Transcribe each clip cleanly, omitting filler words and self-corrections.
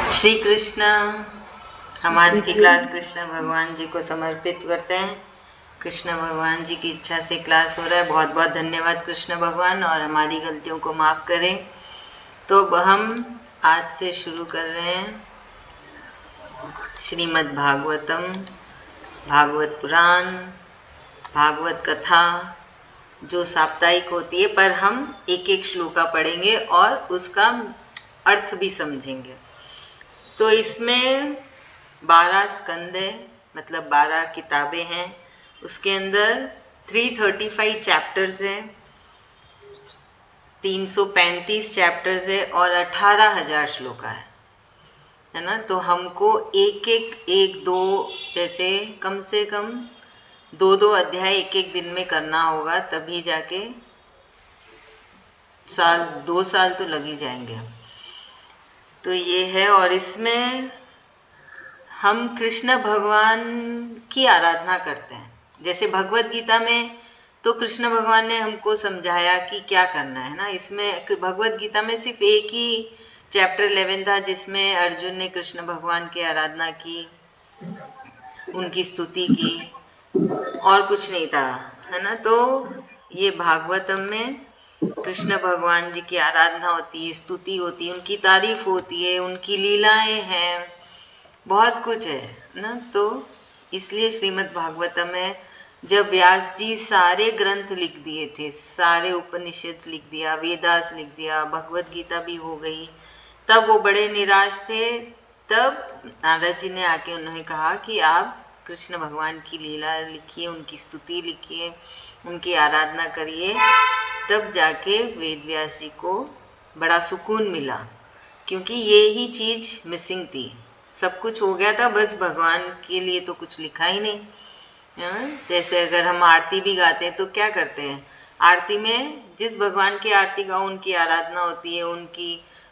श्री कृष्ण। हम आज की क्लास कृष्ण भगवान जी को समर्पित करते हैं। कृष्ण भगवान जी की इच्छा से क्लास हो रहा है। बहुत बहुत धन्यवाद कृष्ण भगवान, और हमारी गलतियों को माफ़ करें। तो हम आज से शुरू कर रहे हैं श्रीमद् भागवतम, भागवत पुराण, भागवत कथा जो साप्ताहिक होती है, पर हम एक एक श्लोका पढ़ेंगे और उसका अर्थ भी समझेंगे। तो इसमें 12 स्कंद है, मतलब 12 किताबें हैं। उसके अंदर 335 चैप्टर्स हैं, 335 चैप्टर्स है और 18,000 श्लोका है ना। तो हमको एक दो, जैसे कम से कम 2 अध्याय एक एक दिन में करना होगा, तभी जाके 2 साल तो लग ही जाएंगे। तो ये है, और इसमें हम कृष्ण भगवान की आराधना करते हैं। जैसे भगवत गीता में तो कृष्ण भगवान ने हमको समझाया कि क्या करना है ना। इसमें भगवत गीता में सिर्फ एक ही चैप्टर 11 था जिसमें अर्जुन ने कृष्ण भगवान की आराधना की, उनकी स्तुति की, और कुछ नहीं था, है ना। तो ये भागवतम में कृष्ण भगवान जी की आराधना होती है, स्तुति होती है, उनकी तारीफ होती है, उनकी लीलाएं हैं, बहुत कुछ है ना। तो इसलिए श्रीमद् भागवतम में जब व्यास जी सारे ग्रंथ लिख दिए थे, सारे उपनिषद लिख दिया, वेदास लिख दिया, भगवत गीता भी हो गई, तब वो बड़े निराश थे। तब नारद जी ने आके उन्हें कहा कि आप कृष्ण भगवान की लीला लिखिए, उनकी स्तुति लिखिए, उनकी आराधना करिए। तब जाके वेद व्यास जी को बड़ा सुकून मिला, क्योंकि ये ही चीज़ मिसिंग थी। सब कुछ हो गया था, बस भगवान के लिए तो कुछ लिखा ही नहीं, है ना। जैसे अगर हम आरती भी गाते हैं तो क्या करते हैं, आरती में जिस भगवान की आरती गाओ उनकी आराधना होती है,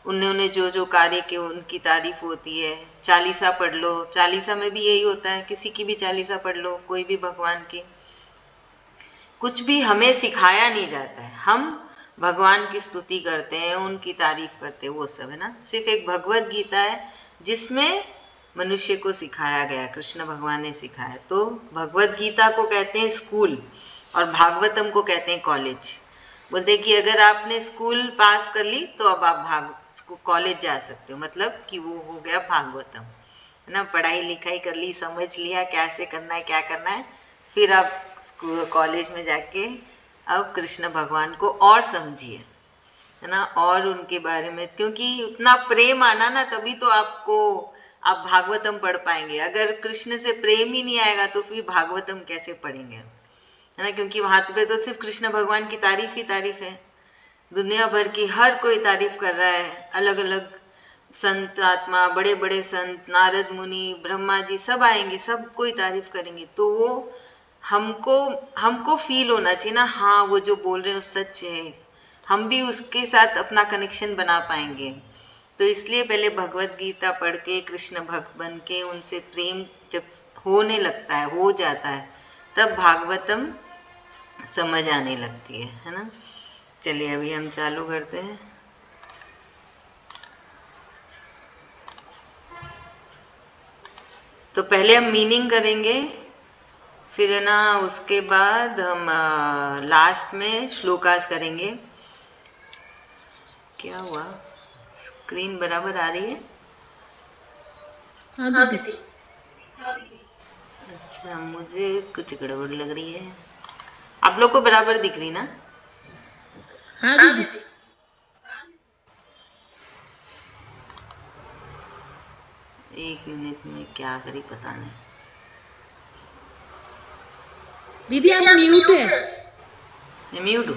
उन्होंने जो जो कार्य किए उनकी तारीफ होती है। चालीसा पढ़ लो, चालीसा में भी यही होता है, किसी की भी चालीसा पढ़ लो, कोई भी भगवान की। कुछ भी हमें सिखाया नहीं जाता है, हम भगवान की स्तुति करते हैं, उनकी तारीफ करते हैं, वो सब है ना। सिर्फ एक भगवत गीता है जिसमें मनुष्य को सिखाया गया, कृष्ण भगवान ने सिखाया। तो भगवत गीता को कहते हैं स्कूल, और भागवतम को कहते हैं कॉलेज। बोलते कि अगर आपने स्कूल पास कर ली तो अब आप कॉलेज जा सकते हो, मतलब कि वो हो गया भागवतम, है ना। पढ़ाई लिखाई कर ली, समझ लिया कैसे करना है, क्या करना है, फिर आप स्कूल कॉलेज में जाके अब कृष्ण भगवान को और समझिए, है ना, और उनके बारे में। क्योंकि उतना प्रेम आना ना, तभी तो आप भागवतम पढ़ पाएंगे। अगर कृष्ण से प्रेम ही नहीं आएगा तो फिर भागवतम कैसे पढ़ेंगे, है ना। क्योंकि वहां पे तो सिर्फ कृष्ण भगवान की तारीफ ही तारीफ है, दुनिया भर की हर कोई तारीफ कर रहा है। अलग अलग संत आत्मा, बड़े बड़े संत, नारद मुनि, ब्रह्मा जी, सब आएंगे, सब कोई तारीफ करेंगे। तो वो हमको हमको फील होना चाहिए ना, हाँ वो जो बोल रहे हो सच है, हम भी उसके साथ अपना कनेक्शन बना पाएंगे। तो इसलिए पहले भगवत गीता पढ़ के कृष्ण भक्त बन के उनसे प्रेम जब होने लगता है, हो जाता है, तब भागवतम समझ आने लगती है ना। चलिए अभी हम चालू करते हैं। तो पहले हम मीनिंग करेंगे, फिर है ना उसके बाद हम लास्ट में श्लोकास करेंगे। क्या हुआ, स्क्रीन बराबर आ रही है? हाँ दीदी। अच्छा, मुझे कुछ गड़बड़ लग रही है। आप लोग को बराबर दिख रही ना? हाँ दीदी। एक मिनट में क्या करी पता नहीं। दीदी आप म्यूट है। मैं म्यूट हूँ?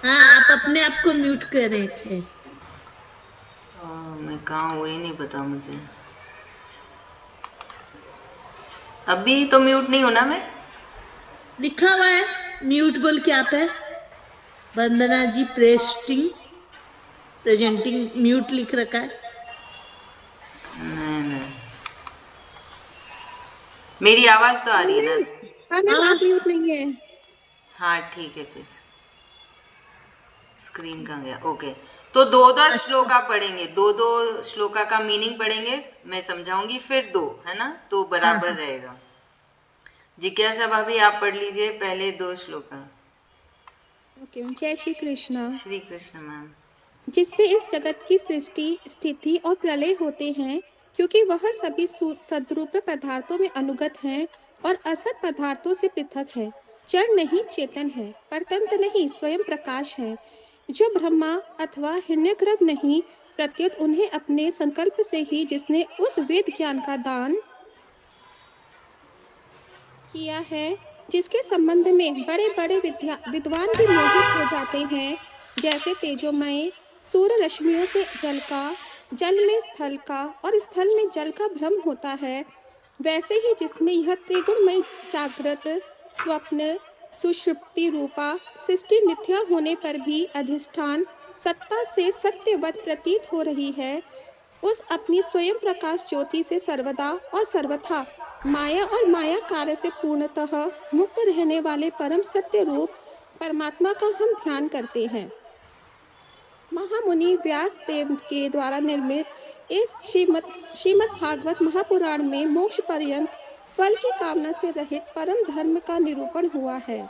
हाँ आप अपने आप को म्यूट कर रहे थे। मैं कहाँ हूँ वही नहीं पता मुझे। अभी तो म्यूट नहीं होना मैं? लिखा हुआ है म्यूट बोल के आप है। वंदना जी प्रेजेंटिंग म्यूट लिख रखा है। नहीं नहीं, मेरी आवाज तो आ रही है ना? हाँ म्यूट नहीं है। हाँ ठीक है फिर। स्क्रीन कहाँ गया? ओके, तो दो दो श्लोका पढ़ेंगे, दो दो श्लोका का मीनिंग पढ़ेंगे, मैं समझाऊंगी, फिर दो, है ना, तो बराबर रहेगा। जिज्ञासा भाभी आप पढ़ लीजिए पहले 2 श्लोका। ओके, जय श्री कृष्ण। श्री कृष्ण मैम। जिससे इस जगत की सृष्टि, स्थिति और प्रलय होते हैं, क्योंकि वह सभी सद्रूप पदार्थों में अनुगत हैं और असत पदार्थों से पृथक है। जड़ नहीं चेतन है, परतंत्र नहीं स्वयं प्रकाश है। जो ब्रह्मा अथवा हिरण्यगर्भ नहीं, प्रत्युत उन्हें अपने संकल्प से ही जिसने उस वेद ज्ञान का दान किया है, जिसके संबंध में बड़े बड़े विद्वान भी मोहित हो जाते हैं, जैसे तेजोमय सूर्य रश्मियों से जल का, जल में स्थल का और स्थल में जल का भ्रम होता है, वैसे ही जिसमें यह त्रिगुणमय जागृत, स्वप्न, सुषुप्ति रूपा सृष्टि मिथ्या होने पर भी अधिष्ठान सत्ता से सत्यवत प्रतीत हो रही है, उस अपनी स्वयं प्रकाश ज्योति से सर्वदा और सर्वथा माया और माया कार्य से पूर्णतः मुक्त रहने वाले परम सत्य रूप परमात्मा का हम ध्यान करते हैं। महामुनि व्यास देव के द्वारा निर्मित इस श्रीमद् भागवत महापुराण में मोक्ष पर्यंत फल की कामना से रहित परम धर्म का निरूपण हुआ है।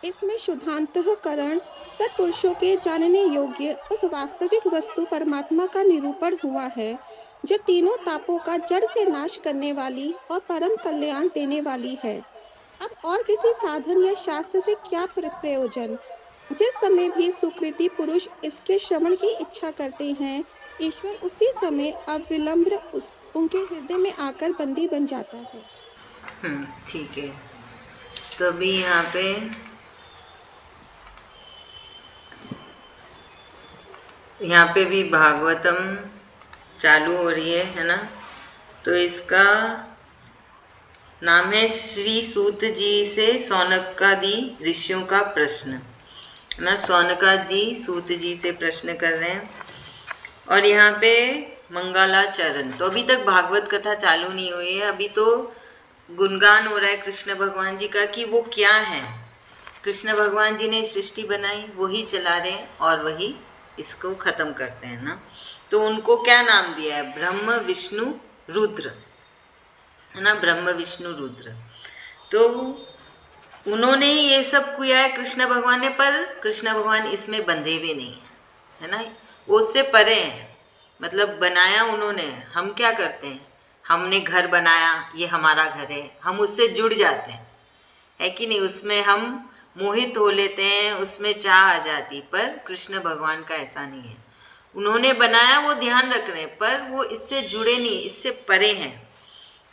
इसमें शुद्धांतःकरण सत्पुरुषों के जानने योग्य उस वास्तविक वस्तु परमात्मा का निरूपण हुआ है, जो तीनों तापों का जड़ से नाश करने वाली और परम कल्याण देने वाली है। अब और किसी साधन या शास्त्र से क्या प्रयोजन? जिस समय भी सुकृति पुरुष इसके श्रवण की इच्छा करते हैं, ईश्वर उसी समय अविलंब उनके हृदय में आकर बंदी बन जाता है। ठीक है, तो अभी यहाँ पे भी भागवतम चालू हो रही है ना, तो इसका नाम है श्री सूत जी से सौनकादि ऋषियों का प्रश्न, है ना। सौनकादि सूत जी से प्रश्न कर रहे हैं, और यहाँ पे मंगलाचरण। तो अभी तक भागवत कथा चालू नहीं हुई है, अभी तो गुणगान हो रहा है कृष्ण भगवान जी का कि वो क्या है। कृष्ण भगवान जी ने सृष्टि बनाई, वही चला रहे हैं और वही इसको खत्म करते हैं ना। तो उनको क्या नाम दिया है? ब्रह्म विष्णु रुद्र, है ना, ब्रह्म विष्णु रुद्र। तो उन्होंने ही ये सब किया है कृष्ण भगवान ने, पर कृष्ण भगवान इसमें बंधे हुए नहीं है ना, वो उससे परे हैं। मतलब बनाया उन्होंने, हम क्या करते हैं, हमने घर बनाया, ये हमारा घर है, हम उससे जुड़ जाते हैं, है कि नहीं, उसमें हम मोहित हो लेते हैं, उसमें चाह आ जाती। पर कृष्ण भगवान का ऐसा नहीं है, उन्होंने बनाया, वो ध्यान रख रहे हैं, पर वो इससे जुड़े नहीं, इससे परे हैं।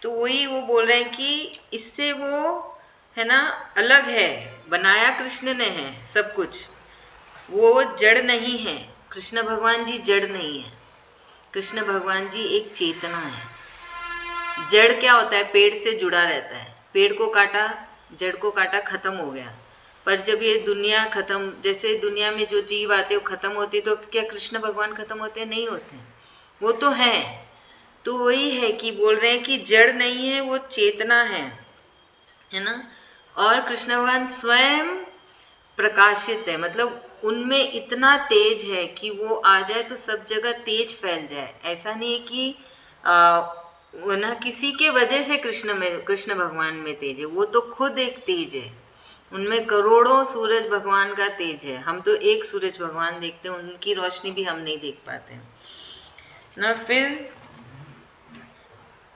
तो वही वो बोल रहे हैं कि इससे वो, है ना, अलग है, बनाया कृष्ण ने है सब कुछ, वो जड़ नहीं है। कृष्ण भगवान जी जड़ नहीं है, कृष्ण भगवान जी एक चेतना है। जड़ क्या होता है? पेड़ से जुड़ा रहता है, पेड़ को काटा, जड़ को काटा, खत्म हो गया। पर जब ये दुनिया खत्म, जैसे दुनिया में जो जीव आते वो खत्म होते, तो क्या कृष्ण भगवान खत्म होते? नहीं होते, वो तो हैं। तो वही है कि बोल रहे हैं कि जड़ नहीं है, वो चेतना है ना। और कृष्ण भगवान स्वयं प्रकाशित है, मतलब उनमें इतना तेज है कि वो आ जाए तो सब जगह तेज फैल जाए। ऐसा नहीं है कि वो ना किसी के वजह से कृष्ण भगवान में तेज है, वो तो खुद एक तेज है। उनमें करोड़ों सूरज भगवान का तेज है, हम तो एक सूरज भगवान देखते हैं, उनकी रोशनी भी हम नहीं देख पाते ना। फिर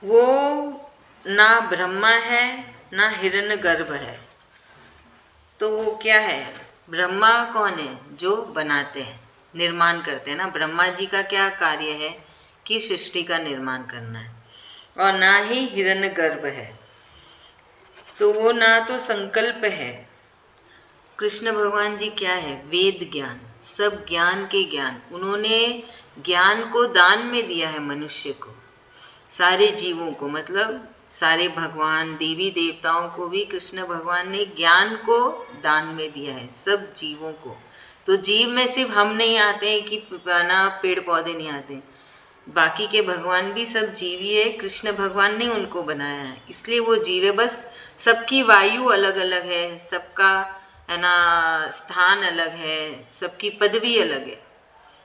वो ना ब्रह्मा है ना हिरण्यगर्भ है, तो वो क्या है? ब्रह्मा कौन है? जो बनाते हैं, निर्माण करते हैं ना। ब्रह्मा जी का क्या कार्य है? कि सृष्टि का निर्माण करना है। और ना ही हिरण्यगर्भ है, तो वो ना तो संकल्प है। कृष्ण भगवान जी क्या है? वेद ज्ञान, सब ज्ञान के ज्ञान, उन्होंने ज्ञान को दान में दिया है मनुष्य को, सारे जीवों को, मतलब सारे भगवान देवी देवताओं को भी कृष्ण भगवान ने ज्ञान को दान में दिया है, सब जीवों को। तो जीव में सिर्फ हम नहीं आते हैं कि ना पेड़ पौधे नहीं आते, बाकी के भगवान भी सब जीवी है, कृष्ण भगवान ने उनको बनाया है, इसलिए वो जीव है। बस सबकी वायु अलग अलग है, सबका है ना, स्थान अलग है, सबकी पदवी अलग है।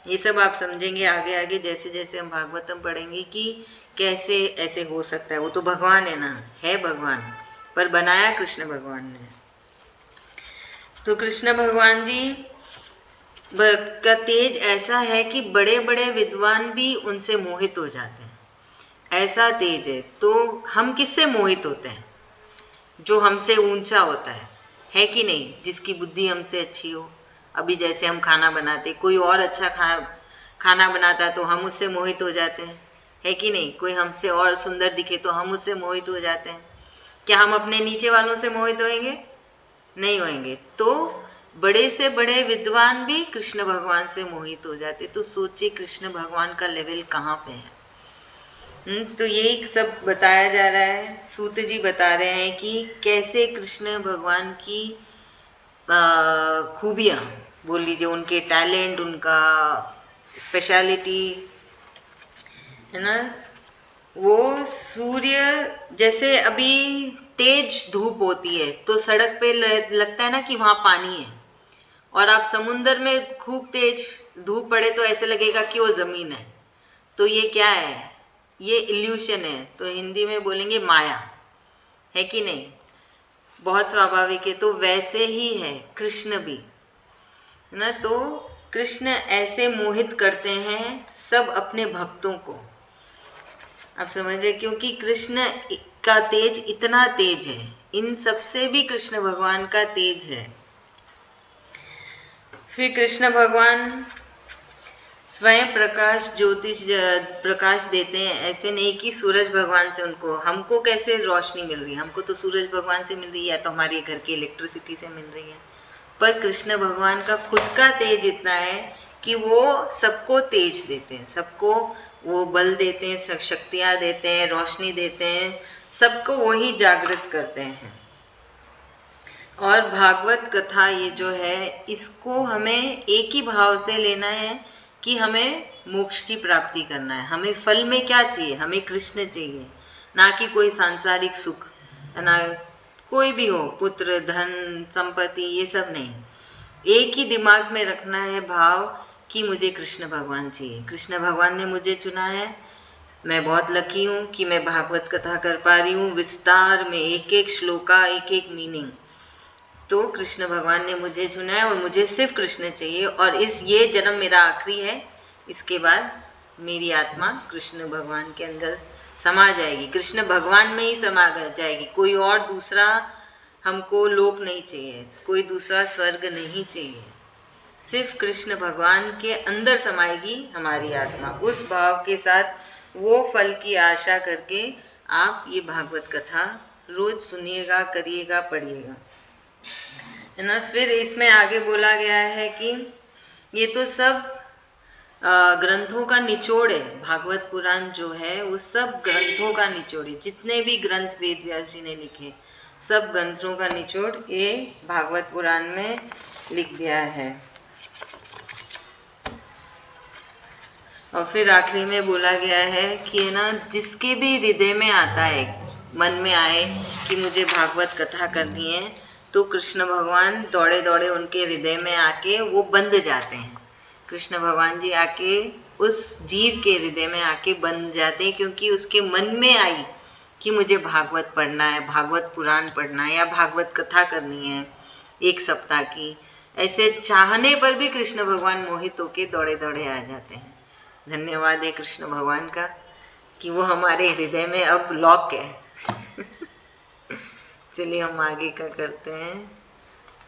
ये सब आप समझेंगे आगे आगे जैसे जैसे हम भागवतम पढ़ेंगे कि कैसे ऐसे हो सकता है। वो तो भगवान है ना, है भगवान, पर बनाया कृष्ण भगवान ने। तो कृष्ण भगवान जी का तेज ऐसा है कि बड़े बड़े विद्वान भी उनसे मोहित हो जाते हैं, ऐसा तेज है। तो हम किससे मोहित होते हैं? जो हमसे ऊंचा होता है कि नहीं, जिसकी बुद्धि हमसे अच्छी हो। अभी जैसे हम खाना बनाते, कोई और अच्छा खाना बनाता है तो हम उससे मोहित हो जाते हैं, है कि नहीं? कोई हमसे और सुंदर दिखे तो हम उससे मोहित हो जाते हैं। क्या हम अपने नीचे वालों से मोहित होंगे? नहीं होंगे। तो बड़े से बड़े विद्वान भी कृष्ण भगवान से मोहित हो जाते। तो सोचिए कृष्ण भगवान का लेवल कहाँ पे है। तो यही सब बताया जा रहा है। सूत जी बता रहे हैं कि कैसे कृष्ण भगवान की खूबियाँ बोल लीजिए, उनके टैलेंट, उनका स्पेशलिटी है ना। वो सूर्य जैसे अभी तेज धूप होती है तो सड़क पे लगता है ना कि वहाँ पानी है, और आप समुंदर में खूब तेज धूप पड़े तो ऐसे लगेगा कि वो ज़मीन है। तो ये क्या है? ये इल्यूशन है। तो हिंदी में बोलेंगे माया, है कि नहीं? बहुत स्वाभाविक है। तो वैसे ही है कृष्ण भी, है ना। तो कृष्ण ऐसे मोहित करते हैं सब अपने भक्तों को। आप समझे, क्योंकि कृष्ण का तेज इतना तेज है, इन सबसे भी कृष्ण भगवान का तेज है। फिर कृष्ण भगवान स्वयं प्रकाश ज्योतिष प्रकाश देते हैं। ऐसे नहीं कि सूरज भगवान से हमको कैसे रोशनी मिल रही है, हमको तो सूरज भगवान से मिल रही है या तो हमारे घर की इलेक्ट्रिसिटी से मिल रही है। पर कृष्ण भगवान का खुद का तेज इतना है कि वो सबको तेज देते हैं, सबको वो बल देते हैं, शक्तियाँ देते हैं, रोशनी देते हैं, सबको वही जागृत करते हैं। और भागवत कथा ये जो है, इसको हमें एक ही भाव से लेना है कि हमें मोक्ष की प्राप्ति करना है। हमें फल में क्या चाहिए? हमें कृष्ण चाहिए, ना कि कोई सांसारिक सुख, ना कोई भी हो, पुत्र, धन, संपत्ति, ये सब नहीं। एक ही दिमाग में रखना है भाव कि मुझे कृष्ण भगवान चाहिए। कृष्ण भगवान ने मुझे चुना है, मैं बहुत लकी हूँ कि मैं भागवत कथा कर पा रही हूँ विस्तार में, एक एक श्लोका, एक एक मीनिंग। तो कृष्ण भगवान ने मुझे चुना है और मुझे सिर्फ कृष्ण चाहिए। और ये जन्म मेरा आखिरी है, इसके बाद मेरी आत्मा कृष्ण भगवान के अंदर समा जाएगी, कृष्ण भगवान में ही समा जाएगी। कोई और दूसरा हमको लोक नहीं चाहिए, कोई दूसरा स्वर्ग नहीं चाहिए, सिर्फ कृष्ण भगवान के अंदर समाएगी हमारी आत्मा। उस भाव के साथ, वो फल की आशा करके आप ये भागवत कथा रोज सुनिएगा, करिएगा, पढ़िएगा, है ना। फिर इसमें आगे बोला गया है कि ये तो सब ग्रंथों का निचोड़ है। भागवत पुराण जो है वो सब ग्रंथों का निचोड़ है। जितने भी ग्रंथ वेद व्यास जी ने लिखे, सब ग्रंथों का निचोड़ ये भागवत पुराण में लिख दिया है। और फिर आखिरी में बोला गया है कि है ना, जिसके भी हृदय में आता है, मन में आए कि मुझे भागवत कथा करनी है, तो कृष्ण भगवान दौड़े दौड़े उनके हृदय में आके वो बंध जाते हैं। कृष्ण भगवान जी आके उस जीव के हृदय में आके बंध जाते हैं, क्योंकि उसके मन में आई कि मुझे भागवत पढ़ना है, भागवत पुराण पढ़ना है, या भागवत कथा करनी है 1 सप्ताह की। ऐसे चाहने पर भी कृष्ण भगवान मोहित होके दौड़े दौड़े आ जाते हैं। धन्यवाद है कृष्ण भगवान का कि वो हमारे हृदय में अब लॉक है। चलिए हम आगे का करते हैं।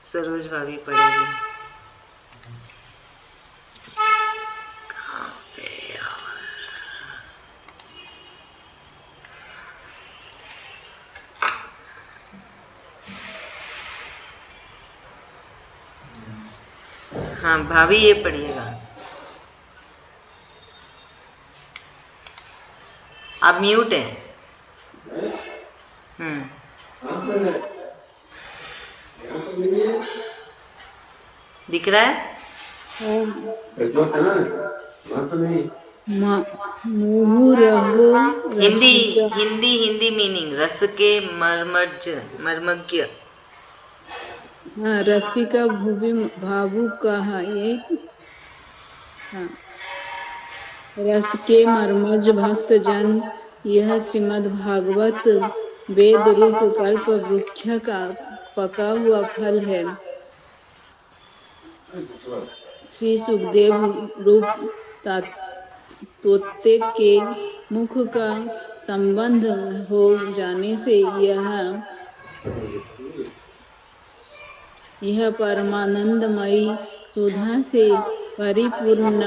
सरोज भाभी पढ़ेगी। कहाँ पे यार? हाँ भाभी ये पढ़िएगा। आप म्यूट है। दिख रहा है? हिंदी हिंदी हिंदी मीनिंग, रस के मर्मज्ञ, हाँ, रसिका भुवि भावुक कहा ये। हाँ, रस के मर्मज भक्त जन, यह श्रीमद् भागवत वेद रूप कल्प वृक्ष का पका हुआ फल है। श्री सुखदेव रूप तोते के मुख का संबंध हो जाने से यह परमानंदमयी सुधा से परिपूर्ण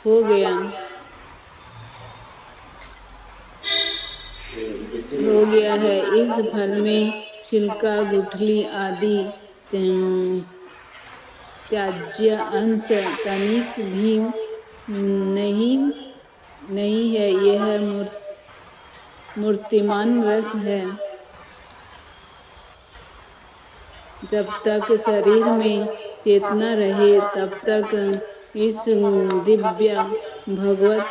हो गया है। इस फल में छिलका, गुठली आदि त्याज्य अंश तनिक भी नहीं है। यह मूर्तिमान रस है। जब तक शरीर में चेतना रहे तब तक इस दिव्य भगवत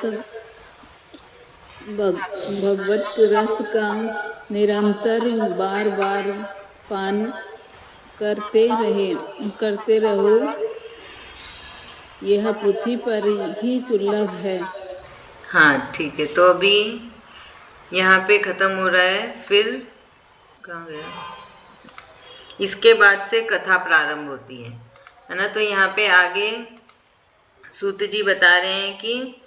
रस का निरंतर बार बार पान करते रहो। यह पृथ्वी पर ही सुलभ है। हाँ ठीक है, तो अभी यहाँ पे खत्म हो रहा है। फिर कहाँ गया? इसके बाद से कथा प्रारंभ होती है ना। तो यहाँ पे आगे सूत जी बता रहे हैं कि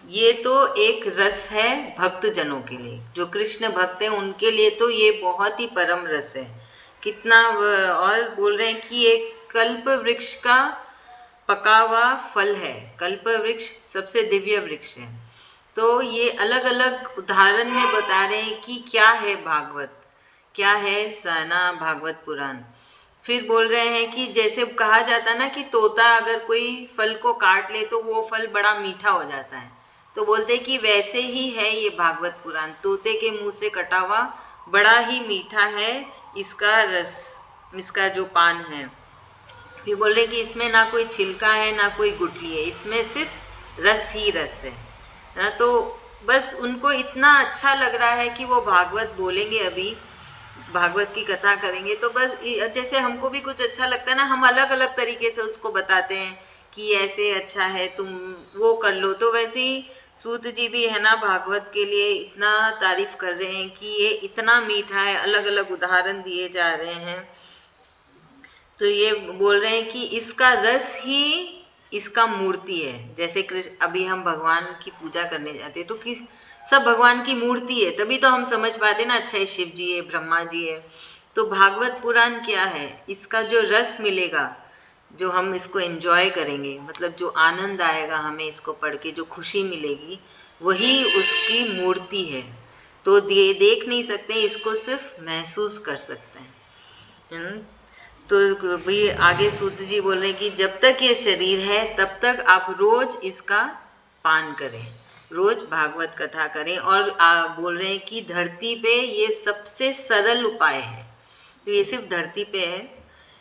ये तो एक रस है भक्त जनों के लिए, जो कृष्ण भक्त हैं उनके लिए तो ये बहुत ही परम रस है। कितना, और बोल रहे हैं कि ये कल्प वृक्ष का पका हुआ फल है। कल्प वृक्ष सबसे दिव्य वृक्ष है। तो ये अलग अलग उदाहरण में बता रहे हैं कि क्या है भागवत, क्या है साना भागवत पुराण। फिर बोल रहे हैं कि जैसे कहा जाता ना कि तोता अगर कोई फल को काट ले तो वो फल बड़ा मीठा हो जाता है, तो बोलते हैं कि वैसे ही है ये भागवत पुराण। तोते के मुंह से कटा हुआ बड़ा ही मीठा है इसका रस, इसका जो पान है। फिर बोल रहे हैं कि इसमें ना कोई छिलका है ना कोई गुठली है, इसमें सिर्फ रस ही रस है ना। तो बस उनको इतना अच्छा लग रहा है कि वो भागवत बोलेंगे, अभी भागवत की कथा करेंगे। तो बस जैसे हमको भी कुछ अच्छा लगता है ना, हम अलग अलग तरीके से उसको बताते हैं कि ऐसे अच्छा है, तुम वो कर लो। तो वैसे ही सूत जी भी है ना भागवत के लिए इतना तारीफ कर रहे हैं कि ये इतना मीठा है, अलग अलग उदाहरण दिए जा रहे हैं। तो ये बोल रहे हैं कि इसका रस ही इसका मूर्ति है। जैसे कृष्ण, अभी हम भगवान की पूजा करने जाते हैं तो किस सब भगवान की मूर्ति है, तभी तो हम समझ पाते ना, अच्छा शिव जी है, ब्रह्मा जी है। तो भागवत पुराण क्या है, इसका जो रस मिलेगा, जो हम इसको एंजॉय करेंगे, मतलब जो आनंद आएगा हमें इसको पढ़ के, जो खुशी मिलेगी, वही उसकी मूर्ति है। तो देख नहीं सकते, इसको सिर्फ महसूस कर सकते हैं। तो भी आगे सूत जी बोल रहे हैं कि जब तक ये शरीर है तब तक आप रोज इसका पान करें, रोज भागवत कथा करें। और बोल रहे हैं कि धरती पे ये सबसे सरल उपाय है। तो ये सिर्फ धरती पे है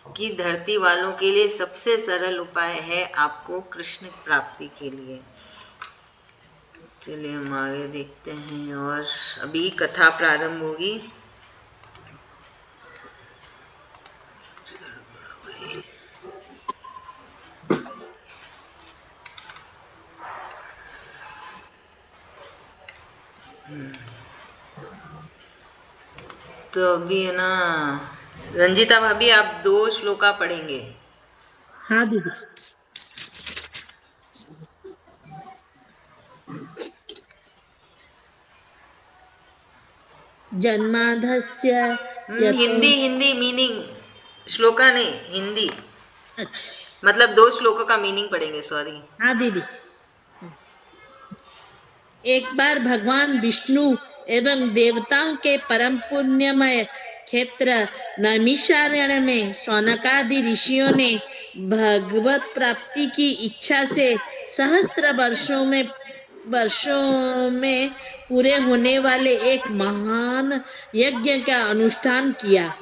कि धरती वालों के लिए सबसे सरल उपाय है आपको कृष्ण प्राप्ति के लिए। चलिए हम आगे देखते हैं, और अभी कथा प्रारंभ होगी। तो अभी है ना रंजीता भाभी, आप 2 श्लोका पढ़ेंगे। हाँ दीदी। जन्माधस्य हिंदी मीनिंग, श्लोका नहीं, हिंदी। अच्छा, मतलब 2 श्लोकों का मीनिंग पढ़ेंगे, सॉरी। हाँ दीदी। एक बार भगवान विष्णु एवं देवताओं के परम पुण्यमय क्षेत्र नैमिषारण्य में सौनकादि ऋषियों ने भगवत प्राप्ति की इच्छा से सहस्त्र वर्षों में पूरे होने वाले एक महान यज्ञ का अनुष्ठान किया।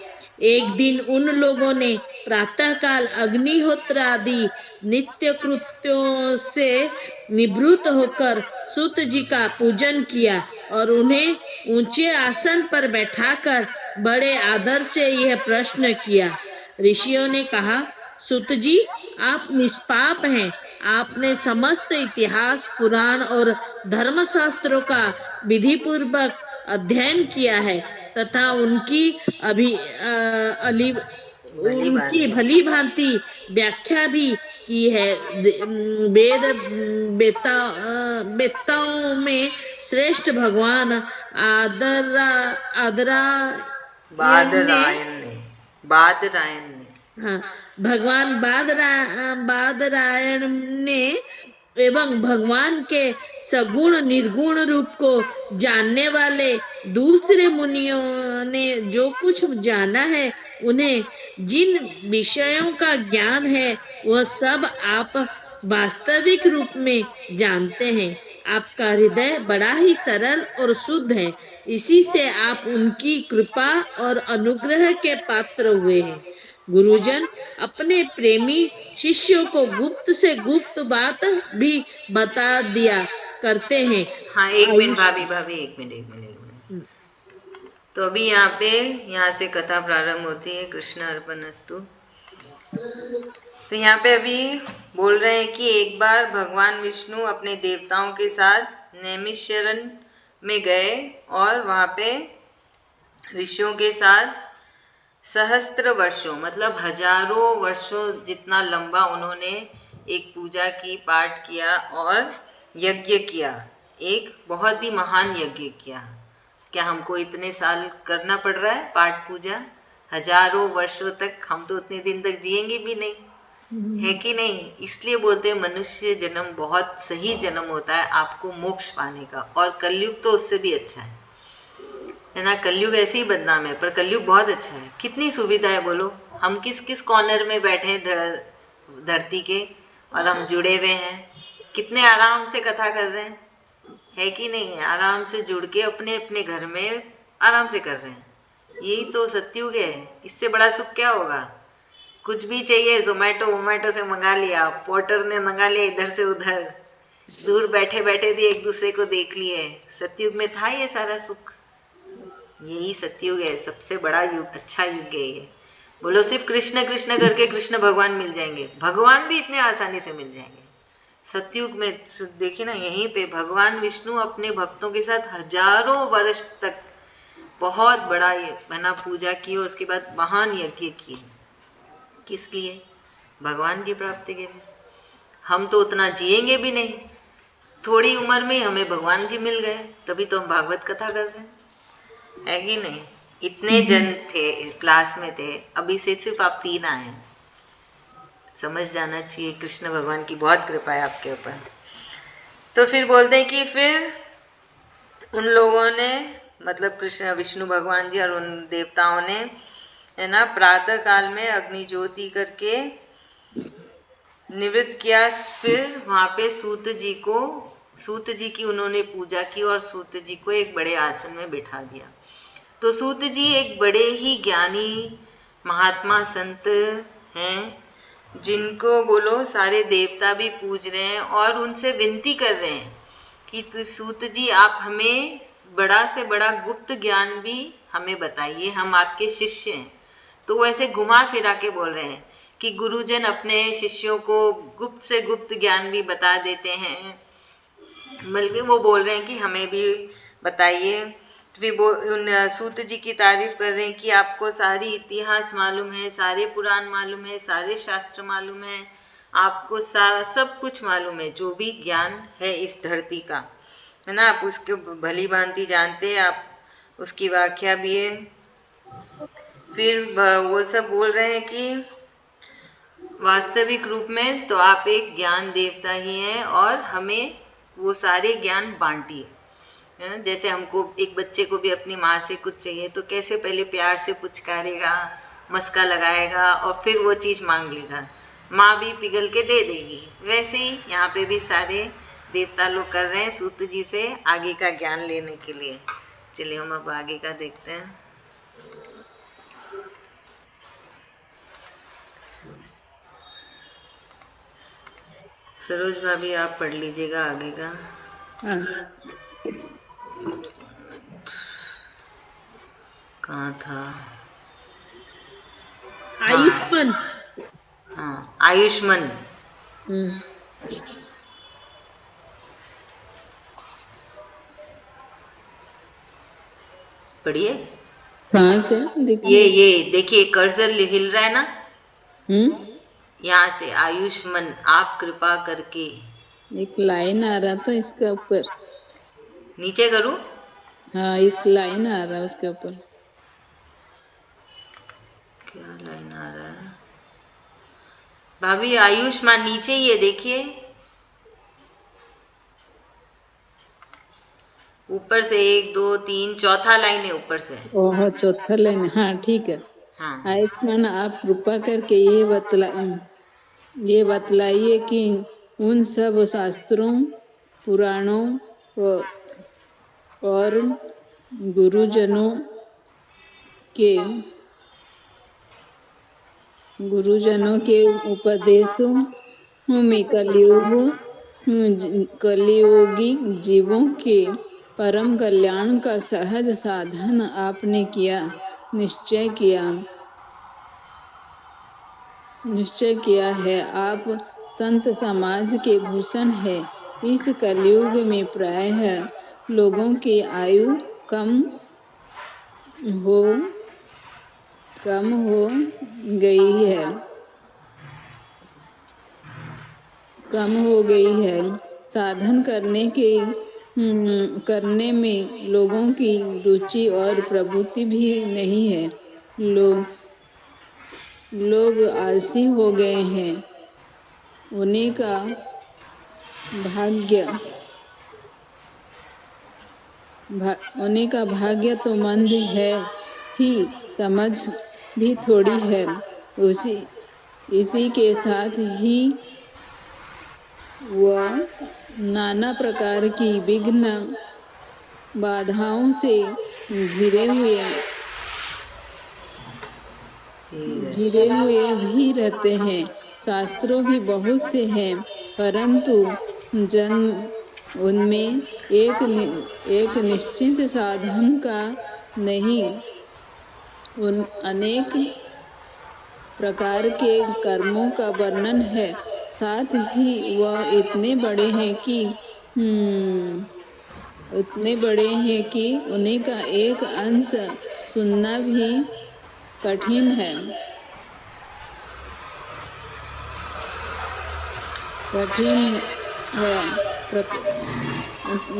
एक दिन उन लोगों ने प्रातःकाल अग्निहोत्र आदि नित्य कृत्यों से निवृत्त होकर सूत जी का पूजन किया और उन्हें ऊंचे आसन पर बैठाकर बड़े आदर से यह प्रश्न किया। ऋषियों ने कहा, सुत जी, आप निष्पाप हैं। आपने समस्त इतिहास, पुराण और धर्मशास्त्रों का विधि पूर्वक अध्ययन किया है तथा भली उनकी भांति भली भांति व्याख्या भी की है। वेद वेताओं में श्रेष्ठ भगवान आदरा आदरा बादरायण ने बादरायण ने हाँ, भगवान बादरायण ने एवं भगवान के सगुण निर्गुण रूप को जानने वाले दूसरे मुनियों ने जो कुछ जाना है, उन्हें जिन विषयों का ज्ञान है, वह सब आप वास्तविक रूप में जानते हैं। आपका हृदय बड़ा ही सरल और शुद्ध है, इसी से आप उनकी कृपा और अनुग्रह के पात्र हुए हैं। गुरुजन अपने प्रेमी शिष्यों को गुप्त से गुप्त बात भी बता दिया करते हैं। हाँ, एक मिनट भाभी, एक मिनट। तो अभी यहाँ से कथा प्रारंभ होती है। कृष्ण अर्पणस्तु। तो यहाँ पे अभी बोल रहे हैं कि एक बार भगवान विष्णु अपने देवताओं के साथ नैमिषारण्य में गए और वहाँ पे ऋषियों के साथ सहस्त्र वर्षों मतलब हजारों वर्षों जितना लंबा उन्होंने एक पूजा की, पाठ किया और यज्ञ किया। एक बहुत ही महान यज्ञ किया। क्या हमको इतने साल करना पड़ रहा है पाठ पूजा? हजारों वर्षों तक हम तो उतने दिन तक जिएंगे भी नहीं, है कि नहीं? इसलिए बोलते हैं मनुष्य जन्म बहुत सही जन्म होता है आपको मोक्ष पाने का, और कलयुग तो उससे भी अच्छा है ना। कलयुग ऐसे ही बदनाम है, पर कलयुग बहुत अच्छा है। कितनी सुविधा है बोलो। हम किस किस कॉर्नर में बैठे हैं धरती के, और हम जुड़े हुए हैं, कितने आराम से कथा कर रहे हैं, है कि नहीं? आराम से जुड़ के अपने अपने घर में आराम से कर रहे हैं। यही तो सत्युग है। इससे बड़ा सुख क्या होगा? कुछ भी चाहिए जोमेटो से मंगा लिया, पोर्टर ने मंगा लिया इधर से उधर, दूर बैठे बैठे भी एक दूसरे को देख लिए। सत्युग में था ये सारा सुख। यही सत्युग है, सबसे बड़ा युग, अच्छा युग है ये। बोलो सिर्फ कृष्ण कृष्ण करके कृष्ण भगवान मिल जाएंगे? भगवान भी इतने आसानी से मिल जाएंगे सत्युग में। देखिए ना, यहीं पे भगवान विष्णु अपने भक्तों के साथ हजारों वर्ष तक बहुत बड़ा है ना पूजा की, और उसके बाद महान यज्ञ किए। किस लिए? भगवान की प्राप्ति के लिए। हम तो उतना जिएंगे भी नहीं, थोड़ी उम्र में हमें भगवान जी मिल गए, तभी तो हम भागवत कथा कर रहे हैं, है कि नहीं? इतने जन थे क्लास में थे, अभी से सिर्फ आप 3 आए हैं। समझ जाना चाहिए, कृष्ण भगवान की बहुत कृपा है आपके ऊपर। तो फिर बोलते हैं कि फिर उन लोगों ने मतलब कृष्ण विष्णु भगवान जी और उन देवताओं ने, है ना, प्रातः काल में अग्नि ज्योति करके निवृत्त किया। फिर वहाँ पे सूत जी की उन्होंने पूजा की और सूत जी को एक बड़े आसन में बिठा दिया। तो सूत जी एक बड़े ही ज्ञानी महात्मा संत हैं, जिनको बोलो सारे देवता भी पूज रहे हैं और उनसे विनती कर रहे हैं कि सूत जी आप हमें बड़ा से बड़ा गुप्त ज्ञान भी हमें बताइए, हम आपके शिष्य हैं। तो वैसे घुमा फिरा के बोल रहे हैं कि गुरुजन अपने शिष्यों को गुप्त से गुप्त ज्ञान भी बता देते हैं, बल्कि वो बोल रहे हैं कि हमें भी बताइए। तो भी उन सूत जी की तारीफ कर रहे हैं कि आपको सारी इतिहास मालूम है, सारे पुराण मालूम है, सारे शास्त्र मालूम है, आपको सब कुछ मालूम है, जो भी ज्ञान है इस धरती का, है ना, आप उसको भली भांति जानते हैं, आप उसकी व्याख्या भी है। फिर वो सब बोल रहे हैं कि वास्तविक रूप में तो आप एक ज्ञान देवता ही हैं और हमें वो सारे ज्ञान बांटिए, है ना। जैसे हमको एक बच्चे को भी अपनी माँ से कुछ चाहिए तो कैसे पहले प्यार से पुचकारेगा, मस्का लगाएगा और फिर वो चीज़ मांग लेगा, माँ भी पिघल के दे देगी। वैसे ही यहाँ पे भी सारे देवता लोग कर रहे हैं सूत जी से आगे का ज्ञान लेने के लिए। चलिए हम अब आगे का देखते हैं। सरोज भाभी आप पढ़ लीजिएगा आगे का। हाँ। कहाँ था? आयुष्मान। हाँ, आयुष्मान। हम्म, पढ़िए। कहाँ से ये दिखाई? देखिए, कर्सर हिल रहा है ना, हम्म, यहाँ से आयुष्मान आप कृपा करके। एक लाइन आ रहा था इसके ऊपर। नीचे करूँ? हाँ, एक लाइन आ रहा है उसके ऊपर। क्या लाइन आ रहा है भाभी? आयुष्मान नीचे ही है, देखिए ऊपर से 1 2 3 चौथा लाइन है ऊपर से। ओह, चौथा लाइन। हाँ, ठीक है। हाँ। आयुष्मान आप कृपा करके ये बतलाइए कि उन सब शास्त्रों, पुराणों व- और गुरुजनों के उपदेशों में कलियुगी जीवों के परम कल्याण का सहज साधन आपने निश्चय किया है। आप संत समाज के भूषण है। इस कलयुग में प्रायः लोगों की आयु हो कम हो गई है साधन करने में लोगों की रुचि और प्रवृत्ति भी नहीं है। लोग आलसी हो गए हैं। उन्हीं का भाग्य तो मंद है ही, समझ भी थोड़ी है। उसी इसी के साथ ही वह नाना प्रकार की विघ्न बाधाओं से घिरे हुए भी रहते हैं। शास्त्रों भी बहुत से हैं, परंतु जन उनमें एक निश्चित साधन का नहीं, उन अनेक प्रकार के कर्मों का वर्णन है। साथ ही वह इतने बड़े हैं कि उन्हीं का एक अंश सुनना भी कठिन है।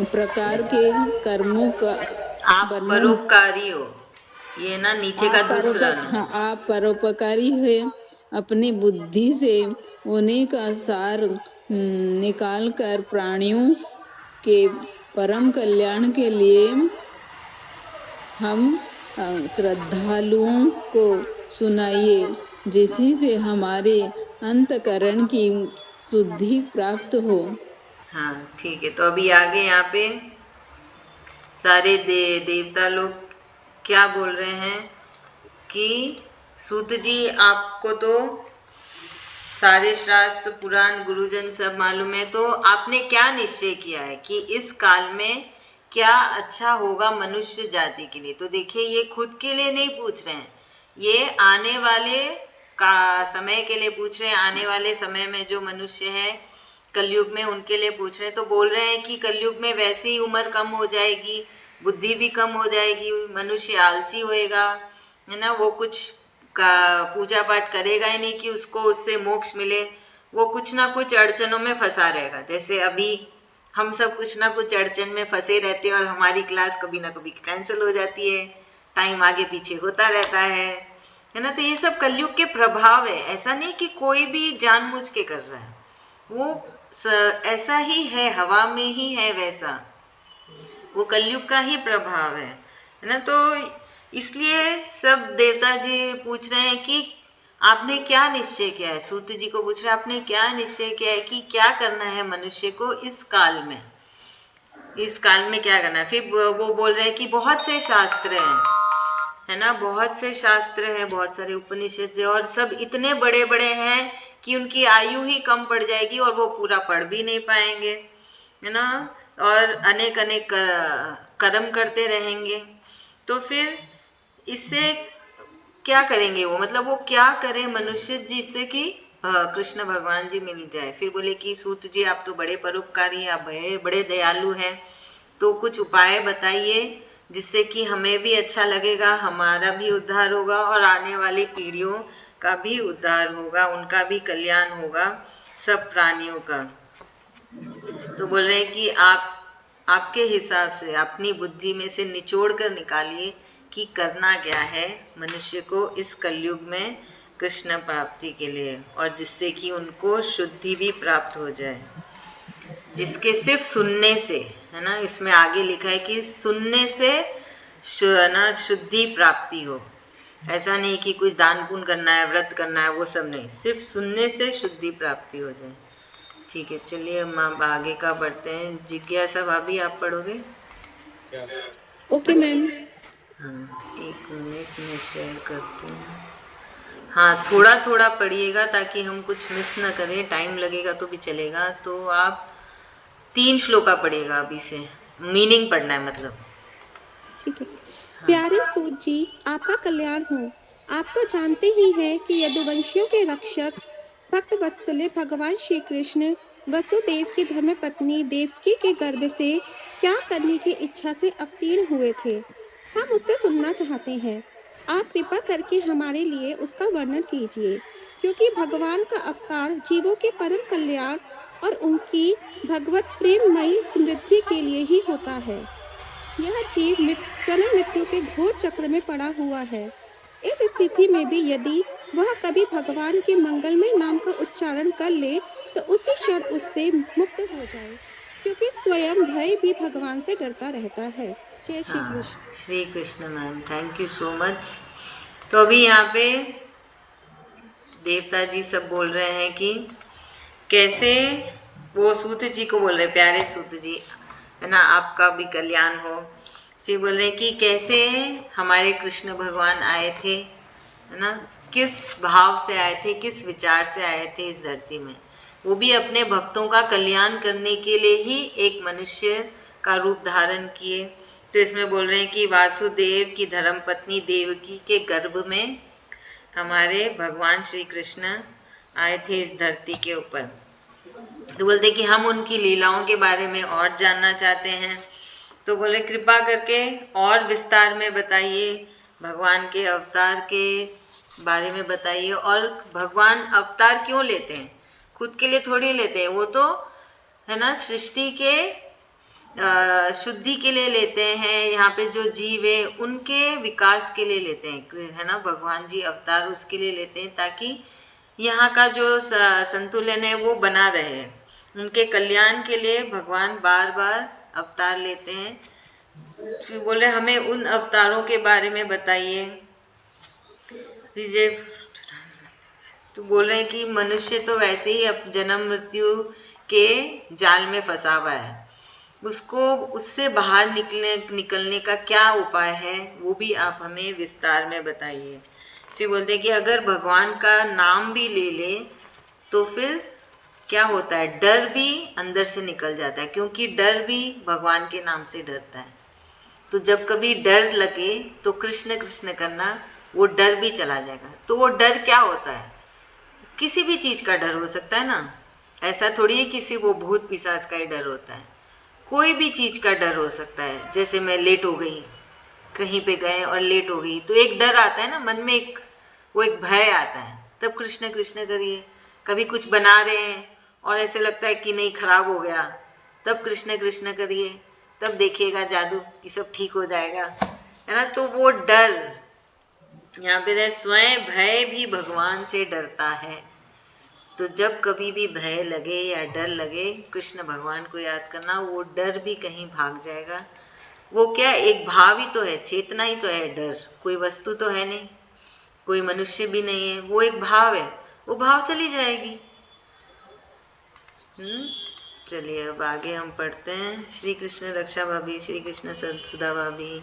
प्रकार के कर्मों का आप वर्णन। परोपकारी हो, ये ना नीचे का दूसरा ना। आप परोपकारी है। अपनी बुद्धि से उन्हीं का सार निकाल कर प्राणियों के परम कल्याण के लिए हम श्रद्धालुओं को सुनाइए, जिससे से हमारे अंतकरण की शुद्धि प्राप्त हो। हाँ ठीक है, तो अभी आगे यहाँ पे सारे देवता लोग क्या बोल रहे हैं कि सूत जी आपको तो सारे शास्त्र पुराण गुरुजन सब मालूम है, तो आपने क्या निश्चय किया है कि इस काल में क्या अच्छा होगा मनुष्य जाति के लिए? तो देखिए, ये खुद के लिए नहीं पूछ रहे हैं, ये आने वाले का समय के लिए पूछ रहे हैं। आने वाले समय में जो मनुष्य है कलयुग में, उनके लिए पूछ रहे हैं। तो बोल रहे हैं कि कलयुग में वैसे ही उम्र कम हो जाएगी, बुद्धि भी कम हो जाएगी, मनुष्य आलसी होएगा, है ना, वो कुछ का पूजा पाठ करेगा ही नहीं कि उसको उससे मोक्ष मिले, वो कुछ ना कुछ अड़चनों में फंसा रहेगा। जैसे अभी हम सब कुछ ना कुछ अड़चन में फंसे रहते हैं और हमारी क्लास कभी ना कभी कैंसिल हो जाती है, टाइम आगे पीछे होता रहता है ना। तो ये सब कलयुग के प्रभाव है, ऐसा नहीं कि कोई भी जानबूझ के कर रहा है, वो ऐसा ही है, हवा में ही है वैसा, वो कलयुग का ही प्रभाव है ना। तो इसलिए सब देवता जी पूछ रहे हैं कि आपने क्या निश्चय किया है। सूत जी को पूछ रहे हैं, आपने क्या निश्चय किया है कि क्या करना है मनुष्य को इस काल में, इस काल में क्या करना है। फिर वो बोल रहे हैं कि बहुत से शास्त्र हैं, है ना, बहुत से शास्त्र हैं, बहुत सारे उपनिषद है, और सब इतने बड़े बड़े हैं कि उनकी आयु ही कम पड़ जाएगी और वो पूरा पढ़ भी नहीं पाएंगे, है ना, और अनेक अनेक कर्म करते रहेंगे। तो फिर इससे क्या करेंगे वो, मतलब वो क्या करे मनुष्य जिससे कि कृष्ण भगवान जी मिल जाए। फिर बोले कि सूत जी आप तो बड़े परोपकारी, आप बड़े बड़े दयालु हैं, तो कुछ उपाय बताइए जिससे कि हमें भी अच्छा लगेगा, हमारा भी उद्धार होगा और आने वाली पीढ़ियों का भी उद्धार होगा, उनका भी कल्याण होगा, सब प्राणियों का। तो बोल रहे हैं कि आप आपके हिसाब से अपनी बुद्धि में से निचोड़ कर निकालिए कि करना क्या है मनुष्य को इस कलयुग में कृष्ण प्राप्ति के लिए, और जिससे कि उनको शुद्धि भी प्राप्त हो जाए, जिसके सिर्फ सुनने से, है ना, इसमें आगे लिखा है कि सुनने से ना शुद्धि प्राप्ति हो। ऐसा नहीं कि कुछ दान पुण्य करना है, व्रत करना है, वो सब नहीं, सिर्फ सुनने से शुद्धि प्राप्ति हो जाए। ठीक है, चलिए हम अब आगे का बढ़ते हैं। जिज्ञासा भाभी आप पढ़ोगे? Okay ma'am. हाँ, एक मिनट में शेयर करती हूँ। हाँ, थोड़ा थोड़ा पढ़िएगा ताकि हम कुछ मिस ना करें, टाइम लगेगा तो भी चलेगा। तो आप 3 श्लोका पढ़िएगा अभी से, मीनिंग पढ़ना है मतलब। ठीक है। हाँ। प्यारे सूत जी, आपका कल्याण हो। आप तो जानते ही हैं कि यदुवंशियों के रक्षक भक्त वत्सले भगवान श्री कृष्ण वसुदेव की धर्मपत्नी देवकी के गर्भ से क्या करने की इच्छा से अवतीर्ण हुए थे। हम उससे सुनना चाहते हैं। आप कृपा करके हमारे लिए उसका वर्णन कीजिए, क्योंकि भगवान का अवतार जीवों के परम कल्याण और उनकी भगवत प्रेममयी समृद्धि के लिए ही होता है। यह जीव जन्म मृत्यु के घोर चक्र में पड़ा हुआ है। इस स्थिति में भी यदि वह कभी भगवान के मंगलमय नाम का उच्चारण कर ले तो उसी क्षण उससे मुक्त हो जाए, क्योंकि स्वयं भय भी भगवान से डरता रहता है। जय श्री हाँ, Krishna. Shri Krishna ma'am, thank you so much. तो अभी यहाँ पे देवता जी सब बोल रहे हैं कि कैसे वो सूत जी को बोल रहे, प्यारे सूत जी, है ना, आपका भी कल्याण हो। फिर बोल रहे कि कैसे हमारे कृष्ण भगवान आए थे, है ना, किस भाव से आए थे, किस विचार से आए थे इस धरती में, वो भी अपने भक्तों का कल्याण करने के लिए ही एक मनुष्य का रूप धारण किए। तो इसमें बोल रहे हैं कि वासुदेव की धर्मपत्नी देवकी के गर्भ में हमारे भगवान श्री कृष्ण आए थे इस धरती के ऊपर। तो बोलते कि हम उनकी लीलाओं के बारे में और जानना चाहते हैं। तो बोले कृपा करके और विस्तार में बताइए, भगवान के अवतार के बारे में बताइए, और भगवान अवतार क्यों लेते हैं, खुद के लिए थोड़ी लेते हैं, वो तो, है ना, सृष्टि के शुद्धि के लिए लेते हैं, यहाँ पे जो जीव है उनके विकास के लिए लेते हैं, है ना, भगवान जी अवतार उसके लिए लेते हैं ताकि यहाँ का जो संतुलन है वो बना रहे, उनके कल्याण के लिए भगवान बार बार अवतार लेते हैं। फिर बोले हमें उन अवतारों के बारे में बताइए। तो बोल रहे हैं कि मनुष्य तो वैसे ही अब जन्म मृत्यु के जाल में फंसा हुआ है, उसको उससे बाहर निकलने का क्या उपाय है वो भी आप हमें विस्तार में बताइए। फिर बोलते हैं कि अगर भगवान का नाम भी ले ले तो फिर क्या होता है, डर भी अंदर से निकल जाता है, क्योंकि डर भी भगवान के नाम से डरता है। तो जब कभी डर लगे तो कृष्ण कृष्ण करना, वो डर भी चला जाएगा। तो वो डर क्या होता है, किसी भी चीज का डर हो सकता है ना, ऐसा थोड़ी है किसी वो भूत पिशाच का ही डर होता है, कोई भी चीज का डर हो सकता है। जैसे मैं लेट हो गई, कहीं पे गए और लेट हो गई, तो एक डर आता है ना मन में, एक भय आता है, तब कृष्ण कृष्ण करिए। कभी कुछ बना रहे हैं और ऐसे लगता है कि नहीं खराब हो गया, तब कृष्ण कृष्ण करिए, तब देखिएगा जादू कि सब ठीक हो जाएगा, है ना। तो वो डर यहाँ पे स्वयं भय भी भगवान से डरता है। तो जब कभी भी भय लगे या डर लगे, कृष्ण भगवान को याद करना, वो डर भी कहीं भाग जाएगा। वो क्या, एक भाव ही तो है, चेतना ही तो है डर, कोई वस्तु तो है नहीं, कोई मनुष्य भी नहीं है, वो एक भाव है, वो भाव चली जाएगी। चलिए अब आगे हम पढ़ते हैं। श्री कृष्ण रक्षा भाभी, श्री कृष्ण सुधा भाभी।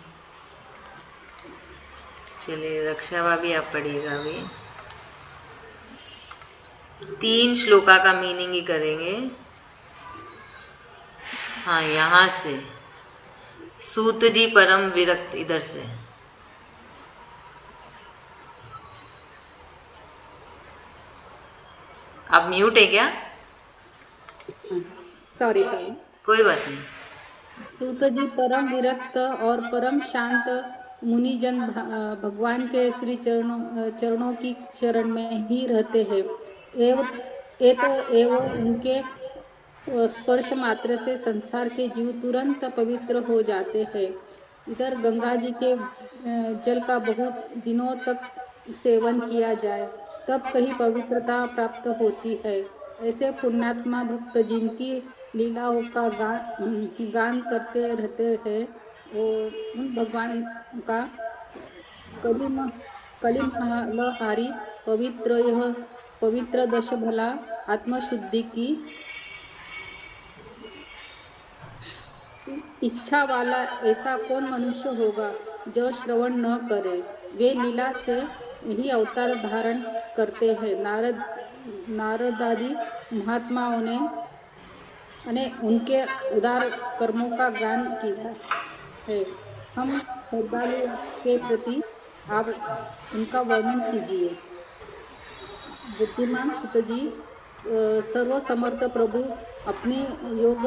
चलिए रक्षा भाभी आप पढ़िएगा अभी। 3 श्लोका का मीनिंग ही करेंगे। हाँ, यहाँ से सूत जी परम विरक्त, इधर से आप म्यूट है क्या? सॉरी। कोई बात नहीं। सूत जी परम विरक्त और परम शांत मुनिजन भगवान के श्री चरणों की शरण में ही रहते हैं। एवं उनके स्पर्श मात्र से संसार के जीव तुरंत पवित्र हो जाते हैं। इधर गंगा जी के जल का बहुत दिनों तक सेवन किया जाए तब कहीं पवित्रता प्राप्त होती है। ऐसे पुण्यात्मा भक्त जिनकी लीलाओं का गान करते रहते हैं वो उन भगवान का कलिमहारी पवित्र दश भला आत्मशुद्धि की इच्छा वाला ऐसा कौन मनुष्य होगा जो श्रवण न करे। वे लीला से ही अवतार धारण करते हैं। नारदादि महात्माओं ने उनके उदार कर्मों का गान किया है। हम श्रद्धालुओं के प्रति आप उनका वर्णन कीजिए। बुद्धिमान सुत जी, सर्व समर्थ प्रभु अपनी योग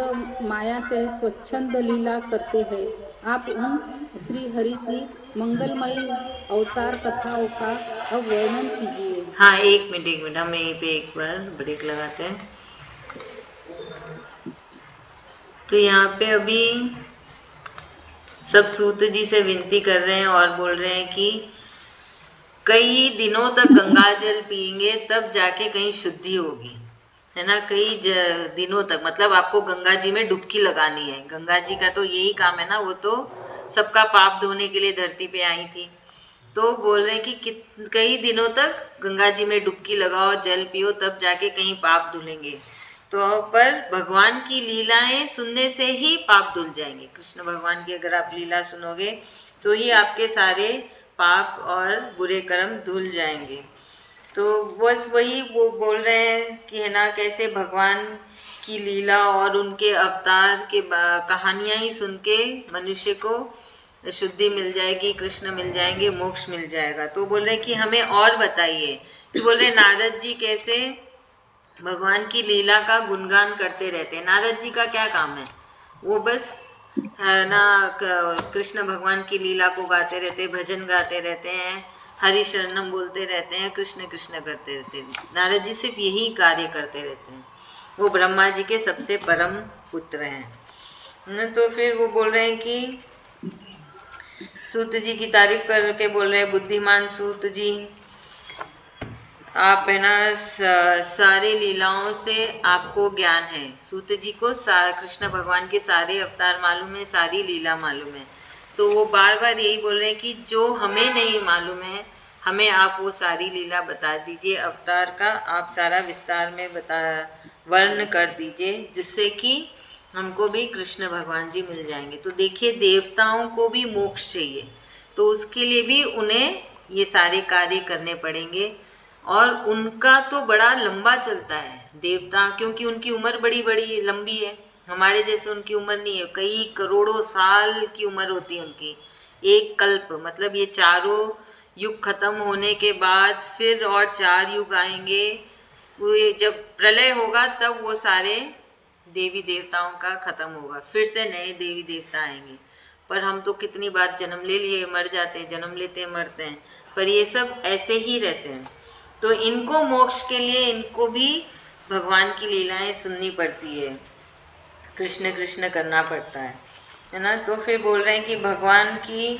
माया से स्वच्छंद लीला करते हैं। आप उन श्री हरि की मंगलमयी अवतार कथाओं का अब वर्णन कीजिए। हाँ, एक मिनट, हम यहीं पे एक बार ब्रेक लगाते हैं। तो यहाँ पे अभी सब सूत जी से विनती कर रहे हैं और बोल रहे हैं कि कई दिनों तक गंगा जल पिएंगे तब जाके कहीं शुद्धि होगी, है ना। कई दिनों तक, मतलब आपको गंगा जी में डुबकी लगानी है। गंगा जी का तो यही काम है ना, वो तो सबका पाप धोने के लिए धरती पे आई थी। तो बोल रहे हैं कि कई दिनों तक गंगा जी में डुबकी लगाओ, जल पियो, तब जाके कहीं पाप धुलेंगे। तो पर भगवान की लीलाएं सुनने से ही पाप धुल जाएंगे। कृष्ण भगवान की अगर आप लीला सुनोगे तो ही आपके सारे पाप और बुरे कर्म धुल जाएंगे। तो बस वही वो बोल रहे हैं कि है ना, कैसे भगवान की लीला और उनके अवतार के कहानियां ही सुन के मनुष्य को शुद्धि मिल जाएगी, कृष्ण मिल जाएंगे, मोक्ष मिल जाएगा। तो बोल रहे हैं कि हमें और बताइए। फिर बोल रहे नारद जी कैसे भगवान की लीला का गुणगान करते रहते हैं। नारद जी का क्या काम है? वो बस है ना कृष्ण भगवान की लीला को गाते रहते, भजन गाते रहते हैं, हरि शरणम बोलते रहते हैं, कृष्ण कृष्ण करते रहते हैं। नारद जी सिर्फ यही कार्य करते रहते हैं। वो ब्रह्मा जी के सबसे परम पुत्र हैं। तो फिर वो बोल रहे हैं कि सूत जी की तारीफ करके बोल रहे हैं, बुद्धिमान सूत जी, आप है ना सारे लीलाओं से आपको ज्ञान है। सूत जी को कृष्ण भगवान के सारे अवतार मालूम है, सारी लीला मालूम है। तो वो बार बार यही बोल रहे हैं कि जो हमें नहीं मालूम है, हमें आप वो सारी लीला बता दीजिए, अवतार का आप सारा विस्तार में वर्ण कर दीजिए, जिससे कि हमको भी कृष्ण भगवान जी मिल जाएंगे। तो देखिए, देवताओं को भी मोक्ष चाहिए, तो उसके लिए भी उन्हें ये सारे कार्य करने पड़ेंगे। और उनका तो बड़ा लंबा चलता है देवता, क्योंकि उनकी उम्र बड़ी बड़ी लंबी है। हमारे जैसे उनकी उम्र नहीं है, कई करोड़ों साल की उम्र होती है उनकी। एक कल्प मतलब ये चारों युग खत्म होने के बाद फिर और 4 युग आएंगे। वो जब प्रलय होगा तब वो सारे देवी देवताओं का खत्म होगा, फिर से नए देवी देवता आएंगे। पर हम तो कितनी बार जन्म ले लिए, मर जाते हैं, जन्म लेते हैं, मरते हैं, पर ये सब ऐसे ही रहते हैं। तो इनको मोक्ष के लिए इनको भी भगवान की लीलाएं सुननी पड़ती है, कृष्ण कृष्ण करना पड़ता है ना। तो फिर बोल रहे हैं कि भगवान की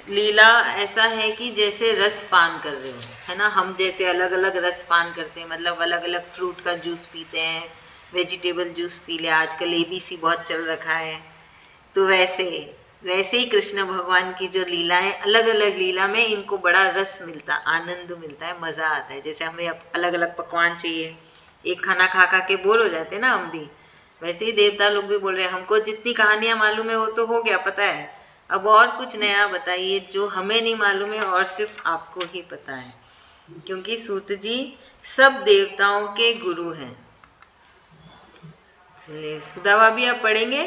लीला ऐसा है कि जैसे रस पान कर रहे हो, है ना। हम जैसे अलग अलग रस पान करते हैं, मतलब अलग अलग फ्रूट का जूस पीते हैं, वेजिटेबल जूस पी लिया, आजकल ABC बहुत चल रखा है। तो वैसे ही कृष्ण भगवान की जो लीलाएं, अलग अलग लीला में इनको बड़ा रस मिलता, आनंद मिलता है, मजा आता है। जैसे हमें अलग अलग पकवान चाहिए, एक खाना खा खा के बोर हो जाते हैं ना हम भी, वैसे ही देवता लोग भी बोल रहे हैं हमको जितनी कहानियां मालूम है वो तो हो गया, पता है, अब और कुछ नया बताइए जो हमें नहीं मालूम है और सिर्फ आपको ही पता है। क्योंकि सूत जी सब देवताओं के गुरु हैं। चलिए सुधा भाभी आप पढ़ेंगे?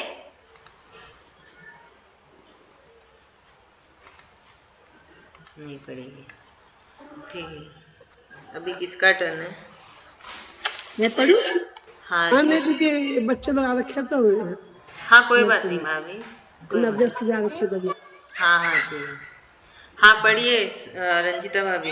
नहीं पढ़ेगी, ठीक है। अभी किसका टर्न है? मैं पढ़ूं? हाँ हाँ जी। नहीं दीदी, बच्चे लोग आ रखे तो हाँ कोई बात नहीं भाभी, कोई बात नब्बे नहीं। से जा रखे तो हाँ हाँ जी, हाँ पढ़िए रंजिता भाभी।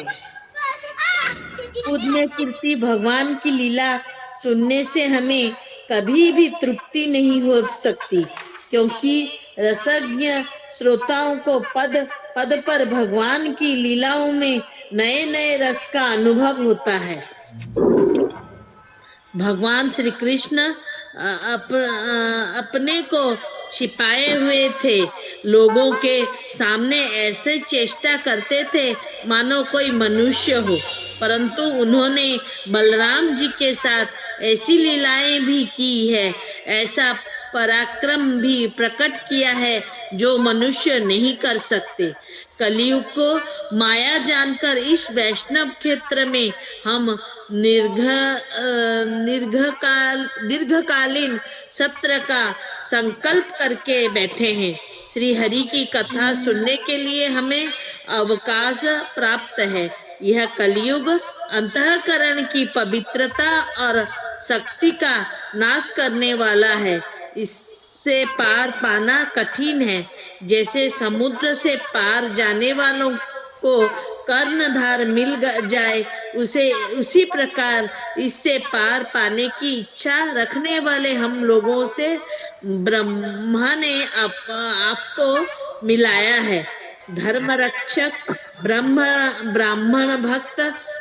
कूदने फिरती भगवान की लीला सुनने से हमें कभी भी तृप्ति नहीं हो सकती, क्योंकि रसज्ञ श्रोताओं को पद पद पर भगवान की लीलाओं में नए नए रस का अनुभव होता है। भगवान श्री कृष्ण अपने को छिपाए हुए थे, लोगों के सामने ऐसे चेष्टा करते थे मानो कोई मनुष्य हो, परंतु उन्होंने बलराम जी के साथ ऐसी लीलाएं भी की है, ऐसा पराक्रम भी प्रकट किया है जो मनुष्य नहीं कर सकते। कलयुग को माया जानकर इस वैष्णव क्षेत्र में हम दीर्घकालीन सत्र का संकल्प करके बैठे हैं। श्री हरि की कथा सुनने के लिए हमें अवकाश प्राप्त है। यह कलयुग अंतःकरण की पवित्रता और शक्ति का नाश करने वाला है। इससे पार पाना कठिन है। जैसे समुद्र से पार जाने वालों को कर्णधार मिल जाए, उसी प्रकार इससे पार पाने की इच्छा रखने वाले हम लोगों से ब्रह्मा ने आपको मिलाया है। धर्म रक्षक ब्राह्मण भक्त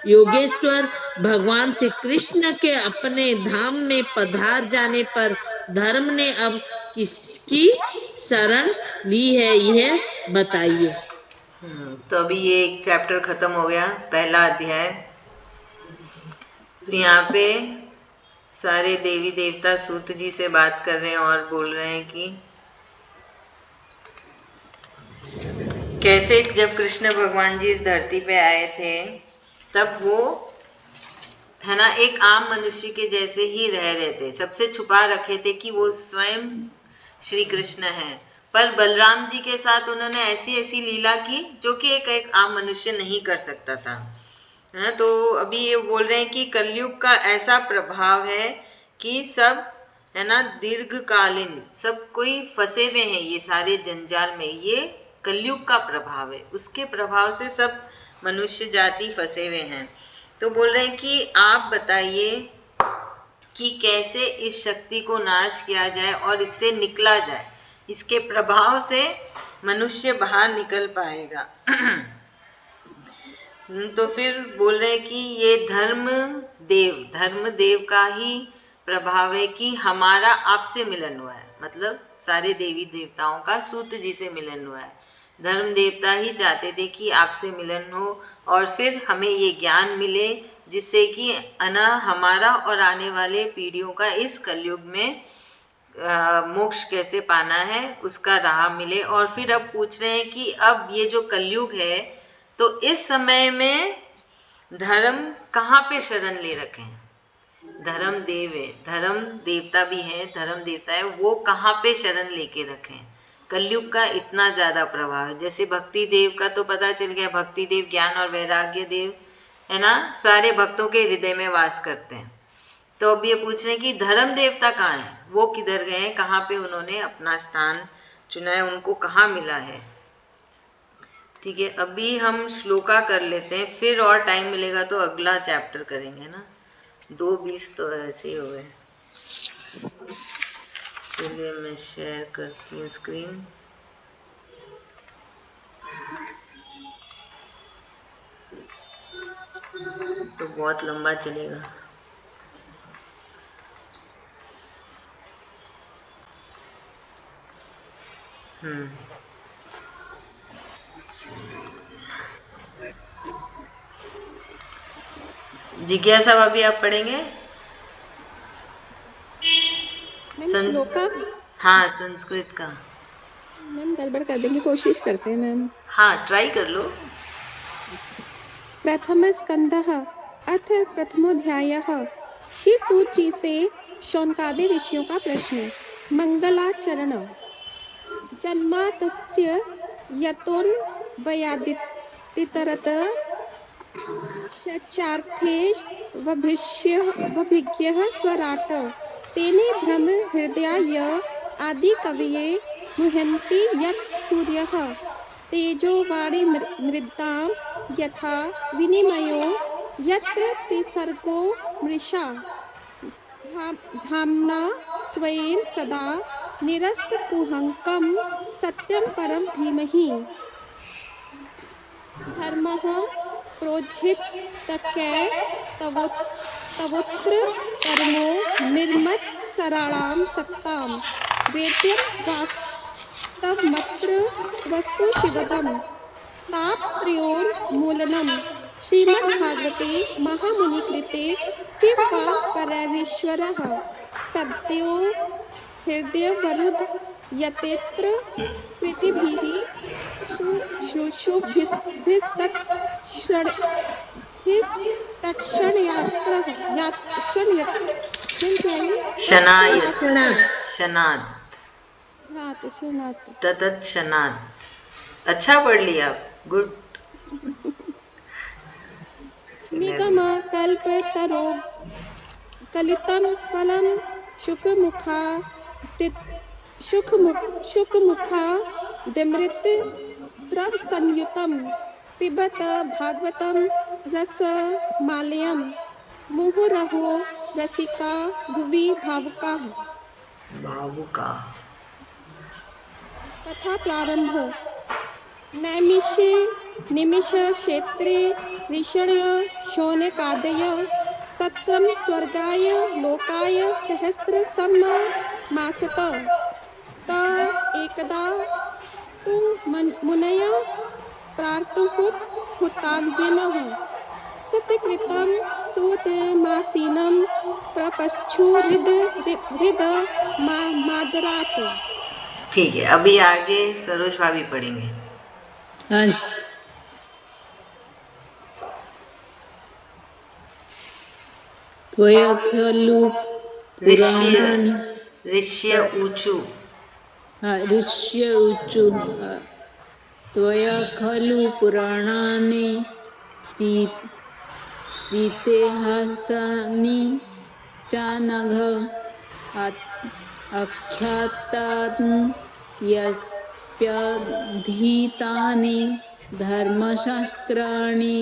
योगेश्वर भगवान श्री कृष्ण के अपने धाम में पधार जाने पर धर्म ने अब किसकी शरण ली है, यह बताइए। तो अभी ये एक चैप्टर खत्म हो गया, पहला अध्याय। तो यहाँ पे सारे देवी देवता सूत जी से बात कर रहे हैं और बोल रहे हैं कि कैसे जब कृष्ण भगवान जी इस धरती पे आए थे तब वो है ना एक आम मनुष्य के जैसे ही रह रहे थे, सबसे छुपा रखे थे कि वो स्वयं श्री कृष्ण हैं। पर बलराम जी के साथ उन्होंने ऐसी ऐसी लीला की जो कि एक आम मनुष्य नहीं कर सकता था, है ना। तो अभी ये बोल रहे हैं कि कलयुग का ऐसा प्रभाव है कि सब है ना दीर्घकालीन सब कोई फंसे हुए हैं ये सारे जंजाल में, ये कलयुग का प्रभाव है, उसके प्रभाव से सब मनुष्य जाति फंसे हुए हैं। तो बोल रहे हैं कि आप बताइए कि कैसे इस शक्ति को नाश किया जाए और इससे निकला जाए, इसके प्रभाव से मनुष्य बाहर निकल पाएगा। तो फिर बोल रहे हैं कि ये धर्म देव का ही प्रभाव है कि हमारा आपसे मिलन हुआ है, मतलब सारे देवी देवताओं का सूत जी से मिलन हुआ है। धर्म देवता ही चाहते थे कि आपसे मिलन हो और फिर हमें ये ज्ञान मिले जिससे कि हमारा और आने वाले पीढ़ियों का इस कलयुग में मोक्ष कैसे पाना है उसका राह मिले। और फिर अब पूछ रहे हैं कि अब ये जो कलयुग है तो इस समय में धर्म कहाँ पे शरण ले रखे हैं? धर्म देव है, धर्म देवता भी है, धर्म देवता है, वो कहाँ पे शरण लेके रखें? कलयुग का इतना ज्यादा प्रभाव है। जैसे भक्ति देव का तो पता चल गया, भक्ति देव ज्ञान और वैराग्य देव है ना, सारे भक्तों के हृदय में वास करते हैं। तो अब ये पूछ रहे हैं कि धर्म देवता कहाँ है, वो किधर गए हैं, कहाँ पे उन्होंने अपना स्थान चुना है, उनको कहाँ मिला है। ठीक है, अभी हम श्लोका कर लेते हैं, फिर और टाइम मिलेगा तो अगला चैप्टर करेंगे ना। 2:20 तो ऐसे ही हो गए। चलिए मैं शेयर करती हूँ स्क्रीन। तो बहुत लंबा चलेगा। जिज्ञासा अभी आप पढ़ेंगे? मैम श्लोका? हाँ संस्कृत का। मैम गड़बड़ कर देंगे, कोशिश करते हैं मैम। हाँ ट्राई कर लो। प्रथम स्कंदः अथ प्रथमोऽध्यायः। श्री सूत जी से शौनकादि ऋषियों का प्रश्न। मंगलाचरण। जन्मातस्य यतोऽन्वयादितिरत षट्चार्थेष वभिज्ञः स्वराट तेने भ्रम हृदयाय आदि कवये मुह्यन्ति यत् सूर्यः तेजोवारि मृद्दां यथा विनिमयो यत्र तिसर्गो मृषा धाम्ना स्वेन सदा निरस्तकुहकं सत्यं परं धीमहि धर्मः प्रोज्झितकै तवोत्र परमो निर्मत्सराणां सत्तां वेद्यं वास्तवमत्र वस्तु शिवदं तापत्रयोन्मूलनं श्रीमद्भागवते महामुनिकृते किं वा परैरीश्वरः सद्यो हृदयवरुद्ध यतेत्र कृतिभिः शनायत शनात् शनाद। अच्छा पढ़ लिया आप, गुड। निगम कल्पतरो कलितं फलं शुकमुखादमृत द्रव संयुतं पिबत भागवतं रसमालयं मुहुरहो रसिका भुवि भावुकाः। कथा प्रारंभ। नैमिषे निमिष क्षेत्रे ऋषिणः शौनकादय सत्रं स्वर्गाय लोकाय सहस्रसम्मासत त एकदा तु मुनयः प्रार्थुहुतान्विनः सत्यकृतं सुतमासीनं प्रपच्छु हृद मादरात्। ठीक है, अभी आगे सरोज भाभी पढ़ेंगे। हाँ जी। त्वया खलु पुराणानि ऋष्य ऊचु। हाँ, ऋष्य ऊचु। त्वया खलु पुराणानि सीतेहासानि च नघ आख्यातानि यस्याध्येतानि धर्मशास्त्राणि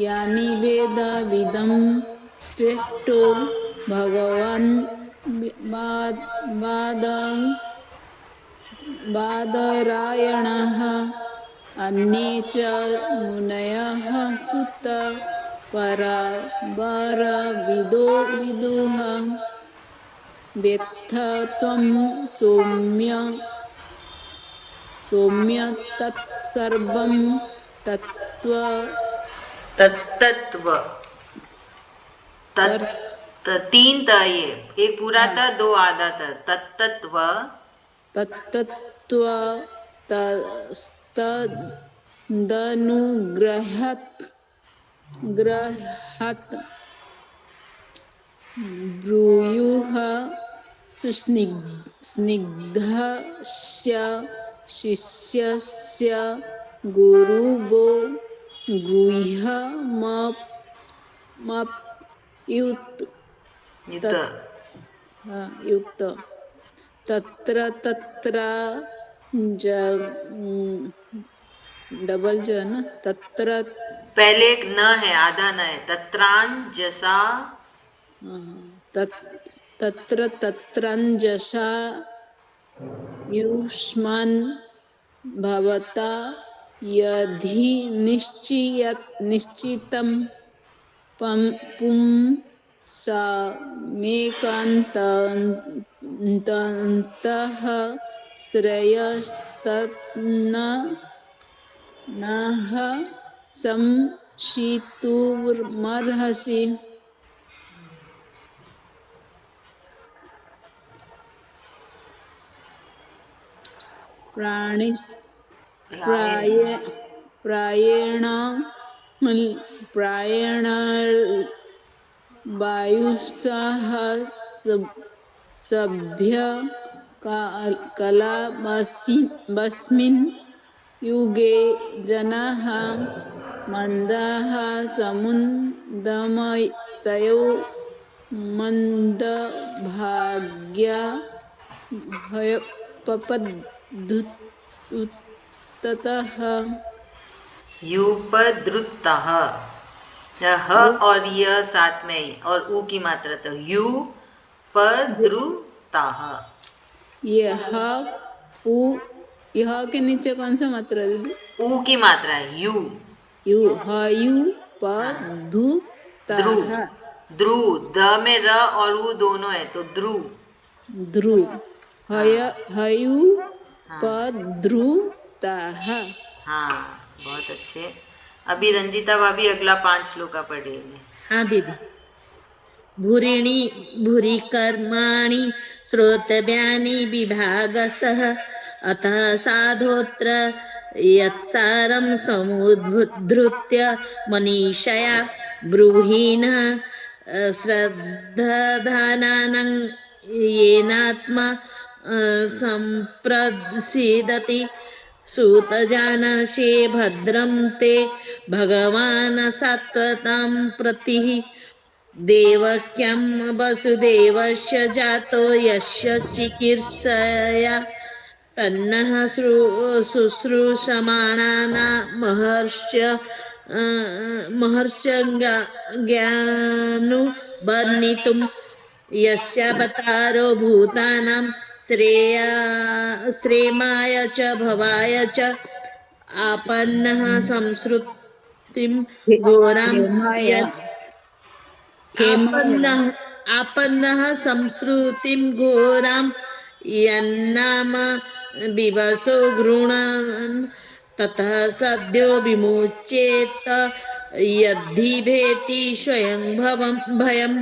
यानि वेदविदं श्रेष्ठो भगवान् बादरायणः अन्ये च मुनयः सुत विदुः वेत्थ त्वं सौम्य तत्सर्वं तीन था ये, एक पूरा था, दो आधा था। तत्तत्व तदनुग्रहात् ब्रूयुः स्निग्धस्य शिष्यस्य गुरुवो गृह्यमप्युत तत्र डबल जो है ना, तत्र पहले एक न है, आधा न है। तत्रांजसा तत्रांजसा युष्मान् भवता यदि निश्चितं पुंसामेकान्तः श्रेयस्तन्नः संशितुमर्हसि। प्रायेण वायुसः सभ्य कलावस्मिन् युगे जनाः मन्दाः समुदमतयो मन्दभाग्या भयपपद्धुततः युपद्रुतः। ह और य साथ में ही और ऊ की मात्रा तो यू पद्रुतः। यह उ यह के नीचे कौन सा मात्रा दीदी? ऊ की मात्रा है यू। यू हयु ध्रु पद्धुतः ध्रु द में र और ऊ दोनों है तो ध्रु। ध्रु हयु हाँ पद्धुतः। हाँ बहुत अच्छे। अभी रंजीता भाभी अगला 5 श्लोका पढ़ेंगे। हाँ दीदी। भूरिणी भूरि कर्माणि श्रोतव्यानि विभागसः अतः साधोत्र यत्सारं समुद्धृत्य मनीषया ब्रूहीणः श्रद्धानानं येनात्मा संप्रसीदति सूतजानसे भद्रं ते भगवान् सात्वतां प्रतिः देवक्यं वसुदेवस्य जातो यस्य चिकीर्षया तन्नः शुश्रूषमाणाना महर्षज्ञानु वर्णितुं यस्यावतारो भूतानां श्रेमाय च भवाय च आपन्नः संसृतिं घोरां आपन्नः संसृतिं घोरां यन्नाम विवशो गृह्णान् ततः सद्यो विमुच्येत यद्धि स्वयं भयं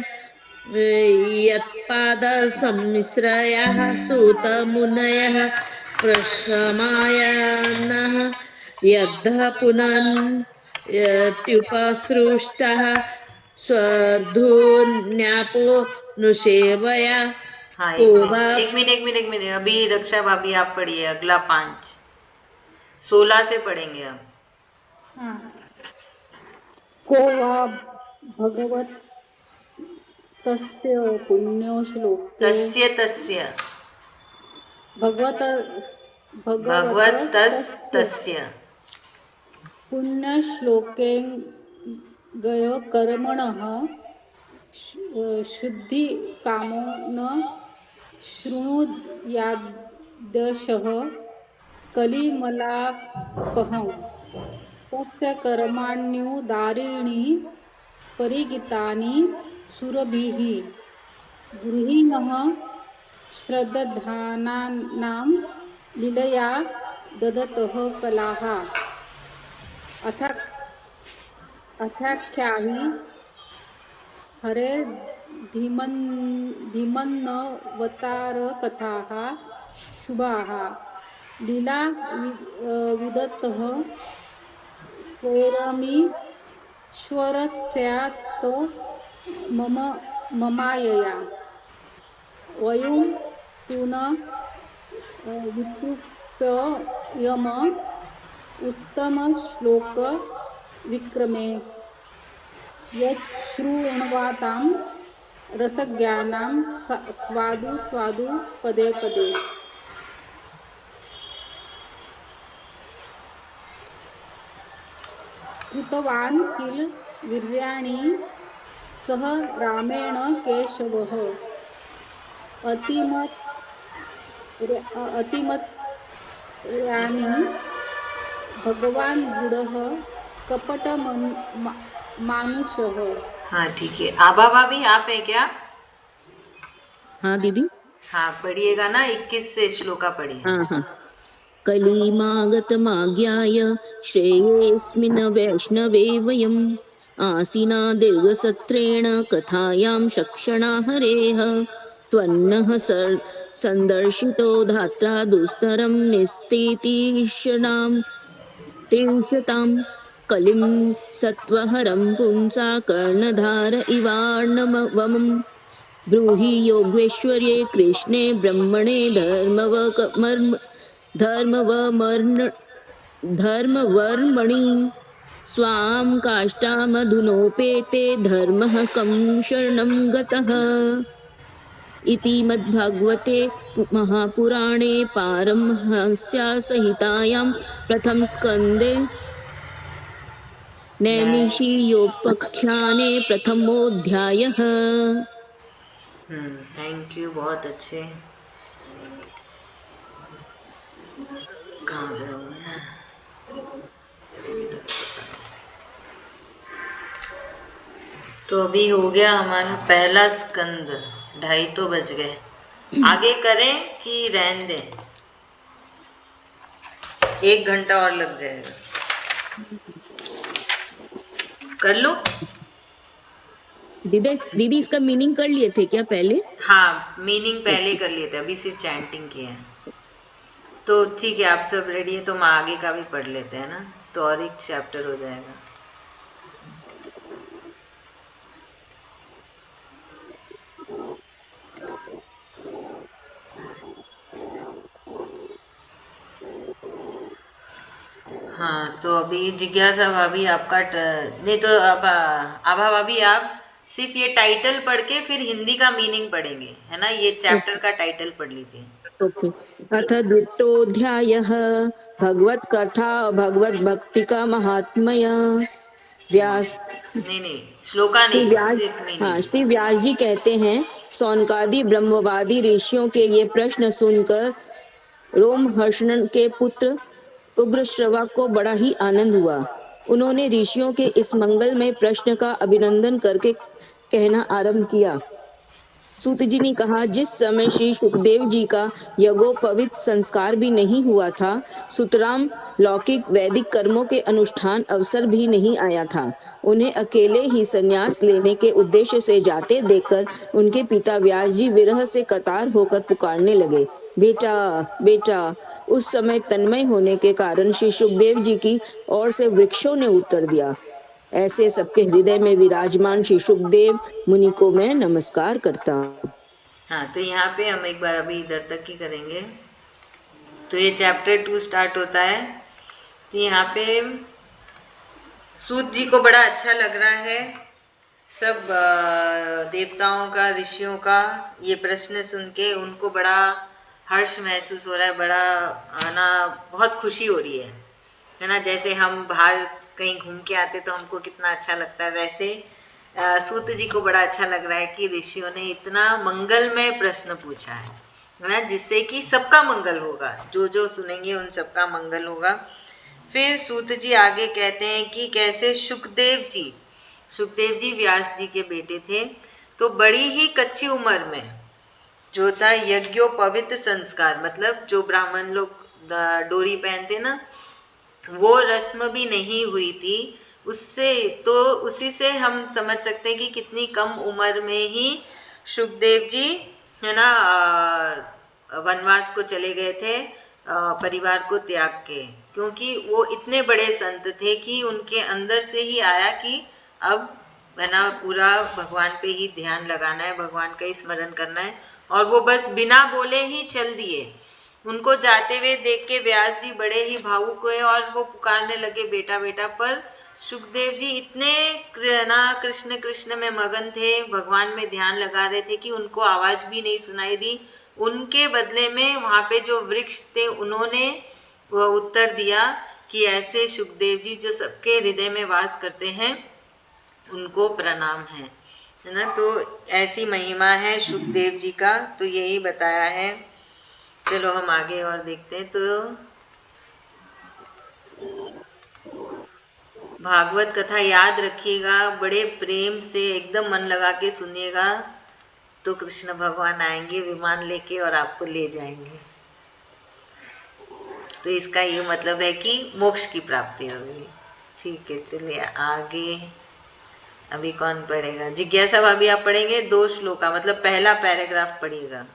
यत्पादसम्मिश्रयाः सूतमुनयः प्रशमायनः यद्धः पुनन्त्युपसृष्टः स्वर्धुन्यापो नुसेवया। हाँ एक मिनट अभी रक्षा भाभी आप पढ़िए अगला 5 16 से पढ़ेंगे अब। को वा भगवत तस्य पुण्यो श्लोके तस्य भगवतस्तस्य पुण्यश्लोके गय कर्मणः शुद्धि कामो न शृणुयाद्यशः कलिमलापहं तस्य कर्माण्युदारीणि परिगीतानि सुरभिः गृहीणः श्रद्धानां लीलया ददतः कलाः अथाख्याहि हरे धीमन्नवतारकथाः शुभाः लीला विदतः स्वैरमीश्वरस्यात् ममायया वयं तु न वितृप्ययम उत्तमश्लोक विक्रमे यच्छृण्वातां रसज्ञानां स्वादु पदे पदे। कृतवान् किल वीर्याणि सह रामेण केशवः अतिमत्यानि भगवान् गुडः कपट मानुषः। हाँ ठीक है। आभा भाभी आप है क्या? हाँ दीदी। हाँ पढ़िएगा ना 21 से श्लोका पढ़िए। हाँ कलिमागतमाज्ञाय श्रेयेऽस्मिन् वैष्णवे वयम् आसीना दीर्घसत्रेण कथायां शक्षणा हरेः त्वन्नः सन्दर्शितो धात्रा दुस्तरं निस्थितिषणां तीर्थतां कलिं सत्त्वहरं पुंसा कर्णधार इवार्णवम् ब्रूहि योगेश्वर्ये कृष्णे ब्रह्मणे धर्मवमर्न धर्मवर्मणि स्वां काष्ठामधुनोपेते धर्मः कं शरणं गतः इति मद्भागवते महापुराणे पारमहंस्यासहितायां प्रथमस्कन्धे नैमिषीयोपाख्याने प्रथमोऽध्यायः। थैंक यू, बहुत अच्छे। कहाँ गया मैं? तो अभी हो गया हमारा पहला स्कंद, 2:30 तो बज गए। आगे करें कि रहने दें? 1 घंटा और लग जाएगा। कर लो। दीदी इसका मीनिंग कर लिए थे क्या पहले? हाँ, मीनिंग पहले कर लिए थे, अभी सिर्फ चैंटिंग किए हैं। तो ठीक है, आप सब रेडी है तो हम आगे का भी पढ़ लेते हैं ना, तो और एक चैप्टर हो जाएगा। हाँ, तो अभी जिज्ञासा भाभी आपका नहीं तो अब आभा भाभी आप सिर्फ ये टाइटल पढ़ के फिर हिंदी का मीनिंग पढ़ेंगे, है ना? ये चैप्टर का टाइटल पढ़ लीजिए। ओके। अथ द्वितीयोऽध्यायः भगवत कथा भगवत भक्ति का महात्म्य। व्यास नहीं, श्लोका श्री नहीं, व्यास सिर्फ मीनिंग। हाँ, श्री व्यास जी कहते हैं, सौनकादि ब्रह्मवादी ऋषियों के ये प्रश्न सुनकर रोमहर्षण के पुत्र उग्रश्रवा को बड़ा ही आनंद हुआ। उन्होंने ऋषियों के इस मंगलमय प्रश्न का अभिनंदन करके कहना आरंभ किया। सूत जी ने कहा, जिस समय श्री सुखदेव जी का यज्ञोपवीत संस्कार भी नहीं हुआ था, सुतराम लौकिक वैदिक कर्मों के अनुष्ठान अवसर भी नहीं आया था। उन्हें अकेले ही संन्यास लेने के उद्देश्य से जाते देखकर उनके पिता व्यास जी विरह से कतार होकर पुकारने लगे, बेटा बेटा। उस समय तन्मय होने के कारण श्री सुखदेव जी की ओर से वृक्षों ने उत्तर दिया, ऐसे सबके हृदय में विराजमान श्री सुखदेव मुनि को मैं नमस्कार करता हूँ। हाँ, तो यहाँ पे हम एक बार अभी इधर तक ही करेंगे। तो ये चैप्टर 2 स्टार्ट होता है। तो यहाँ पे सूत जी को बड़ा अच्छा लग रहा है, सब देवताओं का, ऋषियों का ये प्रश्न सुन के उनको बड़ा हर्ष महसूस हो रहा है, बड़ा ना बहुत खुशी हो रही है ना? जैसे हम बाहर कहीं घूम के आते तो हमको कितना अच्छा लगता है, वैसे सूत जी को बड़ा अच्छा लग रहा है कि ऋषियों ने इतना मंगलमय प्रश्न पूछा है ना, जिससे कि सबका मंगल होगा, जो सुनेंगे उन सबका मंगल होगा। फिर सूत जी आगे कहते हैं कि कैसे सुखदेव जी व्यास जी के बेटे थे, तो बड़ी ही कच्ची उम्र में जो था यज्ञोपवीत संस्कार, मतलब जो ब्राह्मण लोग डोरी पहनते ना, वो रस्म भी नहीं हुई थी उससे। तो उसी से हम समझ सकते हैं कि कितनी कम उम्र में ही सुखदेव जी, है ना, वनवास को चले गए थे परिवार को त्याग के, क्योंकि वो इतने बड़े संत थे कि उनके अंदर से ही आया कि अब, है ना, पूरा भगवान पे ही ध्यान लगाना है, भगवान का ही स्मरण करना है। और वो बस बिना बोले ही चल दिए। उनको जाते हुए देख के व्यास जी बड़े ही भावुक हुए और वो पुकारने लगे, बेटा बेटा। पर सुखदेव जी इतने ना कृष्ण कृष्ण में मगन थे, भगवान में ध्यान लगा रहे थे कि उनको आवाज भी नहीं सुनाई दी। उनके बदले में वहां पे जो वृक्ष थे उन्होंने वो उत्तर दिया कि ऐसे सुखदेव जी जो सबके हृदय में वास करते हैं उनको प्रणाम है ना? तो ऐसी महिमा है सुखदेव जी का, तो यही बताया है। चलो हम आगे और देखते हैं। तो भागवत कथा याद रखिएगा, बड़े प्रेम से एकदम मन लगा के सुनिएगा, तो कृष्ण भगवान आएंगे विमान लेके और आपको ले जाएंगे। तो इसका ये मतलब है कि मोक्ष की प्राप्ति होगी। ठीक है, चलिए आगे। अभी कौन पढ़ेगा? जिज्ञासा भाभी आप पढ़ेंगे 2 श्लोका, मतलब पहला पैराग्राफ पढ़िएगा।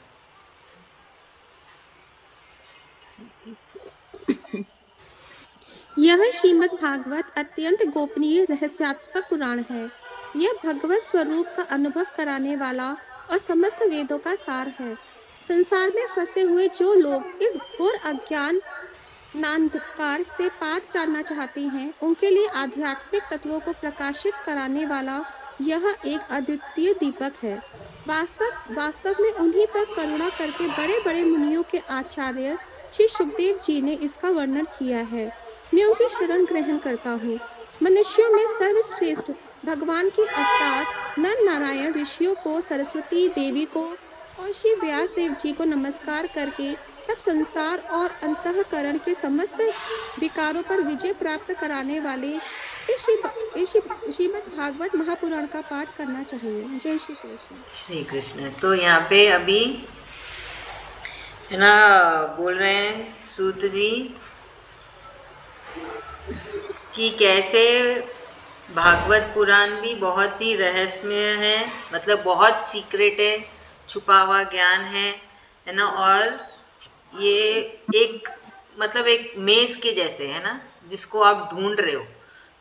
यह श्रीमद् भागवत अत्यंत गोपनीय रहस्यात्मक पुराण है। यह भगवत स्वरूप का अनुभव कराने वाला और समस्त वेदों का सार है। संसार में फंसे हुए जो लोग इस घोर अज्ञान नांधकार से पार जानना चाहते हैं, उनके लिए आध्यात्मिक तत्वों को प्रकाशित कराने वाला यह एक अद्वितीय दीपक है। वास्तव में उन्हीं पर करुणा करके बड़े बड़े मुनियों के आचार्य श्री सुखदेव जी ने इसका वर्णन किया है। मैं उनकी शरण ग्रहण करता हूँ। मनुष्यों में सर्वश्रेष्ठ भगवान के अवतार नर नारायण ऋषियों को, सरस्वती देवी को और श्री व्यास देव जी को नमस्कार करके तब संसार और अंतःकरण के समस्त विकारों पर विजय प्राप्त कराने वाले इस श्रीमद् भागवत महापुराण का पाठ करना चाहिए। जय श्री कृष्ण। श्री कृष्ण। तो यहाँ पे अभी है ना बोल रहे हैं सूत जी कि कैसे भागवत पुराण भी बहुत ही रहस्यमय है, मतलब बहुत सीक्रेट है, छुपा हुआ ज्ञान है ना। और ये एक मतलब एक मेज के जैसे है ना, जिसको आप ढूंढ रहे हो,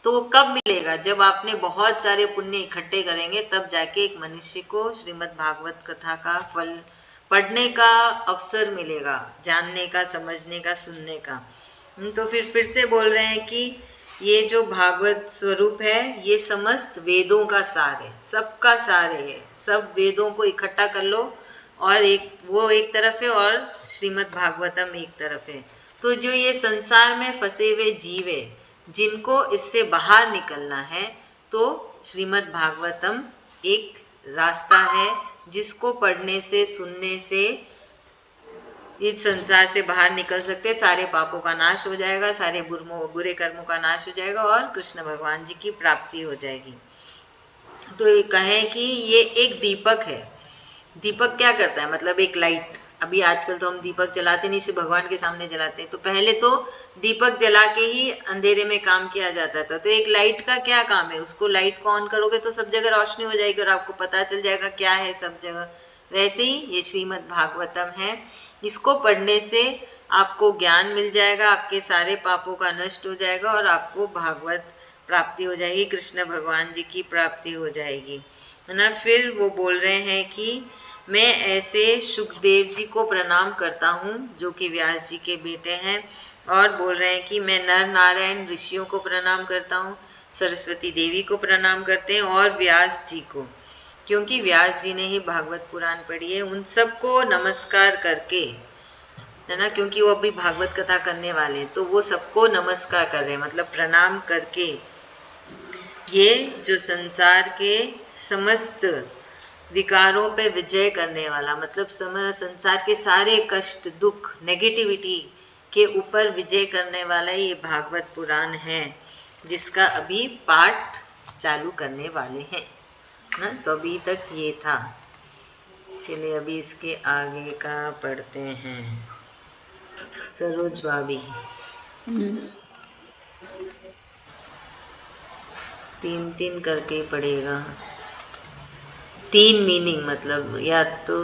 तो वो कब मिलेगा? जब आपने बहुत सारे पुण्य इकट्ठे करेंगे, तब जाके एक मनुष्य को श्रीमद् भागवत कथा का फल पढ़ने का अवसर मिलेगा, जानने का, समझने का, सुनने का। तो फिर से बोल रहे हैं कि ये जो भागवत स्वरूप है ये समस्त वेदों का सार है, सबका सार है। सब वेदों को इकट्ठा कर लो और वो एक तरफ है और श्रीमद् भागवतम एक तरफ है। तो जो ये संसार में फंसे हुए जीव है, जिनको इससे बाहर निकलना है, तो श्रीमद् भागवतम एक रास्ता है, जिसको पढ़ने से, सुनने से इस संसार से बाहर निकल सकते, सारे पापों का नाश हो जाएगा, सारे बुरे कर्मों का नाश हो जाएगा और कृष्ण भगवान जी की प्राप्ति हो जाएगी। तो ये कहें कि ये एक दीपक है। दीपक क्या करता है? मतलब एक लाइट। अभी आजकल तो हम दीपक जलाते नहीं, सिर्फ भगवान के सामने जलाते हैं। तो पहले तो दीपक जला के ही अंधेरे में काम किया जाता था। तो एक लाइट का क्या काम है? उसको लाइट को ऑन करोगे तो सब जगह रोशनी हो जाएगी और आपको पता चल जाएगा क्या है सब जगह। वैसे ही ये श्रीमद् भागवतम है, इसको पढ़ने से आपको ज्ञान मिल जाएगा, आपके सारे पापों का नष्ट हो जाएगा और आपको भागवत प्राप्ति हो जाएगी, कृष्ण भगवान जी की प्राप्ति हो जाएगी, है ना। फिर वो बोल रहे हैं कि मैं ऐसे सुखदेव जी को प्रणाम करता हूँ, जो कि व्यास जी के बेटे हैं। और बोल रहे हैं कि मैं नर नारायण ऋषियों को प्रणाम करता हूँ, सरस्वती देवी को प्रणाम करते हैं और व्यास जी को, क्योंकि व्यास जी ने ही भागवत पुराण पढ़ी है। उन सबको नमस्कार करके, है ना, क्योंकि वो अभी भागवत कथा करने वाले हैं, तो वो सबको नमस्कार कर रहे हैं, मतलब प्रणाम करके ये जो संसार के समस्त विकारों पे विजय करने वाला, मतलब संसार के सारे कष्ट, दुख, नेगेटिविटी के ऊपर विजय करने वाला ये भागवत पुराण है, जिसका अभी पाठ चालू करने वाले हैं ना। तो अभी तक ये था। चलिए अभी इसके आगे का पढ़ते हैं। सरोज भाभी 3-3 करके पढ़ेगा। 3 मीनिंग, मतलब या तो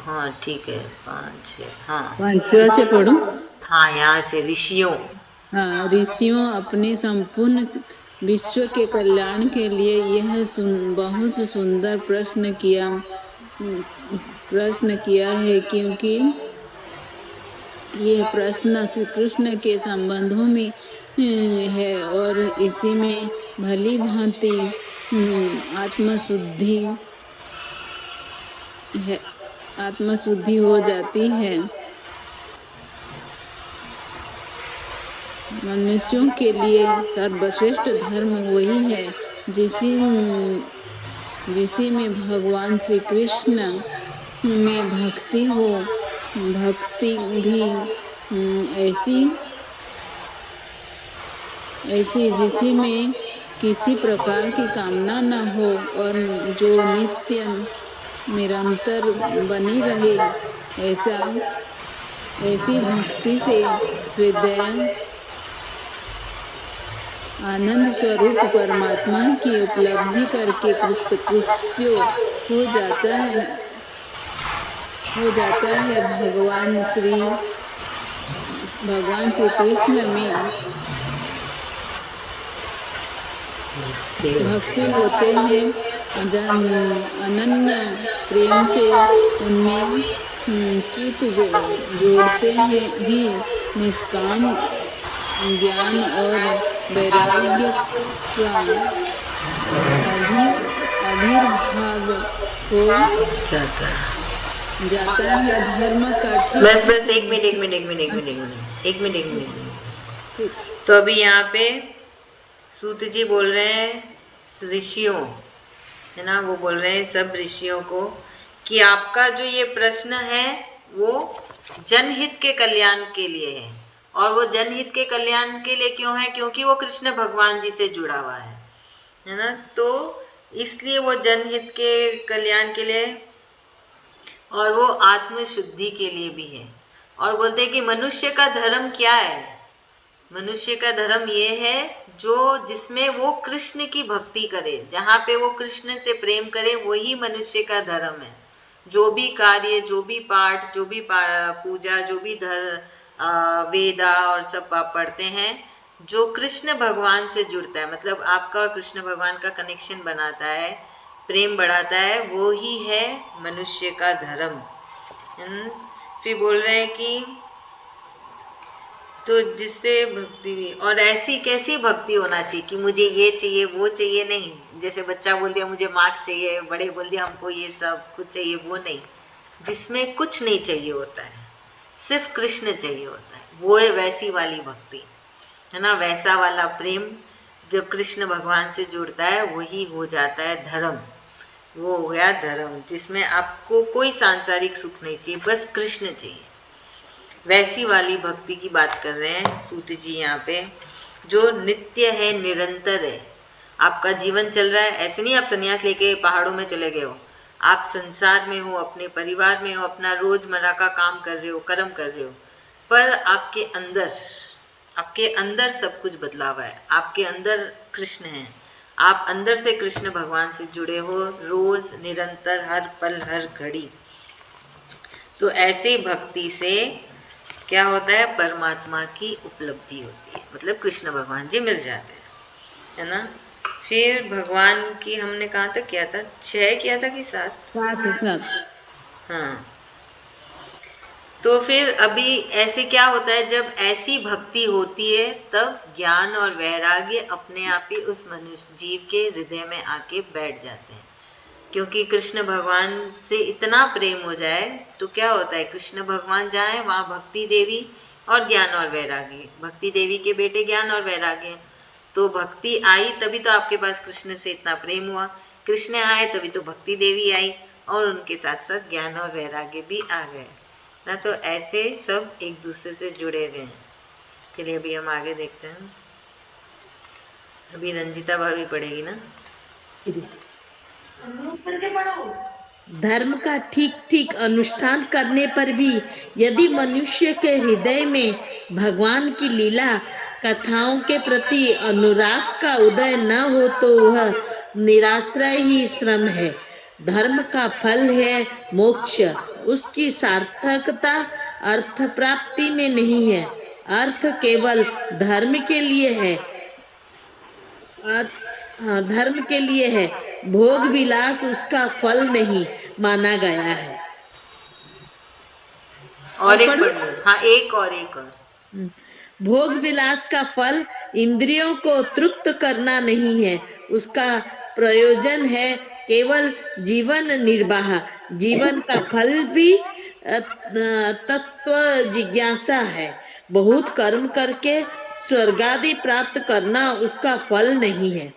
हाँ ठीक है 5 हाँ 5 से पढ़ूं। हाँ यहाँ से ऋषियों, हाँ, ऋषियों अपने संपूर्ण विश्व के कल्याण के लिए यह बहुत सुंदर प्रश्न किया है, क्योंकि यह प्रश्न श्री कृष्ण के संबंधों में है और इसी में भली भांति आत्मशुद्धि हो जाती है। मनुष्यों के लिए सर्वश्रेष्ठ धर्म वही है जिसी में भगवान श्री कृष्ण में भक्ति हो। भक्ति भी ऐसी जिसी में किसी प्रकार की कामना न हो और जो नित्य निरंतर बनी रहे। ऐसी भक्ति से हृदय आनंद स्वरूप परमात्मा की उपलब्धि करके कृतकृत्य हो जाता है। भगवान श्री कृष्ण में भक्ति होते हैं, अनन्य प्रेम से उनमें चित्त जोड़ते हैं ही निष्काम ज्ञान और वैराग्य का आविर्भाव हो जाता है। धर्म का बस एक मिनट। तो अभी यहाँ पे सूत जी बोल रहे हैं ऋषियों, है ना, वो बोल रहे हैं सब ऋषियों को कि आपका जो ये प्रश्न है वो जनहित के कल्याण के लिए है। और वो जनहित के कल्याण के लिए क्यों है? क्योंकि वो कृष्ण भगवान जी से जुड़ा हुआ है ना, तो इसलिए वो जनहित के कल्याण के लिए और वो आत्म शुद्धि के लिए भी है। और बोलते हैं कि मनुष्य का धर्म क्या है? मनुष्य का धर्म ये है जो जिसमें वो कृष्ण की भक्ति करे, जहाँ पे वो कृष्ण से प्रेम करे, वही मनुष्य का धर्म है। जो भी कार्य, जो भी पाठ, जो भी पूजा, जो भी वेदा और सब आप पढ़ते हैं, जो कृष्ण भगवान से जुड़ता है, मतलब आपका और कृष्ण भगवान का कनेक्शन बनाता है, प्रेम बढ़ाता है, वो ही है मनुष्य का धर्म। फिर बोल रहे हैं कि तो जिससे भक्ति भी, और ऐसी कैसी भक्ति होना चाहिए कि मुझे ये चाहिए वो चाहिए, नहीं। जैसे बच्चा बोल दिया मुझे मार्क्स चाहिए, बड़े बोल दिया हमको ये सब कुछ चाहिए, वो नहीं। जिसमें कुछ नहीं चाहिए होता है, सिर्फ कृष्ण चाहिए होता है, वो है वैसी वाली भक्ति, है ना। वैसा वाला प्रेम जब कृष्ण भगवान से जुड़ता है वही हो जाता है धर्म। वो हो गया धर्म, जिसमें आपको कोई सांसारिक सुख नहीं चाहिए, बस कृष्ण चाहिए। वैसी वाली भक्ति की बात कर रहे हैं सूत जी यहाँ पे, जो नित्य है, निरंतर है। आपका जीवन चल रहा है, ऐसे नहीं आप संन्यास लेके पहाड़ों में चले गए हो। आप संसार में हो, अपने परिवार में हो, अपना रोजमर्रा का काम कर रहे हो, कर्म कर रहे हो, पर आपके अंदर सब कुछ बदला हुआ है। आपके अंदर कृष्ण है, आप अंदर से कृष्ण भगवान से जुड़े हो, रोज निरंतर, हर पल हर घड़ी। तो ऐसे भक्ति से क्या होता है? परमात्मा की उपलब्धि होती है, मतलब कृष्ण भगवान जी मिल जाते हैं, है ना। फिर भगवान की हमने कहाँ तक किया था? 6 किया था कि 7? हाँ। तो फिर अभी ऐसे क्या होता है, जब ऐसी भक्ति होती है तब ज्ञान और वैराग्य अपने आप ही उस मनुष्य जीव के हृदय में आके बैठ जाते हैं। क्योंकि कृष्ण भगवान से इतना प्रेम हो जाए तो क्या होता है, कृष्ण भगवान जाए वहाँ भक्ति देवी और ज्ञान और वैराग्य, भक्ति देवी के बेटे ज्ञान और वैराग्य। तो भक्ति आई तभी तो आपके पास कृष्ण से इतना प्रेम हुआ, कृष्ण आए तभी तो भक्ति देवी आई, और उनके साथ साथ ज्ञान और वैराग्य भी आ गए ना। तो ऐसे सब एक दूसरे से जुड़े हुए हैं। चलिए अभी हम आगे देखते हैं। अभी रंजिता भाभी पढ़ेगी ना। धर्म का ठीक ठीक अनुष्ठान करने पर भी यदि मनुष्य के हृदय में भगवान की लीला कथाओं के प्रति अनुराग का उदय न हो तो वह निराश्रय ही श्रम है। धर्म का फल है मोक्ष, उसकी सार्थकता अर्थ प्राप्ति में नहीं है। अर्थ केवल धर्म के लिए है, धर्म के लिए है, भोग विलास उसका फल नहीं माना गया है। और एक हाँ, एक और भोग विलास का फल इंद्रियों को तृप्त करना नहीं है, उसका प्रयोजन है केवल जीवन निर्वाह। जीवन का फल भी तत्व जिज्ञासा है। बहुत कर्म करके स्वर्ग आदि प्राप्त करना उसका फल नहीं है।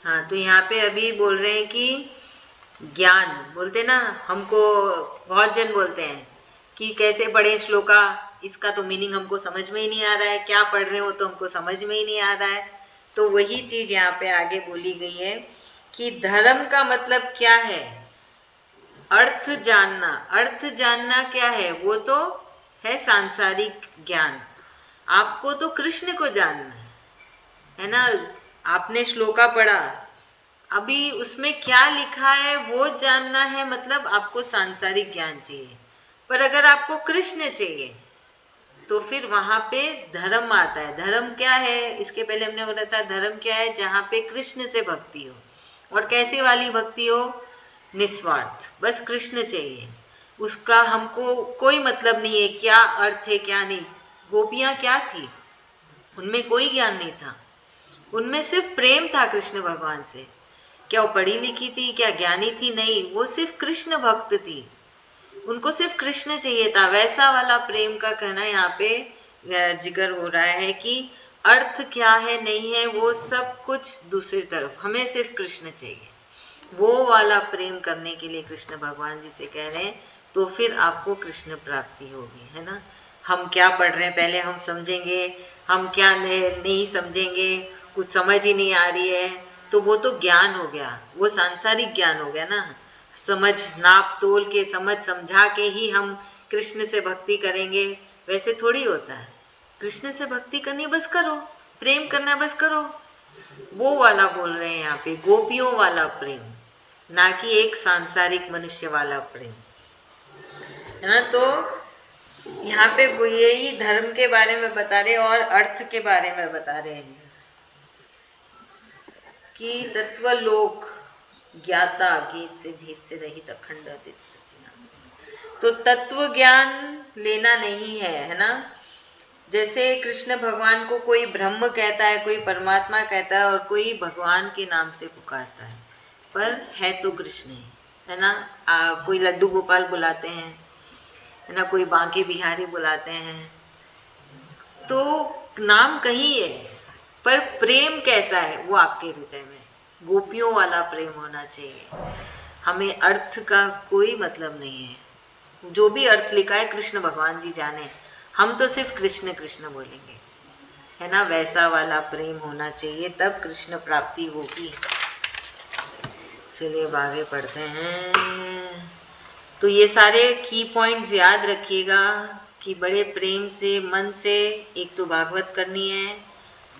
हाँ, तो यहाँ पे अभी बोल रहे हैं कि ज्ञान बोलते ना, हमको बहुत जन बोलते हैं कि कैसे पढ़े श्लोका, इसका तो मीनिंग हमको समझ में ही नहीं आ रहा है, क्या पढ़ रहे हो तो हमको समझ में ही नहीं आ रहा है। तो वही चीज यहाँ पे आगे बोली गई है कि धर्म का मतलब क्या है? अर्थ जानना। अर्थ जानना क्या है? वो तो है सांसारिक ज्ञान। आपको तो कृष्ण को जानना है ना। आपने श्लोका पढ़ा, अभी उसमें क्या लिखा है वो जानना है, मतलब आपको सांसारिक ज्ञान चाहिए। पर अगर आपको कृष्ण चाहिए तो फिर वहां पे धर्म आता है। धर्म क्या है? इसके पहले हमने बोला था धर्म क्या है? जहाँ पे कृष्ण से भक्ति हो। और कैसी वाली भक्ति हो? निस्वार्थ, बस कृष्ण चाहिए, उसका हमको कोई मतलब नहीं है क्या अर्थ है क्या नहीं, गोपियां क्या थी? उनमें कोई ज्ञान नहीं था, उनमें सिर्फ प्रेम था कृष्ण भगवान से। क्या वो पढ़ी लिखी थी, क्या ज्ञानी थी? नहीं, वो सिर्फ कृष्ण भक्त थी, उनको सिर्फ कृष्ण चाहिए था। वैसा वाला प्रेम का कहना यहाँ पे जिक्र हो रहा है कि अर्थ क्या है नहीं है वो सब कुछ दूसरी तरफ, हमें सिर्फ कृष्ण चाहिए। वो वाला प्रेम करने के लिए कृष्ण भगवान जी से कह रहे हैं, तो फिर आपको कृष्ण प्राप्ति होगी, है ना। हम क्या पढ़ रहे हैं पहले हम समझेंगे, हम क्या नहीं समझेंगे, कुछ समझ ही नहीं आ रही है, तो वो तो ज्ञान हो गया, वो सांसारिक ज्ञान हो गया ना। समझ नाप तोल के समझ समझा के ही हम कृष्ण से भक्ति करेंगे, वैसे थोड़ी होता है। कृष्ण से भक्ति करनी बस करो, प्रेम करना बस करो, वो वाला बोल रहे हैं यहाँ पे, गोपियों वाला प्रेम, ना कि एक सांसारिक मनुष्य वाला प्रेम, है ना। तो यहाँ पे वो यही धर्म के बारे में बता रहे और अर्थ के बारे में बता रहे हैं कि तत्वलोक ज्ञाता गीत से भेद से रहित अखंड अद्वित सच्चिदानंद। तो तत्व ज्ञान लेना नहीं है ना। जैसे कृष्ण भगवान को कोई ब्रह्म कहता है, कोई परमात्मा कहता है और कोई भगवान के नाम से पुकारता है, पर है तो कृष्ण ही, है ना। कोई लड्डू गोपाल बुलाते हैं, है ना, कोई बांके बिहारी बुलाते हैं, तो नाम कहीं है, पर प्रेम कैसा है वो आपके हृदय में गोपियों वाला प्रेम होना चाहिए। हमें अर्थ का कोई मतलब नहीं है, जो भी अर्थ लिखा है कृष्ण भगवान जी जाने, हम तो सिर्फ कृष्ण कृष्ण बोलेंगे, है ना। वैसा वाला प्रेम होना चाहिए, तब कृष्ण प्राप्ति होगी। चलिए अब आगे पढ़ते हैं। तो ये सारे की पॉइंट्स याद रखिएगा कि बड़े प्रेम से मन से एक तो भागवत करनी है,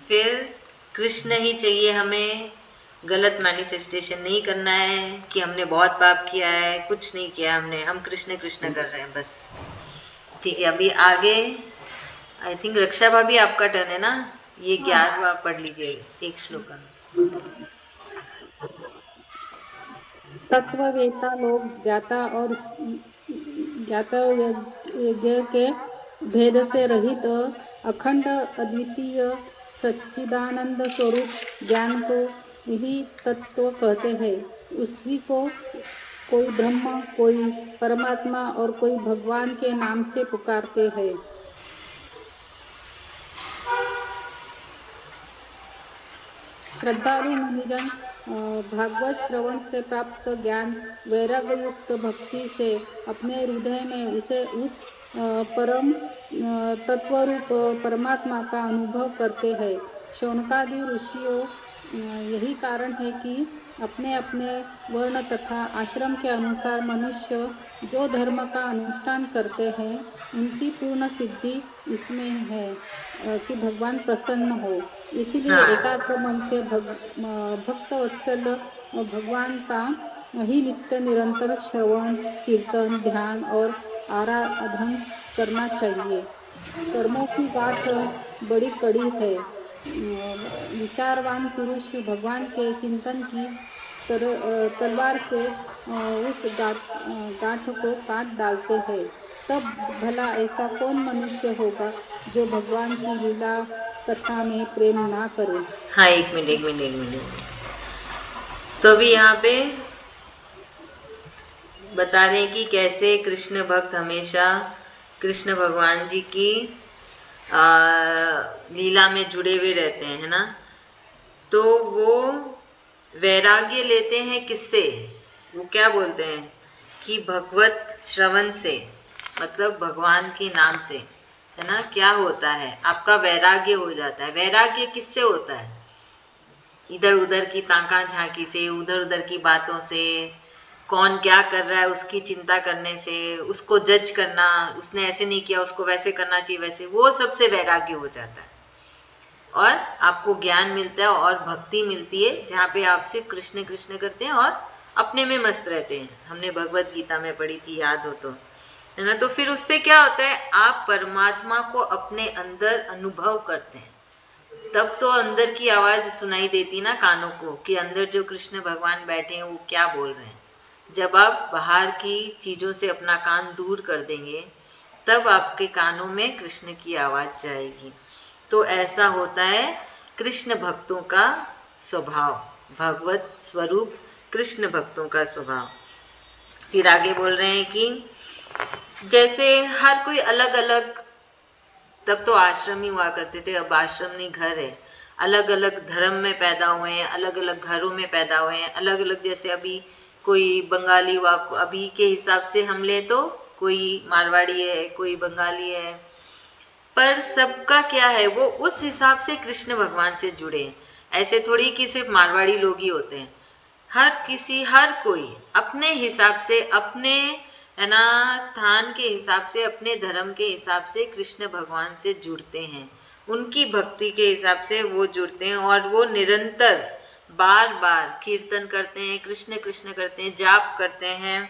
फिर कृष्ण ही चाहिए हमें, गलत मैनिफेस्टेशन नहीं करना है कि हमने बहुत पाप किया है, कुछ नहीं किया हमने, हम कृष्ण कृष्ण कर रहे हैं बस। ठीक है, अभी आगे आई थिंक रक्षा भाभी आपका टर्न है ना, ये 11वां पढ़ लीजिए एक श्लोक। तत्ववेता लोग ज्ञाता और यज्ञ के भेद से रहित अखंड अद्वितीय सच्चिदानंद स्वरूप ज्ञान को ही तत्व कहते हैं। उसी को कोई ब्रह्म, कोई परमात्मा और कोई भगवान के नाम से पुकारते हैं। श्रद्धालु मुनिजन भागवत श्रवण से प्राप्त ज्ञान वैराग्य युक्त भक्ति से अपने हृदय में उस परम तत्वरूप परमात्मा का अनुभव करते हैं। शौनकादि ऋषियों यही कारण है कि अपने अपने वर्ण तथा आश्रम के अनुसार मनुष्य जो धर्म का अनुष्ठान करते हैं उनकी पूर्ण सिद्धि इसमें है कि भगवान प्रसन्न हो। इसलिए एकाग्र मन से भक्त वत्सल भगवान का ही नित्य निरंतर श्रवण कीर्तन ध्यान और आराधन करना चाहिए। कर्मों की गांठ बड़ी कड़ी है। विचारवान पुरुष भगवान के चिंतन की तलवार से उस गांठ को काट डालते हैं। तब भला ऐसा कौन मनुष्य होगा जो भगवान की लीला कथा में प्रेम ना करे। हाँ, एक मिनट। तो अभी यहाँ पे बता रहे हैं कि कैसे कृष्ण भक्त हमेशा कृष्ण भगवान जी की लीला में जुड़े हुए रहते हैं, है ना। तो वो वैराग्य लेते हैं किससे, वो क्या बोलते हैं कि भगवत श्रवण से, मतलब भगवान के नाम से, है ना। क्या होता है, आपका वैराग्य हो जाता है। वैराग्य किससे होता है? इधर उधर की ताका झांकी से, उधर उधर की बातों से, कौन क्या कर रहा है उसकी चिंता करने से, उसको जज करना, उसने ऐसे नहीं किया उसको वैसे करना चाहिए, वैसे, वो सबसे वैराग्य हो जाता है। और आपको ज्ञान मिलता है और भक्ति मिलती है, जहाँ पे आप सिर्फ कृष्ण कृष्ण करते हैं और अपने में मस्त रहते हैं। हमने भगवत गीता में पढ़ी थी, याद हो तो, है ना। तो फिर उससे क्या होता है, आप परमात्मा को अपने अंदर अनुभव करते हैं। तब तो अंदर की आवाज सुनाई देती ना कानों को, कि अंदर जो कृष्ण भगवान बैठे हैं वो क्या बोल रहे हैं। जब आप बाहर की चीजों से अपना कान दूर कर देंगे, तब आपके कानों में कृष्ण की आवाज जाएगी। तो ऐसा होता है कृष्ण भक्तों का स्वभाव, भगवत स्वरूप कृष्ण भक्तों का स्वभाव। फिर आगे बोल रहे हैं कि जैसे हर कोई अलग अलग, तब तो आश्रम ही हुआ करते थे, अब आश्रम नहीं घर है, अलग अलग धर्म में पैदा हुए हैं, अलग अलग घरों में पैदा हुए हैं, अलग अलग, जैसे अभी कोई बंगाली हुआ, अभी के हिसाब से हम ले तो कोई मारवाड़ी है, कोई बंगाली है, पर सबका क्या है, वो उस हिसाब से कृष्ण भगवान से जुड़े हैं। ऐसे थोड़ी कि सिर्फ मारवाड़ी लोग ही होते हैं, हर कोई अपने हिसाब से, अपने है ना स्थान के हिसाब से, अपने धर्म के हिसाब से कृष्ण भगवान से जुड़ते हैं, उनकी भक्ति के हिसाब से वो जुड़ते हैं, और वो निरंतर बार बार कीर्तन करते हैं, कृष्ण कृष्ण करते हैं, जाप करते हैं,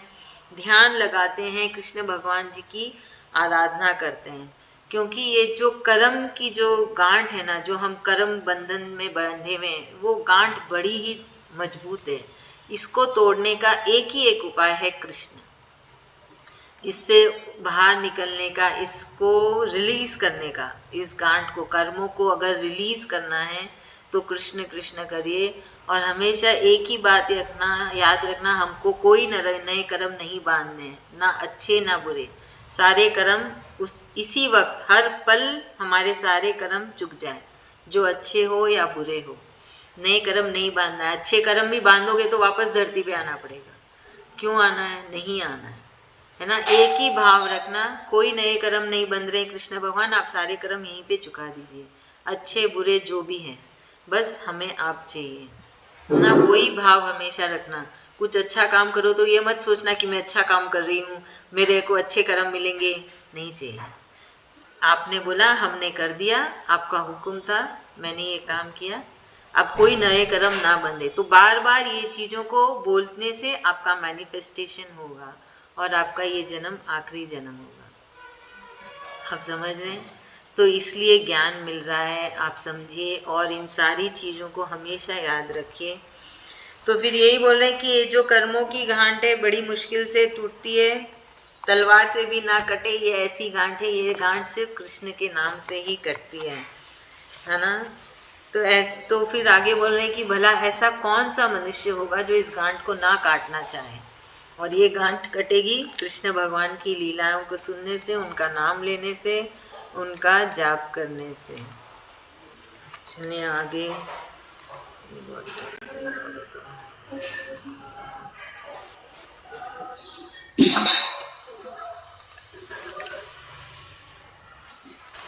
ध्यान लगाते हैं, कृष्ण भगवान जी की आराधना करते हैं। क्योंकि ये जो कर्म की जो गांठ है ना, जो हम कर्म बंधन में बंधे हुए हैं, वो गांठ बड़ी ही मजबूत है। इसको तोड़ने का एक ही एक उपाय है कृष्ण, इससे बाहर निकलने का, इसको रिलीज करने का, इस गांठ को, कर्मों को अगर रिलीज करना है तो कृष्ण कृष्ण करिए। और हमेशा एक ही बात याद रखना, हमको कोई नए कर्म नहीं बांधने हैं, ना अच्छे ना बुरे, सारे कर्म इसी वक्त हर पल हमारे सारे कर्म चुक जाए, जो अच्छे हो या बुरे हो। नए कर्म नहीं बांधना है, अच्छे कर्म भी बांधोगे तो वापस धरती पे आना पड़ेगा। क्यों आना है? नहीं आना है ना। एक ही भाव रखना, कोई नए कर्म नहीं बंध रहे कृष्ण भगवान, आप सारे कर्म यहीं पे चुका दीजिए, अच्छे बुरे जो भी हैं, बस हमें आप चाहिए ना, वही भाव हमेशा रखना। कुछ अच्छा काम करो तो ये मत सोचना कि मैं अच्छा काम कर रही हूँ, मेरे को अच्छे कर्म मिलेंगे, नहीं चाहिए। आपने बोला, हमने कर दिया, आपका हुक्म था, मैंने ये काम किया, अब कोई नए कर्म ना बंधे। तो बार बार ये चीज़ों को बोलने से आपका मैनिफेस्टेशन होगा और आपका ये जन्म आखिरी जन्म होगा। आप समझ रहे हैं? तो इसलिए ज्ञान मिल रहा है, आप समझिए और इन सारी चीज़ों को हमेशा याद रखिए। तो फिर यही बोल रहे हैं कि ये जो कर्मों की गांठ है बड़ी मुश्किल से टूटती है, तलवार से भी ना कटे, ये ऐसी गांठ है, ये गांठ सिर्फ कृष्ण के नाम से ही कटती है ना। तो फिर आगे बोल रहे हैं कि भला ऐसा कौन सा मनुष्य होगा जो इस गांठ को ना काटना चाहे, और ये गांठ कटेगी कृष्ण भगवान की लीलाओं को सुनने से, उनका नाम लेने से, उनका जाप करने से। चलिए आगे।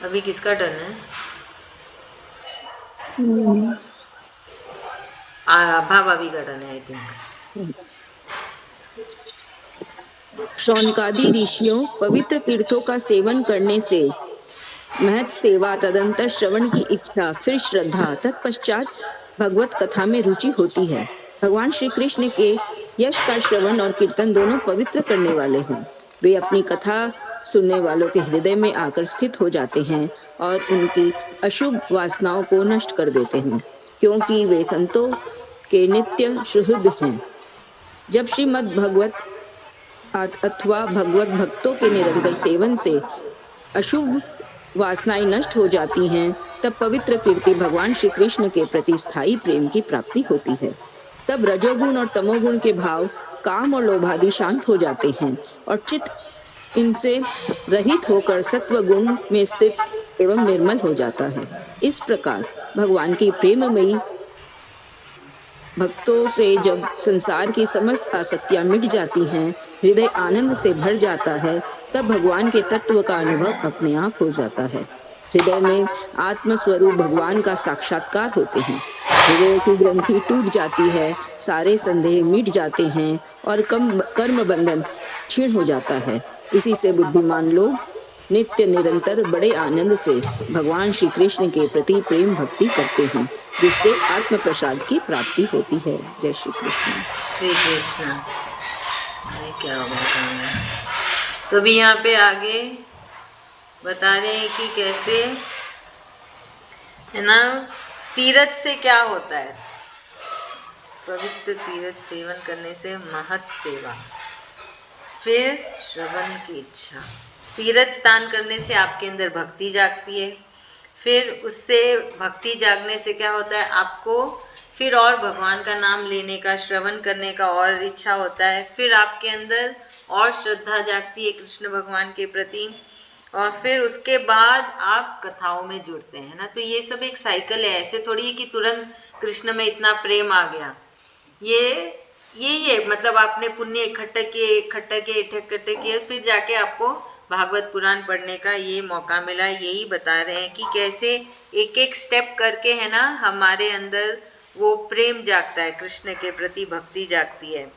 अभी किसका टर्न है? आभा भाभी का टर्न है आई थिंक। शौनकादि ऋषियों पवित्र तीर्थों का सेवन करने से महत सेवा, तदंतर श्रवण की इच्छा, फिर श्रद्धा, तत्पश्चात भगवत कथा में रुचि होती है। भगवान श्री कृष्ण के यश का श्रवण और कीर्तन दोनों पवित्र करने वाले हैं। वे अपनी कथा सुनने वालों के हृदय में आकर स्थित हो जाते हैं और उनकी अशुभ वासनाओं को नष्ट कर देते हैं, क्योंकि वे संतों के नित्य सुहृद हैं। जब श्रीमद् भगवत अथवा भगवत भक्तों के निरंतर सेवन से अशुभ वासनाएं नष्ट हो जाती हैं, तब पवित्र कीर्ति भगवान श्री कृष्ण के प्रति स्थायी प्रेम की प्राप्ति होती है। तब रजोगुण और तमोगुण के भाव, काम और लोभादि शांत हो जाते हैं और चित्त इनसे रहित होकर सत्व गुण में स्थित एवं निर्मल हो जाता है। इस प्रकार भगवान की प्रेममयी भक्तों से जब संसार की समस्त आसक्तियां मिट जाती हैं, हृदय आनंद से भर जाता है, तब भगवान के तत्व का अनुभव अपने आप हो जाता है। हृदय में आत्म स्वरूप भगवान का साक्षात्कार होते हैं। हृदय की ग्रंथि टूट जाती है, सारे संदेह मिट जाते हैं और कर्म बंधन क्षीण हो जाता है। इसी से बुद्धिमान लोग नित्य निरंतर बड़े आनंद से भगवान श्री कृष्ण के प्रति प्रेम भक्ति करते हैं, जिससे आत्म प्रसाद की प्राप्ति होती है। जय श्री कृष्ण। श्री कृष्ण। क्या होगा? तो अभी यहाँ पे आगे बता रहे हैं कि कैसे है ना, तीर्थ से क्या होता है। पवित्र तीर्थ सेवन करने से महत सेवा, फिर श्रवण की इच्छा, तीर्थ स्नान करने से आपके अंदर भक्ति जागती है। फिर उससे भक्ति जागने से क्या होता है, आपको फिर और भगवान का नाम लेने का, श्रवण करने का और इच्छा होता है। फिर आपके अंदर और श्रद्धा जागती है कृष्ण भगवान के प्रति, और फिर उसके बाद आप कथाओं में जुड़ते हैं ना। तो ये सब एक साइकिल है, ऐसे थोड़ी है कि तुरंत कृष्ण में इतना प्रेम आ गया। ये मतलब आपने पुण्य इकट्ठा किए, फिर जाके आपको भागवत पुराण पढ़ने का ये मौका मिला। यही बता रहे हैं कि कैसे एक एक स्टेप करके है ना हमारे अंदर वो प्रेम जागता है, कृष्ण के प्रति भक्ति जागती है।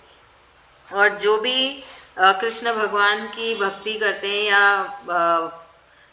और जो भी कृष्ण भगवान की भक्ति करते हैं या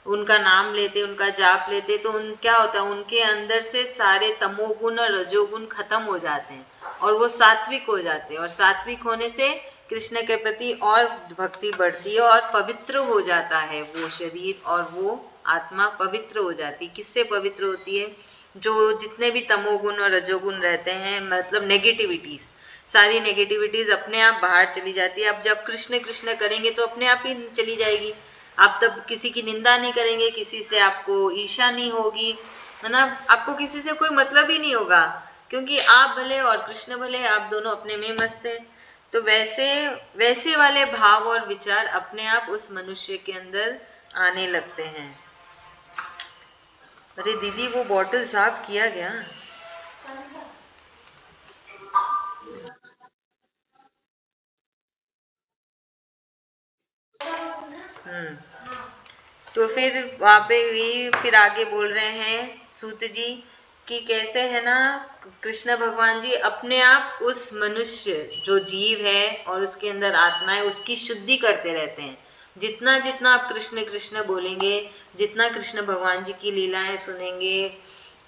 उनका नाम लेते, उनका जाप लेते, तो क्या होता है, उनके अंदर से सारे तमोगुण और रजोगुण खत्म हो जाते हैं और वो सात्विक हो जाते हैं। और सात्विक होने से कृष्ण के प्रति और भक्ति बढ़ती है और पवित्र हो जाता है वो शरीर, और वो आत्मा पवित्र हो जाती है। किससे पवित्र होती है? जो जितने भी तमोगुण और रजोगुण रहते हैं, मतलब नेगेटिविटीज, सारी नेगेटिविटीज अपने आप बाहर चली जाती है। अब जब कृष्ण कृष्ण करेंगे तो अपने आप ही चली जाएगी। आप तब किसी की निंदा नहीं करेंगे, किसी से आपको ईर्ष्या नहीं होगी, है ना। आपको किसी से कोई मतलब ही नहीं होगा, क्योंकि आप भले और कृष्ण भले, आप दोनों अपने में मस्त हैं। तो वैसे वाले भाव और विचार अपने आप उस मनुष्य के अंदर आने लगते हैं। अरे दीदी, वो बॉटल साफ किया गया? तो फिर वहाँ पे भी फिर आगे बोल रहे हैं सूत जी कि कैसे है ना कृष्ण भगवान जी अपने आप उस मनुष्य जो जीव है और उसके अंदर आत्मा है उसकी शुद्धि करते रहते हैं। जितना जितना आप कृष्ण कृष्ण बोलेंगे, जितना कृष्ण भगवान जी की लीलाएं सुनेंगे,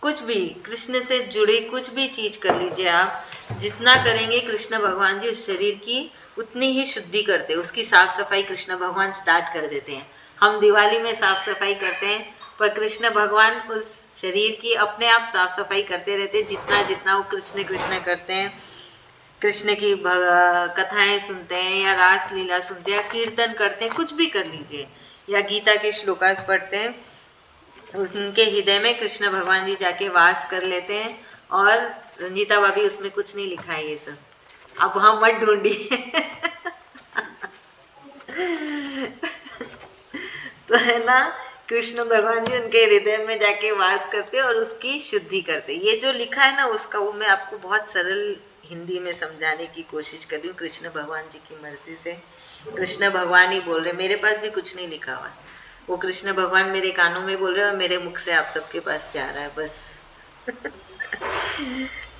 कुछ भी कृष्ण से जुड़ी कुछ भी चीज कर लीजिए आप, जितना करेंगे कृष्ण भगवान जी उस शरीर की उतनी ही शुद्धि करते हैं, उसकी साफ सफाई कृष्ण भगवान स्टार्ट कर देते हैं। हम दिवाली में साफ सफाई करते हैं, पर कृष्ण भगवान उस शरीर की अपने आप साफ सफाई करते रहते हैं। जितना जितना वो कृष्ण कृष्ण करते हैं, कृष्ण की कथाएं सुनते हैं या रास लीला सुनते हैं या कीर्तन करते हैं, कुछ भी कर लीजिए, या गीता के श्लोकास पढ़ते हैं, उनके हृदय में कृष्ण भगवान जी जाके वास कर लेते हैं। और रंजीता भाभी, उसमें कुछ नहीं लिखा है ये सब, आप वहां मत ढूंढिए। तो है ना, कृष्ण भगवान जी उनके हृदय में जाके वास करते और उसकी शुद्धि करते। ये जो लिखा है ना उसका, वो मैं आपको बहुत सरल हिंदी में समझाने की कोशिश कर रही हूँ, कृष्ण भगवान जी की मर्जी से। कृष्ण भगवान ही बोल रहे, मेरे पास भी कुछ नहीं लिखा हुआ, वो कृष्ण भगवान मेरे कानों में बोल रहे हैं और मेरे मुख से आप सबके पास जा रहा है बस।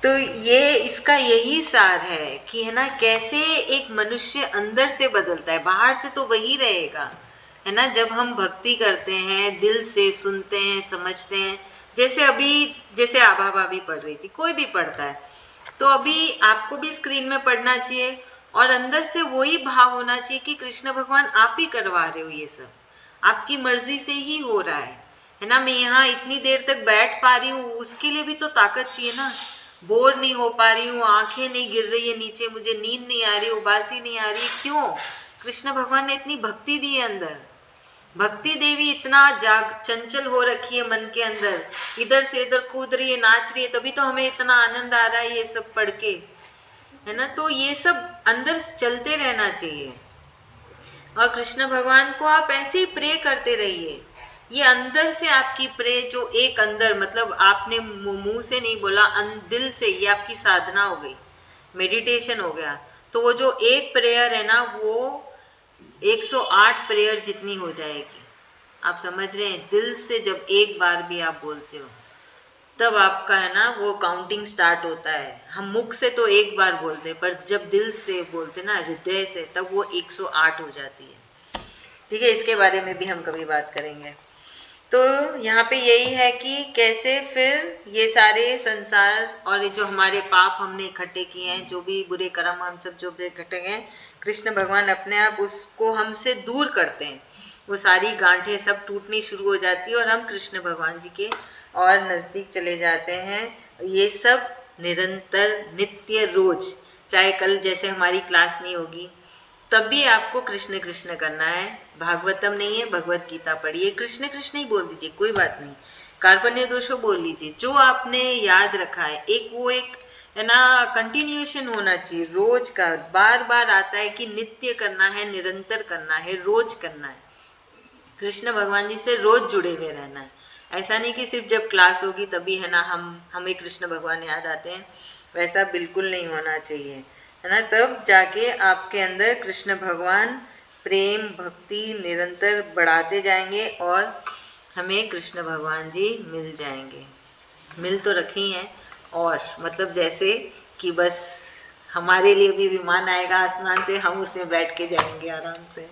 तो ये इसका यही सार है कि है ना कैसे एक मनुष्य अंदर से बदलता है, बाहर से तो वही रहेगा, है ना। जब हम भक्ति करते हैं, दिल से सुनते हैं, समझते हैं, जैसे आभा भाभी पढ़ रही थी, कोई भी पढ़ता है, तो अभी आपको भी स्क्रीन में पढ़ना चाहिए और अंदर से वही भाव होना चाहिए कि कृष्ण भगवान आप ही करवा रहे हो, ये सब आपकी मर्जी से ही हो रहा है ना। मैं यहाँ इतनी देर तक बैठ पा रही हूँ, उसके लिए भी तो ताकत चाहिए ना। बोर नहीं हो पा रही हूँ, आंखें नहीं गिर रही है नीचे, मुझे नींद नहीं आ रही, उबासी नहीं आ रही, क्यों? कृष्ण भगवान ने इतनी भक्ति दी है अंदर। भक्ति देवी इतना चंचल हो रखी है मन के अंदर, इधर से इधर कूद रही है, नाच रही है, तभी तो हमें इतना आनंद आ रहा है ये सब पढ़ के, है ना। तो ये सब अंदर चलते रहना चाहिए और कृष्ण भगवान को आप ऐसे ही प्रे करते रहिए। ये अंदर से आपकी प्रे, जो एक अंदर, मतलब आपने मुंह से नहीं बोला, दिल से, ये आपकी साधना हो गई, मेडिटेशन हो गया। तो वो जो एक प्रेयर है ना, वो 108 प्रेयर जितनी हो जाएगी। आप समझ रहे हैं? दिल से जब एक बार भी आप बोलते हो तब आपका है ना वो काउंटिंग स्टार्ट होता है। हम मुख से तो एक बार बोलते हैं, पर जब दिल से बोलते ना, हृदय से, तब वो 108 हो जाती है। ठीक है, इसके बारे में भी हम कभी बात करेंगे। तो यहाँ पे यही है कि कैसे फिर ये सारे संसार और ये जो हमारे पाप हमने इकट्ठे किए हैं, जो भी बुरे कर्म हम सब जो भी इकट्ठे हैं, कृष्ण भगवान अपने आप उसको हमसे दूर करते हैं। वो सारी गांठें सब टूटनी शुरू हो जाती है और हम कृष्ण भगवान जी के और नज़दीक चले जाते हैं। ये सब निरंतर, नित्य, रोज, चाहे कल जैसे हमारी क्लास नहीं होगी, तब भी आपको कृष्ण कृष्ण करना है। भागवतम नहीं है, भगवत गीता पढ़िए, कृष्ण कृष्ण ही बोल दीजिए, कोई बात नहीं। कार्पण्य दोषो बोल लीजिए, जो आपने याद रखा है। एक है ना, कंटिन्यूएशन होना चाहिए रोज का। बार बार आता है कि नित्य करना है, निरंतर करना है, रोज करना है। कृष्ण भगवान जी से रोज जुड़े हुए रहना है। ऐसा नहीं कि सिर्फ जब क्लास होगी तभी है ना हमें कृष्ण भगवान याद आते हैं, वैसा बिल्कुल नहीं होना चाहिए, है ना। तब जाके आपके अंदर कृष्ण भगवान प्रेम भक्ति निरंतर बढ़ाते जाएंगे और हमें कृष्ण भगवान जी मिल जाएंगे। मिल तो रखी हैं, और मतलब जैसे कि बस हमारे लिए भी विमान आएगा आसमान से, हम उसमें बैठ के जाएंगे आराम से।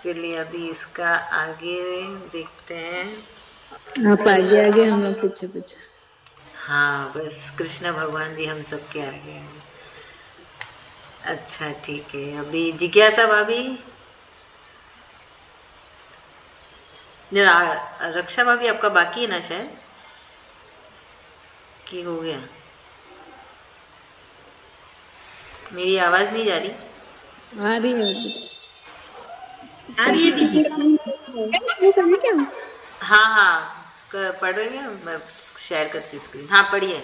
चलिए अभी इसका आगे देखते हैं। आप आगे आगे, हम लोग पीछे पीछे। हाँ, बस कृष्ण भगवान जी हम सबके आगे हैं। अच्छा ठीक है, अभी जिज्ञासा भाभी, रक्षा भाभी आपका बाकी है ना शायद, कि हो गया? मेरी आवाज नहीं जा रही? आ रही है। आ रही है दीदी। शुरू करें क्या? हाँ हाँ, पढ़ रही है, मैं शेयर करती स्क्रीन। हाँ पढ़िए।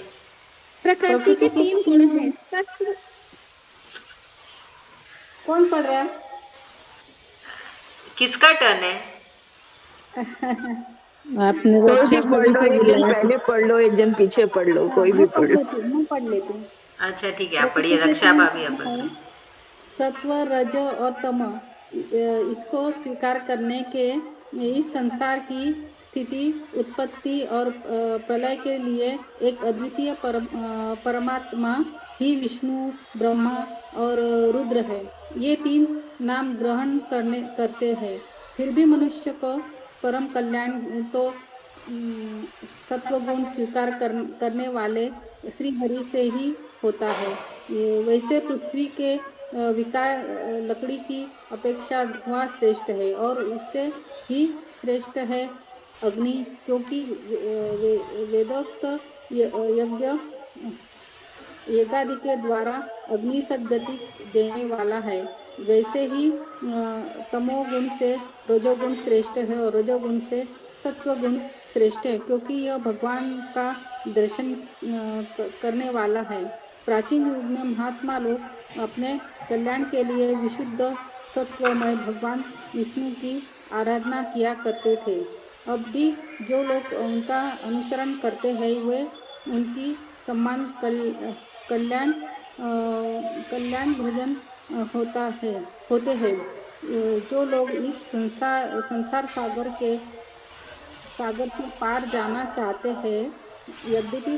प्रकृति के 3 गुण हैं, सत्व। कौन पढ़ रहा है? किसका टर्न है? आपने कोई रक्षा भी पढ़ भाभी लो, को एक जन बुलाया। पहले पढ़ लो, एक जन पीछे पढ़ लो, हाँ, कोई भी पढ़ लो। मैं पढ़ लेती हूँ। अच्छा ठीक है, आप प्रकृति पढ़िए। के रक्षा 3 भाभी आप गुण हैं, पढ़िए। सत्व रज और तम। इसको स्वीकार करने के इस संसार की स्थिति उत्पत्ति और प्रलय के लिए एक अद्वितीय परमात्मा ही विष्णु ब्रह्मा और रुद्र है। ये 3 नाम ग्रहण करते हैं, फिर भी मनुष्य को परम कल्याण तो सत्वगुण स्वीकार करने वाले श्री हरि से ही होता है। वैसे पृथ्वी के विकार लकड़ी की अपेक्षा धुआं श्रेष्ठ है, और उससे ही श्रेष्ठ है अग्नि, क्योंकि वेदोक्त यज्ञ यज्ञादि के द्वारा अग्नि सद्गति देने वाला है। वैसे ही तमोगुण से रजोगुण श्रेष्ठ है, और रजोगुण से सत्वगुण श्रेष्ठ है, क्योंकि यह भगवान का दर्शन करने वाला है। प्राचीन युग में महात्मा लोग अपने कल्याण के लिए विशुद्ध सत्वमय भगवान विष्णु की आराधना किया करते थे। अब भी जो लोग उनका अनुसरण करते हैं वे उनकी सम्मान कल्याण कल्याण भजन होते हैं। जो लोग इस संसार सागर से पार जाना चाहते हैं, यद्यपि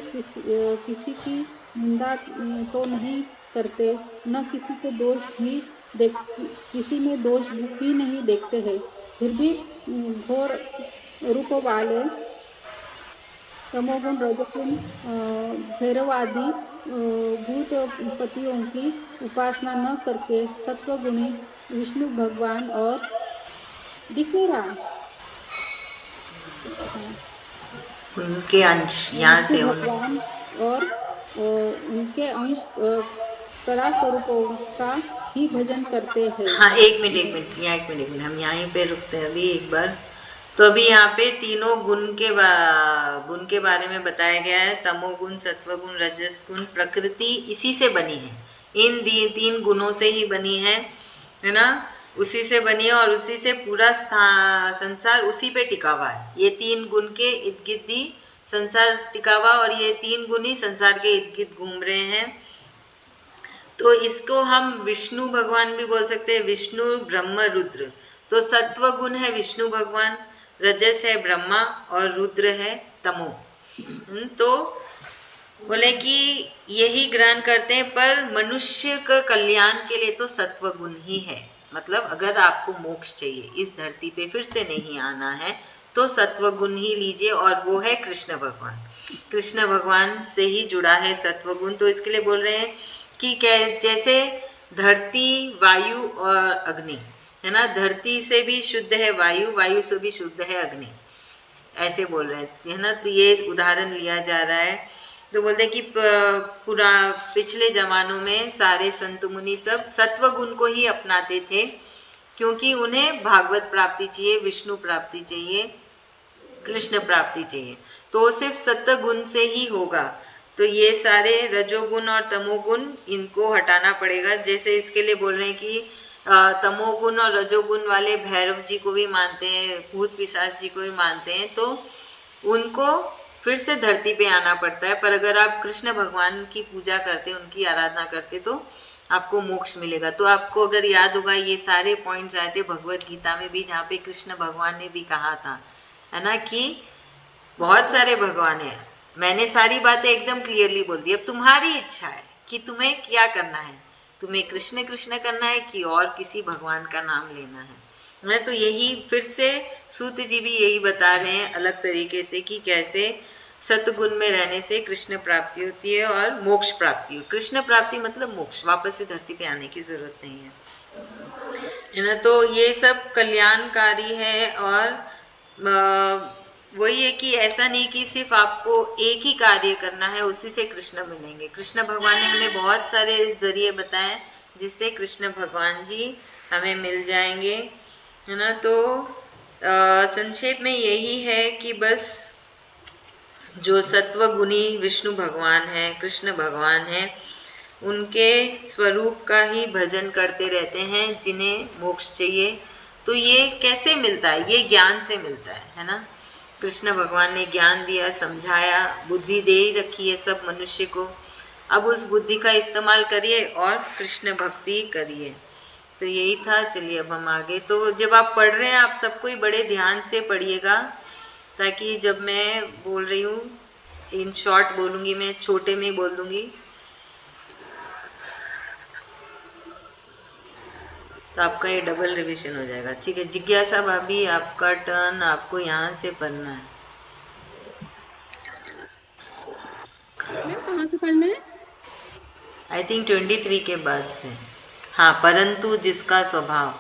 किसी की निंदा तो नहीं करते, न किसी को किसी में दोष भी नहीं देखते हैं, फिर भी घोर रूप वाले तमोगुण रजोगुण भैरवादि भूतपतियों की उपासना न करके सत्वगुणी विष्णु भगवान और दिखे रहा उनके अंश यहाँ से विष्णु भगवान और उनके अंश कला स्वरूपों का ही भजन करते हैं। हाँ एक मिनट यहाँ, एक मिनट हम यहीं पे रुकते हैं अभी एक बार। तो अभी यहाँ पे तीनों गुण के बारे में बताया गया है। तमोगुण, सत्वगुण, रजस गुण। प्रकृति इसी से बनी है, इन 3 गुणों से ही बनी है ना, उसी से बनी है, और उसी से पूरा संसार उसी पे टिका हुआ है। ये 3 गुण के इर्द गिर्द ही संसार टिका हुआ, और ये 3 गुण ही संसार के इर्द गिर्द घूम रहे हैं। तो इसको हम विष्णु भगवान भी बोल सकते हैं, विष्णु ब्रह्म रुद्र। तो सत्व गुण है विष्णु भगवान, रजस है ब्रह्मा, और रुद्र है तमो। तो बोले कि यही ग्रहण करते हैं, पर मनुष्य का कल्याण के लिए तो सत्व गुण ही है। मतलब अगर आपको मोक्ष चाहिए, इस धरती पे फिर से नहीं आना है, तो सत्व गुण ही लीजिए, और वो है कृष्ण भगवान। कृष्ण भगवान से ही जुड़ा है सत्व गुण। तो इसके लिए बोल रहे हैं कि जैसे धरती, वायु और अग्नि है ना, धरती से भी शुद्ध है वायु, वायु से भी शुद्ध है अग्नि, ऐसे बोल रहे हैं, है ना। तो ये उदाहरण लिया जा रहा है तो बोलते कि पूरा पिछले जमानों में सारे संत मुनि सब सत्व गुण को ही अपनाते थे, क्योंकि उन्हें भागवत प्राप्ति चाहिए, विष्णु प्राप्ति चाहिए, कृष्ण प्राप्ति चाहिए, तो सिर्फ सत्व गुण से ही होगा। तो ये सारे रजोगुण और तमोगुण इनको हटाना पड़ेगा। जैसे इसके लिए बोल रहे हैं कि तमोगुण और रजोगुण वाले भैरव जी को भी मानते हैं, भूत पिशाच जी को भी मानते हैं, तो उनको फिर से धरती पे आना पड़ता है। पर अगर आप कृष्ण भगवान की पूजा करते, उनकी आराधना करते, तो आपको मोक्ष मिलेगा। तो आपको अगर याद होगा ये सारे पॉइंट्स आए थे भगवत गीता में भी, जहाँ पे कृष्ण भगवान ने भी कहा था, है ना, कि बहुत सारे भगवान है। मैंने सारी बातें एकदम क्लियरली बोल दी। अब तुम्हारी इच्छा है कि तुम्हें क्या करना है, तुम्हें कृष्ण कृष्ण करना है कि और किसी भगवान का नाम लेना है। तो यही फिर से सूत जी भी यही बता रहे हैं अलग तरीके से कि कैसे सतगुण में रहने से कृष्ण प्राप्ति होती है और मोक्ष प्राप्ति हो। कृष्ण प्राप्ति मतलब मोक्ष, वापस से धरती पे आने की जरूरत नहीं है ना। तो ये सब कल्याणकारी है। और वही है कि ऐसा नहीं कि सिर्फ आपको एक ही कार्य करना है, उसी से कृष्ण मिलेंगे। कृष्ण भगवान ने हमें बहुत सारे जरिए बताए जिससे कृष्ण भगवान जी हमें मिल जाएंगे, है ना। तो संक्षेप में यही है कि बस जो सत्व गुणी विष्णु भगवान है, कृष्ण भगवान है, उनके स्वरूप का ही भजन करते रहते हैं जिन्हें मोक्ष चाहिए। तो ये कैसे मिलता है? ये ज्ञान से मिलता है ना। कृष्ण भगवान ने ज्ञान दिया, समझाया, बुद्धि दे ही रखी है सब मनुष्य को। अब उस बुद्धि का इस्तेमाल करिए और कृष्ण भक्ति करिए। तो यही था। चलिए अब हम आगे। तो जब आप पढ़ रहे हैं, आप सबको ही बड़े ध्यान से पढ़िएगा, ताकि जब मैं बोल रही हूँ, इन शॉर्ट बोलूँगी, मैं छोटे में बोल दूँगी, तो आपका ये डबल रिवीजन हो जाएगा। ठीक है जिज्ञासा भाभी, आपका टर्न, आपको यहाँ से पढ़ना है। मैम कहाँ से पढ़ना है? आई थिंक 23 के बाद से। हाँ, परंतु जिसका स्वभाव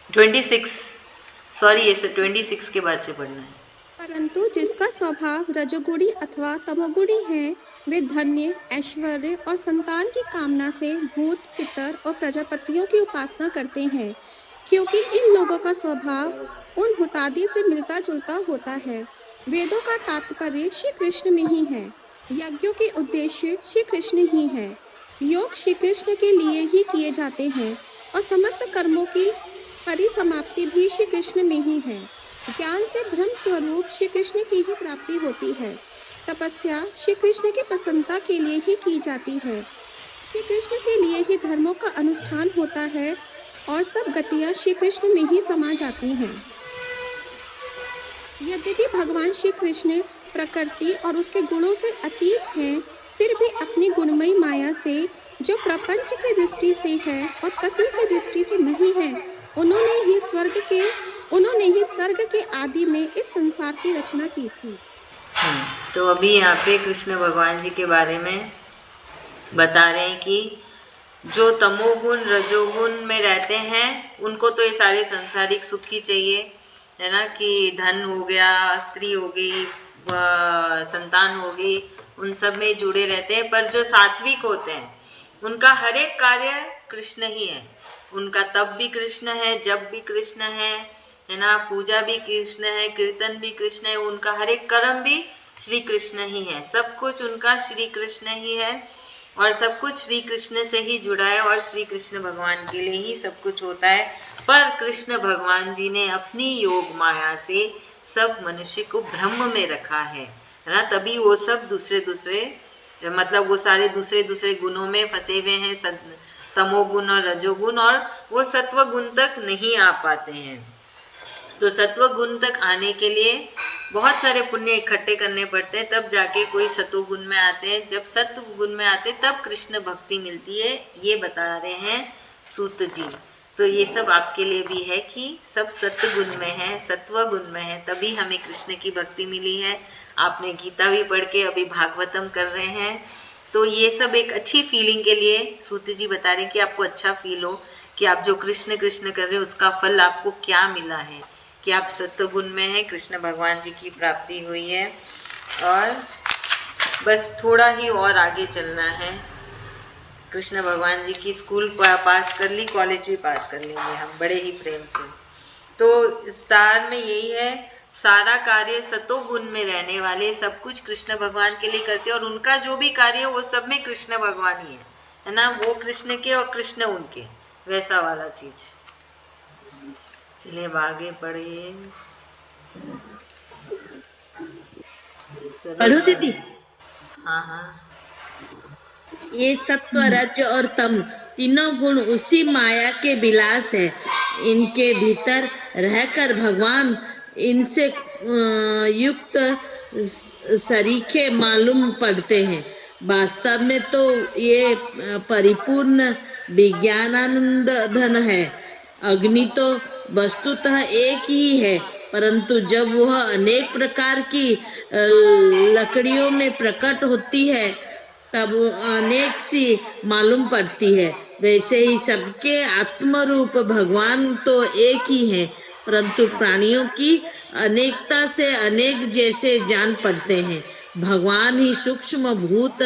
26, सॉरी ये 26 के बाद से पढ़ना है। परंतु जिसका स्वभाव रजोगुणी अथवा तमोगुणी है, वे धन्य, ऐश्वर्य और संतान की कामना से भूत, पितर और प्रजापतियों की उपासना करते हैं, क्योंकि इन लोगों का स्वभाव उन भूतादि से मिलता जुलता होता है। वेदों का तात्पर्य श्री कृष्ण में ही है, यज्ञों के उद्देश्य श्री कृष्ण ही है, योग श्री कृष्ण के लिए ही किए जाते हैं और समस्त कर्मों की परिसमाप्ति भी श्री कृष्ण में ही है। ज्ञान से ब्रह्म स्वरूप श्री कृष्ण की ही प्राप्ति होती है। तपस्या श्री कृष्ण की प्रसन्नता के लिए ही की जाती है। श्री कृष्ण के लिए ही धर्मों का अनुष्ठान होता है और सब गतियां श्री कृष्ण में ही समा जाती हैं। यद्यपि भगवान श्री कृष्ण प्रकृति और उसके गुणों से अतीत हैं, फिर भी अपनी गुणमयी माया से, जो प्रपंच की दृष्टि से है और तत्व की दृष्टि से नहीं है, उन्होंने ही स्वर्ग के आदि में इस संसार की रचना की थी। तो अभी यहाँ पे कृष्ण भगवान जी के बारे में बता रहे हैं कि जो तमोगुण रजोगुण में रहते हैं, उनको तो ये सारे सांसारिक सुख ही चाहिए, है ना, कि धन हो गया, स्त्री हो गई, संतान हो गई, उन सब में जुड़े रहते हैं। पर जो सात्विक होते हैं, उनका हर एक कार्य कृष्ण ही है। उनका तप भी कृष्ण है, जप भी कृष्ण है ना, पूजा भी कृष्ण है, कीर्तन भी कृष्ण है, उनका हर एक कर्म भी श्री कृष्ण ही है। सब कुछ उनका श्री कृष्ण ही है और सब कुछ श्री कृष्ण से ही जुड़ा है और श्री कृष्ण भगवान के लिए ही सब कुछ होता है। पर कृष्ण भगवान जी ने अपनी योग माया से सब मनुष्य को ब्रह्म में रखा है ना, तभी वो सब दूसरे मतलब वो सारे दूसरे गुणों में फंसे हुए हैं, तमोगुण और रजोगुण, और वो सत्व गुण तक नहीं आ पाते हैं। तो सत्व गुण तक आने के लिए बहुत सारे पुण्य इकट्ठे करने पड़ते हैं, तब जाके कोई सत्व गुण में आते हैं। जब सत्व गुण में आते तब कृष्ण भक्ति मिलती है, ये बता रहे हैं सूत जी। तो ये सब आपके लिए भी है कि सब सत्व गुण में है, सत्व गुण में है, तभी हमें कृष्ण की भक्ति मिली है। आपने गीता भी पढ़ के अभी भागवतम कर रहे हैं, तो ये सब एक अच्छी फीलिंग के लिए सूत जी बता रहे हैं कि आपको अच्छा फील हो कि आप जो कृष्ण कृष्ण कर रहे हो उसका फल आपको क्या मिला है, कि आप सत्व गुण में हैं, कृष्ण भगवान जी की प्राप्ति हुई है। और बस थोड़ा ही और आगे चलना है। कृष्ण भगवान जी की स्कूल पास कर ली, कॉलेज भी पास कर लेंगे हम बड़े ही प्रेम से। तो विस्तार में यही है, सारा कार्य सतो गुण में रहने वाले सब कुछ कृष्ण भगवान के लिए करते हैं, और उनका जो भी कार्य है वो सब में कृष्ण भगवान ही है ना, वो कृष्ण के और कृष्ण उनके, वैसा वाला चीज। चलिए अब आगे पढ़िए। पढ़ो दीदी। हाँ हाँ। ये सत्व रज और तम तीनों गुण उसी माया के विलास है। इनके भीतर रहकर भगवान इनसे युक्त सरीखे मालूम पड़ते हैं। वास्तव में तो ये परिपूर्ण विज्ञानानंद धन है। अग्नि तो वस्तुतः एक ही है, परंतु जब वह अनेक प्रकार की लकड़ियों में प्रकट होती है तब अनेक सी मालूम पड़ती है। वैसे ही सबके आत्म रूप भगवान तो एक ही है, परंतु प्राणियों की अनेकता से अनेक जैसे जान पड़ते हैं। भगवान ही सूक्ष्म भूत,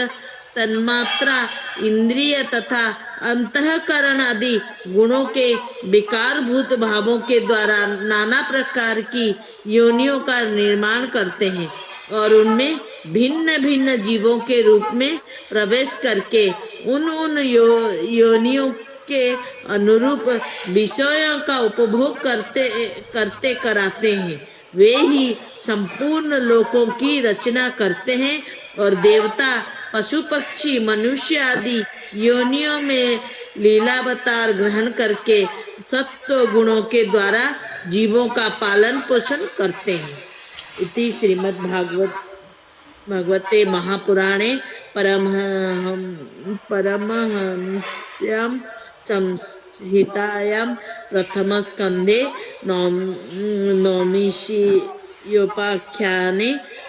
तन्मात्रा, इंद्रिय तथा अंतःकरण आदि गुणों के विकारभूत भावों के द्वारा नाना प्रकार की योनियों का निर्माण करते हैं और उनमें भिन्न भिन्न जीवों के रूप में प्रवेश करके उन योनियों के अनुरूप विषयों का उपभोग करते कराते हैं। वे ही संपूर्ण लोकों की रचना करते हैं और देवता, पशु पक्षी, मनुष्य आदि योनियों में लीलावतार ग्रहण करके सत्व गुणों के द्वारा जीवों का पालन पोषण करते हैं। इति श्रीमद्भागवते महापुराणे परमहंस्यां संहितायां प्रथमस्कन्धे नवमीयोपाख्याने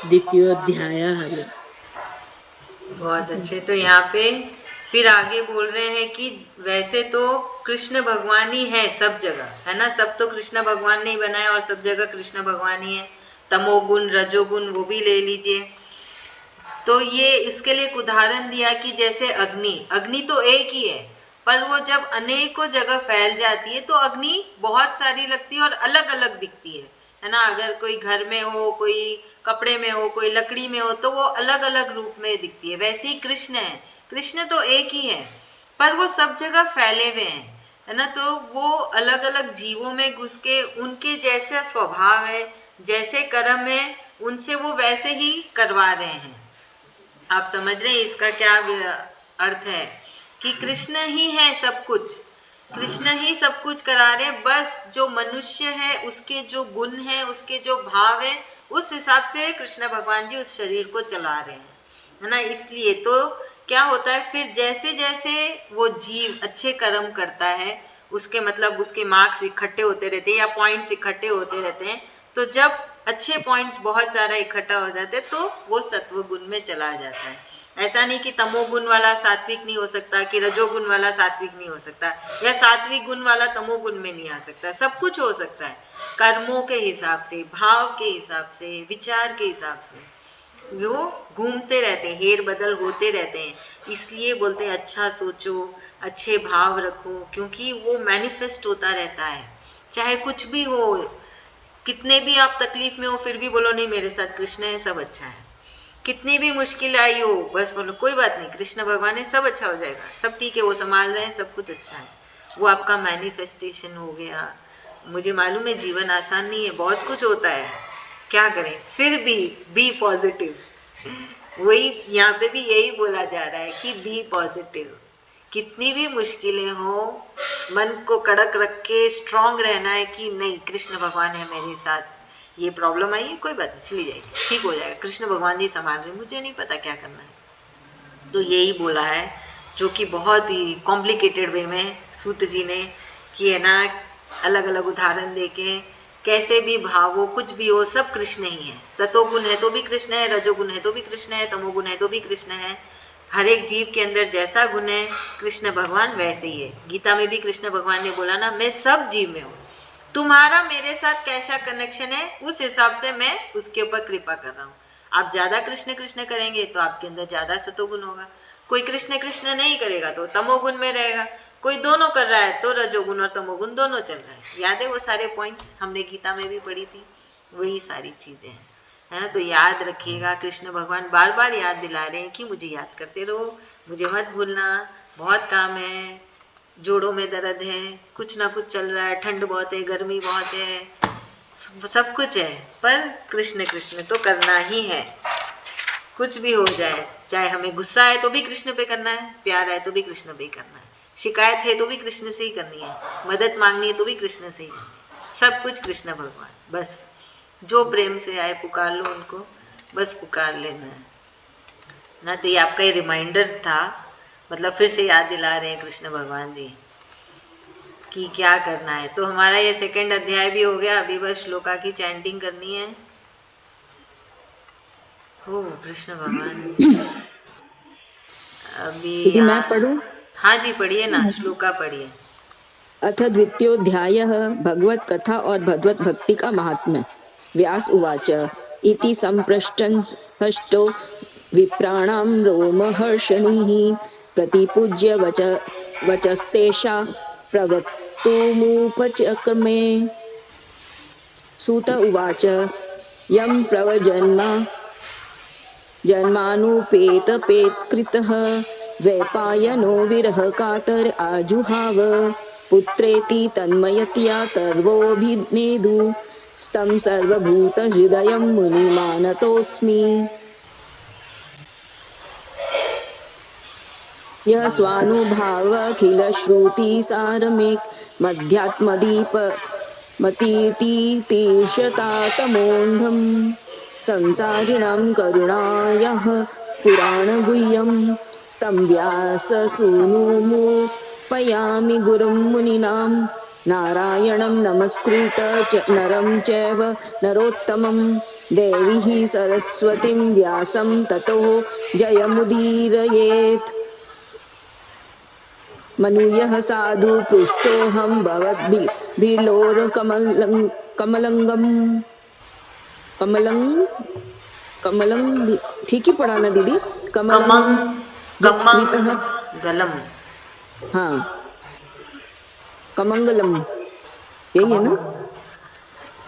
द्वितीयोऽध्यायः। बहुत अच्छे। तो यहाँ पे फिर आगे बोल रहे हैं कि वैसे तो कृष्ण भगवान ही है सब जगह, है ना, सब तो कृष्ण भगवान ने ही बनाया और सब जगह कृष्ण भगवान ही है। तमोगुण, रजोगुण वो भी ले लीजिए। तो ये इसके लिए एक उदाहरण दिया कि जैसे अग्नि तो एक ही है, पर वो जब अनेकों जगह फैल जाती है तो अग्नि बहुत सारी लगती है और अलग अलग दिखती है ना। अगर कोई घर में हो, कोई कपड़े में हो, कोई लकड़ी में हो, तो वो अलग अलग रूप में दिखती है। वैसे ही कृष्ण है, कृष्ण तो एक ही है पर वो सब जगह फैले हुए हैं, है ना। तो वो अलग अलग जीवों में घुस के उनके जैसा स्वभाव है, जैसे कर्म है, उनसे वो वैसे ही करवा रहे हैं। आप समझ रहे हैं इसका क्या अर्थ है कि कृष्ण ही है सब कुछ, कृष्ण ही सब कुछ करा रहे हैं। बस जो मनुष्य है उसके जो गुण है, उसके जो भाव है, उस हिसाब से कृष्ण भगवान जी उस शरीर को चला रहे हैं, है ना। इसलिए तो क्या होता है फिर जैसे जैसे वो जीव अच्छे कर्म करता है, उसके मतलब उसके मार्क्स इकट्ठे होते रहते हैं या पॉइंट्स इकट्ठे होते रहते हैं। तो जब अच्छे पॉइंट्स बहुत सारा इकट्ठा हो जाते हैं तो वो सत्व गुण में चला जाता है। ऐसा नहीं कि तमोगुण वाला सात्विक नहीं हो सकता, कि रजोगुण वाला सात्विक नहीं हो सकता, या सात्विक गुण वाला तमोगुण में नहीं आ सकता। सब कुछ हो सकता है कर्मों के हिसाब से, भाव के हिसाब से, विचार के हिसाब से। वो घूमते रहते हैं, हेर बदल होते रहते हैं। इसलिए बोलते हैं अच्छा सोचो, अच्छे भाव रखो, क्योंकि वो मैनिफेस्ट होता रहता है। चाहे कुछ भी हो, कितने भी आप तकलीफ में हो, फिर भी बोलो नहीं मेरे साथ कृष्ण है, सब अच्छा है। कितनी भी मुश्किल आई हो, बस बोलो कोई बात नहीं, कृष्ण भगवान है, सब अच्छा हो जाएगा, सब ठीक है, वो संभाल रहे हैं, सब कुछ अच्छा है। वो आपका मैनिफेस्टेशन हो गया। मुझे मालूम है जीवन आसान नहीं है, बहुत कुछ होता है, क्या करें, फिर भी बी पॉजिटिव। वही यहाँ पे भी यही बोला जा रहा है कि बी पॉजिटिव। कितनी भी मुश्किलें हो, मन को कड़क रख के स्ट्रांग रहना है कि नहीं कृष्ण भगवान है मेरे साथ, ये प्रॉब्लम आई है कोई बात नहीं, चली जाएगी, ठीक हो जाएगा, कृष्ण भगवान जी संभाल रहे, मुझे नहीं पता क्या करना है। तो यही बोला है, जो कि बहुत ही कॉम्प्लिकेटेड वे में सूत जी ने कि है ना, अलग अलग उदाहरण देके कैसे भी भाव हो, कुछ भी हो, सब कृष्ण ही है। सतोगुण है तो भी कृष्ण है, रजोगुण है तो भी कृष्ण है, तमोगुण है तो भी कृष्ण है। हर एक जीव के अंदर जैसा गुण है कृष्ण भगवान वैसे ही है। गीता में भी कृष्ण भगवान ने बोला ना, मैं सब जीव में हूँ, तुम्हारा मेरे साथ कैसा कनेक्शन है उस हिसाब से मैं उसके ऊपर कृपा कर रहा हूँ। आप ज्यादा कृष्ण कृष्ण करेंगे तो आपके अंदर ज्यादा सतोगुण होगा। कोई कृष्ण कृष्ण नहीं करेगा तो तमोगुण में रहेगा। कोई दोनों कर रहा है तो रजोगुण और तमोगुण दोनों चल रहा है। याद है वो सारे पॉइंट्स हमने गीता में भी पढ़ी थी, वही सारी चीजें हैं, है। तो याद रखिएगा, कृष्ण भगवान बार बार याद दिला रहे हैं कि मुझे याद करते रहो, मुझे मत भूलना, बहुत काम है, जोड़ों में दर्द है, कुछ ना कुछ चल रहा है, ठंड बहुत है, गर्मी बहुत है, सब कुछ है, पर कृष्ण कृष्ण तो करना ही है। कुछ भी हो जाए, चाहे हमें गुस्सा है तो भी कृष्ण पे करना है, प्यार है तो भी कृष्ण पे करना है, शिकायत है तो भी कृष्ण से ही करनी है, मदद मांगनी है तो भी कृष्ण से ही करनी है, सब कुछ कृष्ण भगवान। बस जो प्रेम से आए पुकार लो उनको, बस पुकार लेना है ना। तो ये आपका ये रिमाइंडर था, मतलब फिर से याद दिला रहे हैं कृष्ण भगवान जी कि क्या करना है। तो हमारा ये सेकंड अध्याय भी हो गया, अभी बस श्लोका की चैंटिंग करनी है। हो कृष्ण भगवान अभी दीदी मैं पढ़ूं? हाँ जी पढ़िए ना, श्लोका पढ़िए। अथ द्वितीयोऽध्यायः भगवत कथा और भगवत भक्ति का महात्म्य। व्यास उवाच इति सम्पृष्टं हष्टो विप्राणां रोमहर्षणिः प्रतिपूज्य वचस्तेषा प्रवक्तुमुपचक्रमे। सूत उवाच यं प्रवजन्मा जन्मानुपेतपेत्कृतः द्वैपायनो विरह कातर आजुहाव पुत्रेति तन्मयतया तर्वोऽभिनेदु स्तं सर्वभूतहृदयं मुनिमानतोऽस्मि। यः स्वानुभावाखिलश्रुतिसारमेक मतीतीर्षतातमोऽन्धं संसारिणां करुणायाः पुराणगुह्यं तं व्याससूनुमुपयामि गुरुं मुनीनां नारायणं नमस्कृत्य च नरं चैव नरोत्तमं देवीं सरस्वतीं व्यासं ततो जयमुदीरयेत्। मनुयः साधु पृष्ठोऽहं कमलं ठीक ही पढ़ा ना दीदी? कमलं यत्कृतः, गलम, हाँ कमंगलम यही है ना?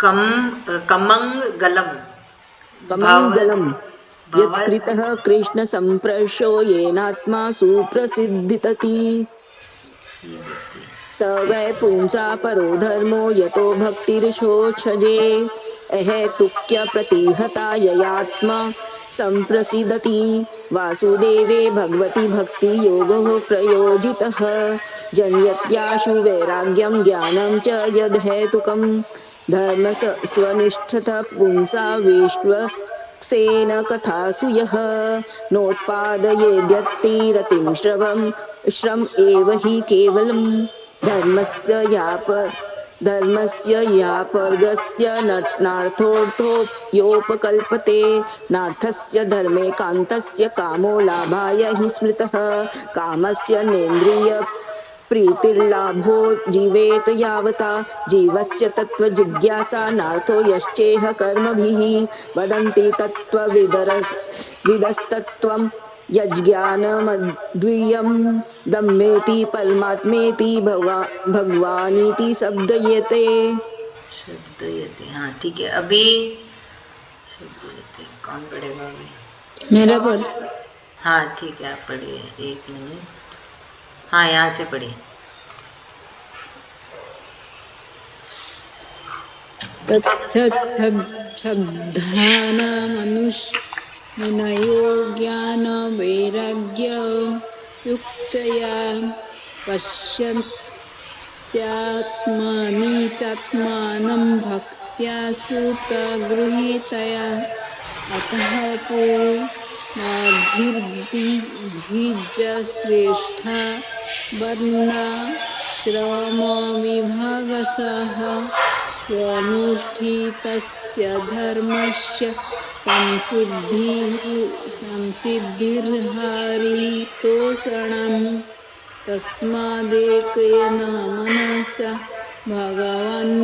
कमंगलम कमंगलम यत्कृतः कृष्ण संप्रशो येनात्मा सुप्रसिद्धितति स वै पुंसा परो धर्मो यतो भक्तिर्षोक्षजे अहेतुक्य प्रतिहता ययात्मा संप्रसिदति वासुदेवे भगवति भक्ति योगो प्रयोजितः जन्यत्याशु वैराग्यं ज्ञानं च यदहेतुकं धर्म स्वनिष्ठतः पुंसा विश्वक्सेन कथासु यः नोत्पादयेद्यत्तिरतिं श्रम एव हि केवलं धर्मस्य यापर्गस्य नार्थोपकल्पते नार्थस्य धर्मे कान्तस्य कामो लाभाय हि स्मृतः कामस्य नेन्द्रिय प्रीतिर्लाभो जीवेत यावता जीवस्य तत्त्वजिज्ञासा नार्थो यश्चेह कर्मभिः वदन्ति तत्त्वविदस्तत्त्वं यज्ञानमद्वितीयं ब्रह्मेति परमात्मेति भगवानीति शब्दयते। हाँ ठीक है। अभी शब्दयते कौन पढ़ेगा अभी? मेरा पढ़। हाँ ठीक है आप पढ़िए, 1 मिनट। हाँ यहाँ से पढ़िए। मुनयो ज्ञान वैराग्य युक्तया पश्यन्त्यात्मनि चात्मानं भक्त्या सुतगृहीतया अतः पूर्णभिर्द्विजश्रेष्ठा वर्णाश्रमविभागशः स्वनुष्ठितस्य धर्मस्य संसिद्धिर्हरितोषणम् तस्मादेकेन मनसा भगवान्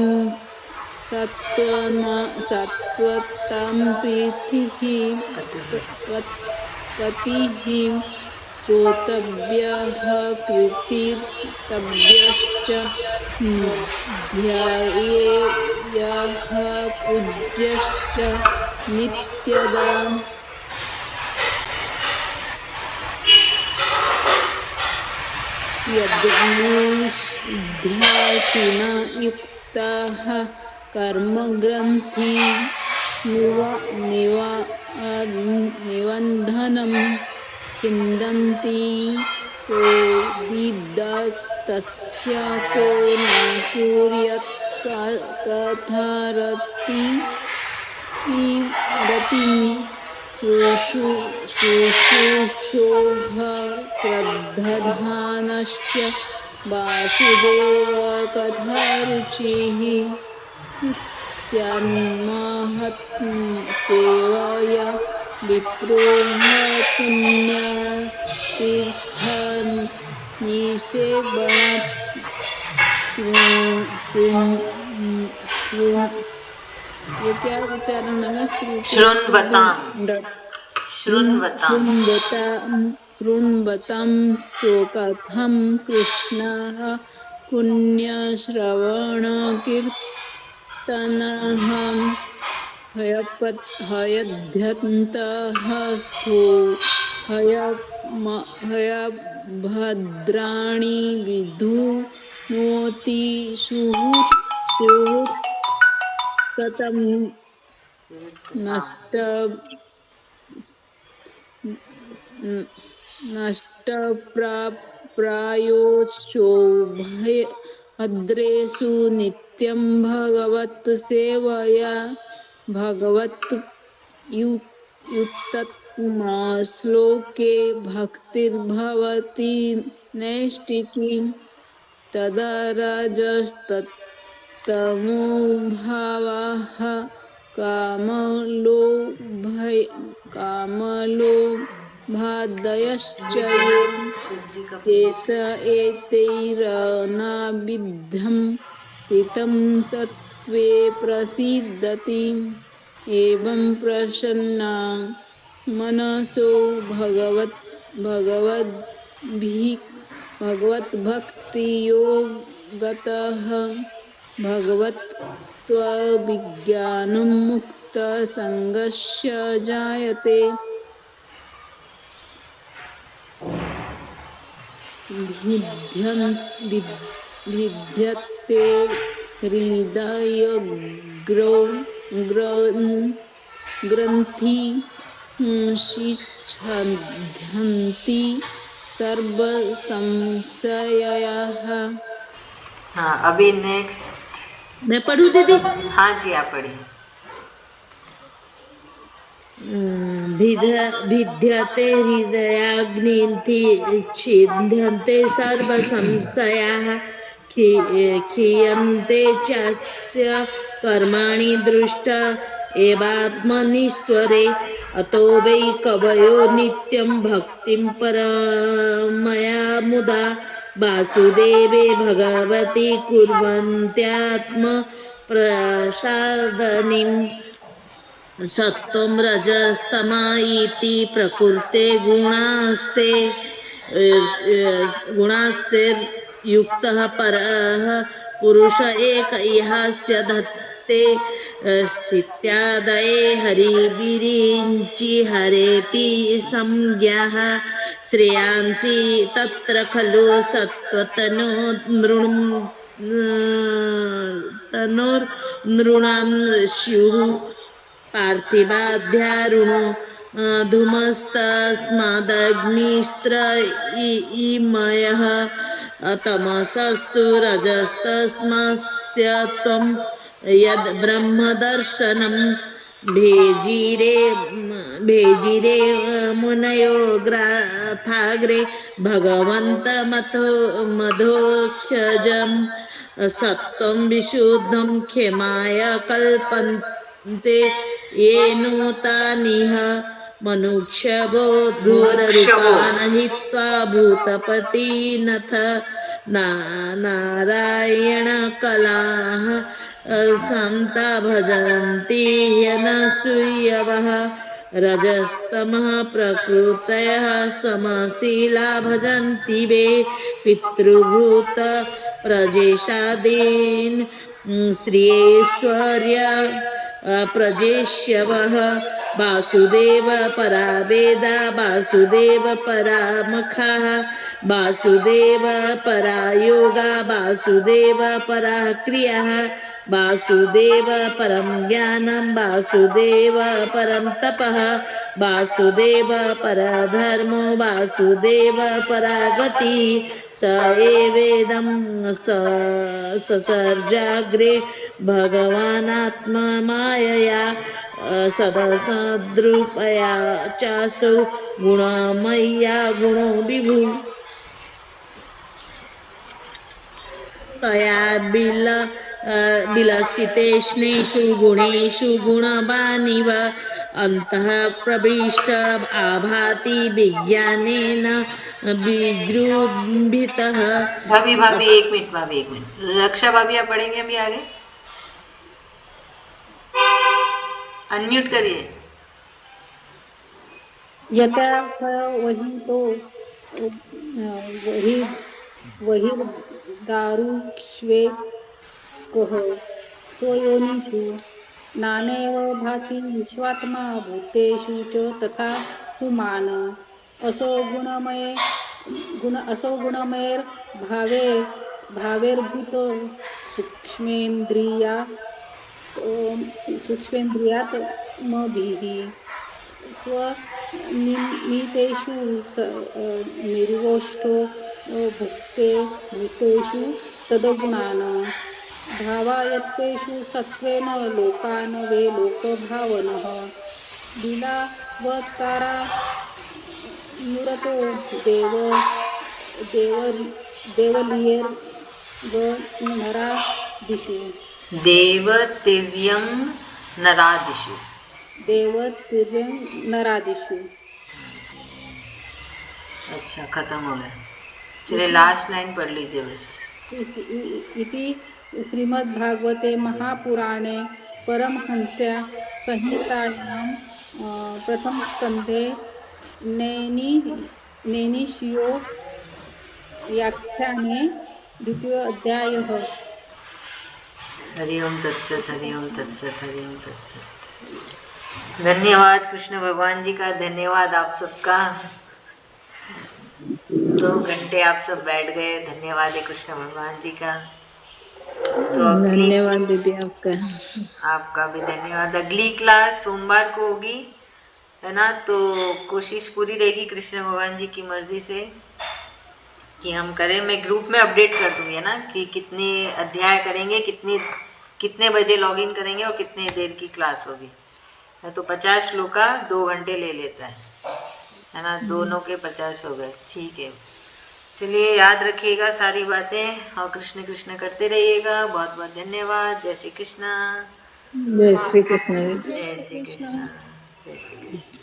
सत्वतं प्रीतिः पतिः श्रोतव्यः कीर्तितव्यश्च ध्यायेयः पूज्यश्च नित्यदा यज्ञासिना युक्ताः कर्मग्रन्थि निबन्धनं छिन्दन्ति को विद्स्तस्य को न कुर्यात् रतिं शुश्रूषोः श्रद्धानश्च वासुदेवकथारुचिः स्यान्महत्सेवया विप्रोः पुण्यतीर्थनिसेवनात् ये क्या उच्चारण है? शृण्वतां स्वकथं कृष्णः पुण्यश्रवणकीर्तनः हयध्यन्तः स्थो हयभद्राणि विधुनोति सुहृत्कथं नष्टप्रायोऽशो भद्रेषु नित्यं भगवत् सेवया भगवत्युत्तमा श्लोके भक्तिर्भवति नैष्टिकी तदा रजस्तमोभावः कामलोभादयश्च एतैरनाविद्धं स्थितं सत्त्वे प्रसीदति एवं प्रसन्ना मनसो भगवद्भक्तियोगतः भगवत्त्वविज्ञानं मुक्तसङ्गस्य जायते भिद्यते हृदयग्रन्थि शिच्छन्ति सर्वसंशयाः। हाँ, अभी नेक्स्ट मैं पढ़ूं दीदी? हाँ जी, आप पढ़िए। भिद्यते हृदयाग्निं छिद्यन्ते सर्वसंशयाः क्षीयन्ते चास्य कर्माणि दृष्ट एवात्मनीश्वरे अतो वै कवयो नित्यं भक्तिं परमया मुदा वासुदेवे भगवति कुर्वन्त्यात्मप्रसादनीम् सत्त्वं रजस्तम इति प्रकृते गुणास्ते युक्तः परः पुरुष एक इहास्य धत्ते स्थित्यादये हरिविरिञ्चि हरेति संज्ञाः श्रेयांसि तत्र खलु सत्त्वतनोर्नृणां स्युः पार्थिवाध्यारुणो धूमस्तस्मादग्निस्त्र इमयः तमसस्तु रजस्तस्मास्य त्वं यद् ब्रह्मदर्शनं भेजिरे मुनयो ग्राथाग्रे भगवन्तमधोक्षजम् सत्त्वं विशुद्धं खेमाय कल्पन्ते येनोतानिह मनुष्यवो धूररूपान् हित्वा भूतपतिनथ नारायणकलाः शान्ता भजन्ति ह्यनसूयवः रजस्तमः प्रकृतयः समशीला भजन्ति वे पितृभूत प्रजेशादीन् श्रियेश्वर्य प्रजेष्यवः वासुदेव परा वेदा वासुदेव परामखाः वासुदेव परा योगा वासुदेव परा क्रियाः वासुदेव परं ज्ञानं वासुदेव परं तपः वासुदेव परधर्मो वासुदेव परा गतिः स एवेदं ससर्जाग्रे भगवानात्मा मायया सदसद्रूपया चासौ गुणमय्या गुणो विभु तया विलसितेष्णेषु गुणेषु गुणवानिव अन्तः प्रविष्ट आभाति विज्ञानेन विजृंभितः। भाभी एक मिनट रक्षा भाभी आप पढ़ेंगे अभी आगे, अनम्यूट करिए। यथार्थ वही तो वही दारुष्वे कह स्वयोनिषु नानेव भाति विश्वात्मा भूतेषु च तथा पुमान असो गुणमयेर भावेर्भूत सूक्ष्मेन्द्रियात्मभिः स्वनिमितेषु निर्वोष्ठो भुक्ते भूतेषु तदगुणान् भावायत्तेषु सत्त्वेन लोकान् वे लोकभावनः लीलावतारा नुरतो देवलीयर्गनरादिषु देवतिर्यं नरादिषु। अच्छा, खत्म हो गया। चलिए लास्ट लाइन पढ़ लीजिए बस। इति श्रीमद्भागवते महापुराणे परमहंस्या संहितायां प्रथमस्कन्धे नैनिषियो व्याख्याने द्वितीय अध्यायः। हरि ओम तत्सत, हरि ओम तत्सत, हरि ओम तत्सत। धन्यवाद कृष्ण भगवान जी का, धन्यवाद आप सबका। 2 घंटे आप सब बैठ गए, धन्यवाद है कृष्ण भगवान जी का। तो धन्यवाद दीदी आपका भी धन्यवाद। अगली क्लास सोमवार को होगी, है ना? तो कोशिश पूरी रहेगी कृष्ण भगवान जी की मर्जी से कि हम करें। मैं ग्रुप में अपडेट कर दूंगी, है ना, कि कितने अध्याय करेंगे, कितने बजे लॉगिन करेंगे और कितने देर की क्लास होगी। तो 50 श्लोक का 2 घंटे ले लेता है ना? दोनों के 50 हो गए, ठीक है। चलिए याद रखिएगा सारी बातें और कृष्ण कृष्ण करते रहिएगा। बहुत बहुत धन्यवाद। जय श्री कृष्ण। जय श्री कृष्ण। जय श्री कृष्ण। जय श्री कृष्ण।